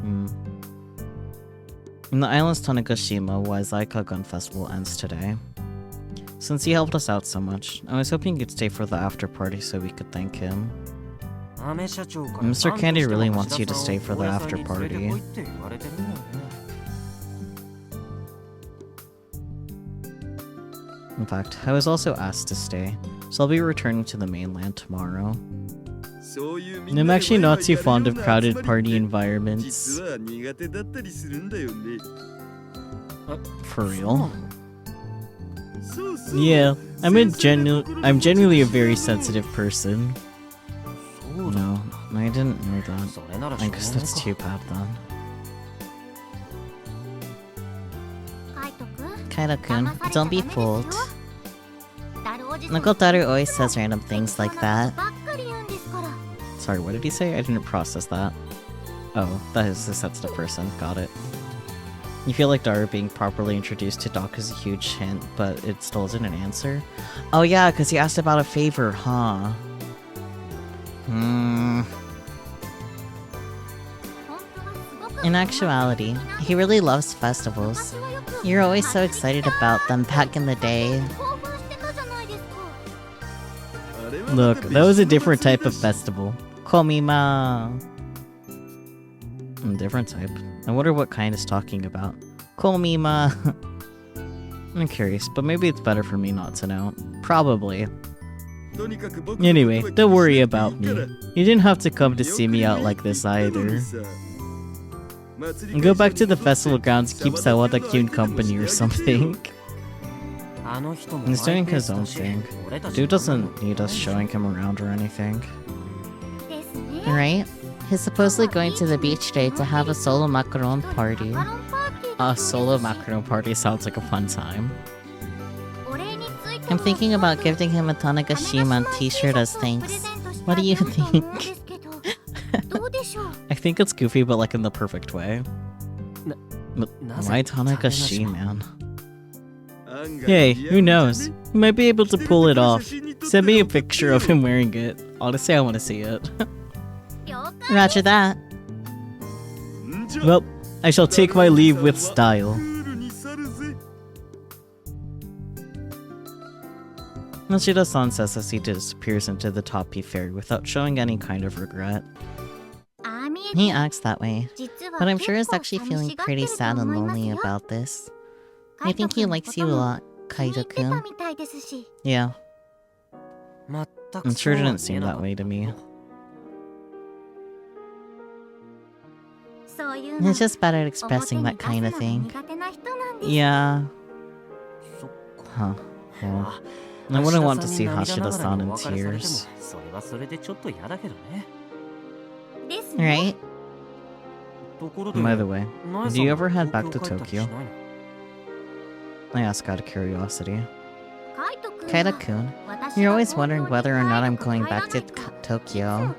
In the island's Tanegashima, Waizaika Gun Festival ends today. Since he helped us out so much, I was hoping he'd stay for the after party so we could thank him. Mr. Candy really wants you to stay for the after party. In fact, I was also asked to stay, so I'll be returning to the mainland tomorrow. I'm actually not too fond of crowded party environments. For real? Yeah, I'm genuinely a very sensitive person. No, I didn't know that. I guess that's too bad then. Kaito-kun, don't be fooled. Uncle Daru always says random things like that. Sorry, what did he say? I didn't process that. Oh, that is a sensitive person. Got it. You feel like Daru being properly introduced to Doc is a huge hint, but it still isn't an answer? Oh yeah, because he asked about a favor, huh? In actuality, he really loves festivals. You're always so excited about them back in the day. Look, that was a different type of festival. Komima! Different type. I wonder what kind is talking about. Komima! I'm curious, but maybe it's better for me not to know. Probably. Anyway, don't worry about me. You didn't have to come to see me out like this either. Go back to the festival grounds, keep Sawada-kyun company or something. He's doing his own thing. Dude doesn't need us showing him around or anything. Right? He's supposedly going to the beach today to have a solo macaron party. A solo macaron party sounds like a fun time. I'm thinking about gifting him a Tanegashima t-shirt as thanks. What do you think? I think it's goofy, but like in the perfect way. Why Tanagashi, man? Hey, who knows? You might be able to pull it off. Send me a picture of him wearing it. Honestly, I want to see it. Roger that. Well, I shall take my leave with style. Machida-san says as he disappears into the Topi Ferry without showing any kind of regret. He acts that way, but I'm sure he's actually feeling pretty sad and lonely about this. I think he likes you a lot, Kaito-kun. Yeah. It sure didn't seem that way to me. He's just bad at expressing that kind of thing. Yeah. Huh. Well, I wouldn't want to see Hashida-san in tears. Right? By the way, do you ever head back to Tokyo? I ask out of curiosity. Kaito-kun, you're always wondering whether or not I'm going back to Tokyo.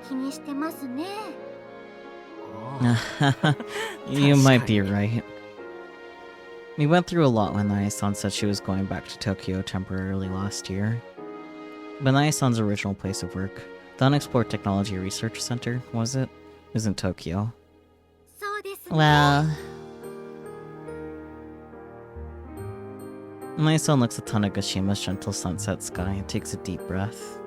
You might be right. We went through a lot when Naya-san said she was going back to Tokyo temporarily last year. But Naya-san's original place of work, the Unexplored Technology Research Center, was it? Is in Tokyo. Well... Naya-san looks at Tanegashima's gentle sunset sky and takes a deep breath.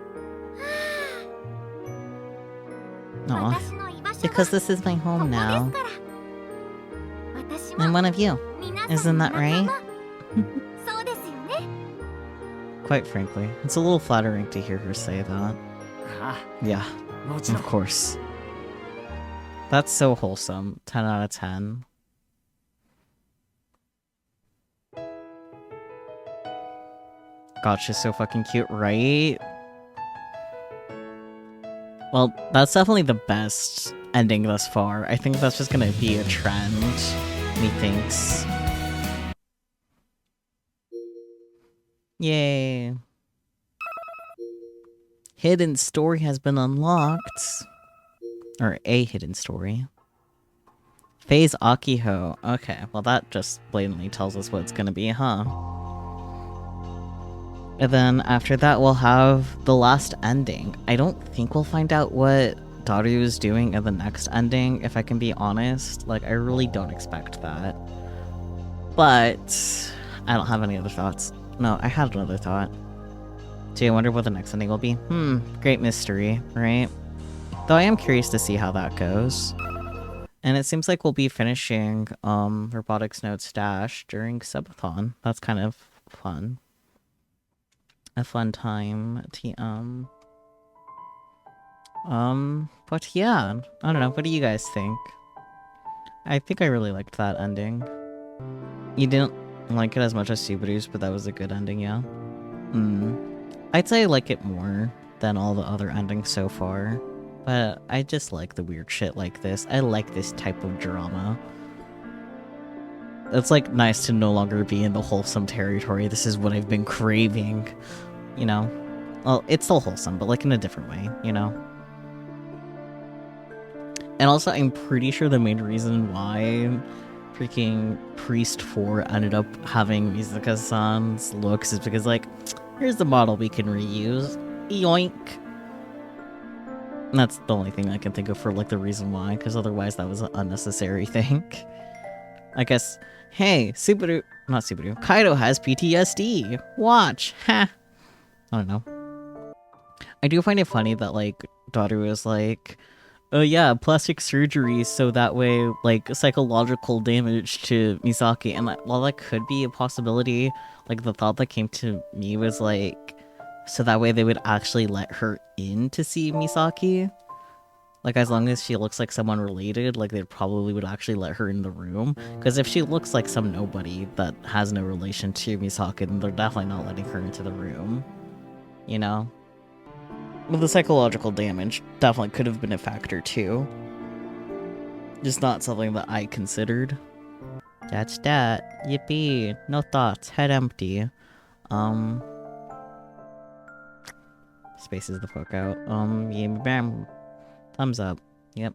Aw. Because this is my home now. I'm one of you. Isn't that right? Quite frankly, it's a little flattering to hear her say that. Yeah, of course. That's so wholesome. 10 out of 10. God, she's so fucking cute, right? Well, that's definitely the best ending thus far. I think that's just gonna be a trend, methinks. Yay. Hidden story has been unlocked. Or a hidden story. Phase Akiho. Okay, well that just blatantly tells us what it's gonna be, huh? And then after that we'll have the last ending. I don't think we'll find out what Daru is doing in the next ending, if I can be honest. Like, I really don't expect that. But I don't have any other thoughts. No, I had another thought. Do you wonder what the next ending will be? Great mystery, right? Though I am curious to see how that goes. And it seems like we'll be finishing Robotics Notes DaSH during Subathon. That's kind of fun. A fun time, TM. But yeah, I don't know, what do you guys think? I think I really liked that ending. You didn't like it as much as Subaru's, but that was a good ending, yeah? I'd say I like it more than all the other endings so far. But I just like the weird shit like this. I like this type of drama. It's like nice to no longer be in the wholesome territory. This is what I've been craving, you know? Well, it's still wholesome, but like in a different way, you know? And also, I'm pretty sure the main reason why freaking Priest 4 ended up having Mizuka-san's looks is because, like, here's the model we can reuse. Yoink! And that's the only thing I can think of for, like, the reason why, because otherwise that was an unnecessary thing. I guess, hey, not Subaru, Kaido has PTSD! Watch! Ha! I don't know. I do find it funny that, like, Daru was like, oh yeah, plastic surgery so that way, like, psychological damage to Misaki. And while that could be a possibility, like, the thought that came to me was like, so that way they would actually let her in to see Misaki. Like, as long as she looks like someone related, like, they probably would actually let her in the room. Because if she looks like some nobody that has no relation to Misaki, then they're definitely not letting her into the room. You know? Well, the psychological damage definitely could have been a factor, too. Just not something that I considered. That's that. Yippee. No thoughts. Head empty. Spaces the fuck out. Yeah, bam. Thumbs up. Yep.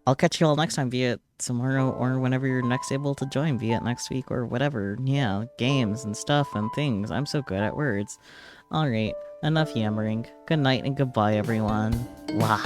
I'll catch you all next time, be it tomorrow or whenever you're next able to join, be it next week or whatever. Yeah, games and stuff and things. I'm so good at words. Alright, enough yammering. Good night and goodbye, everyone. Wah.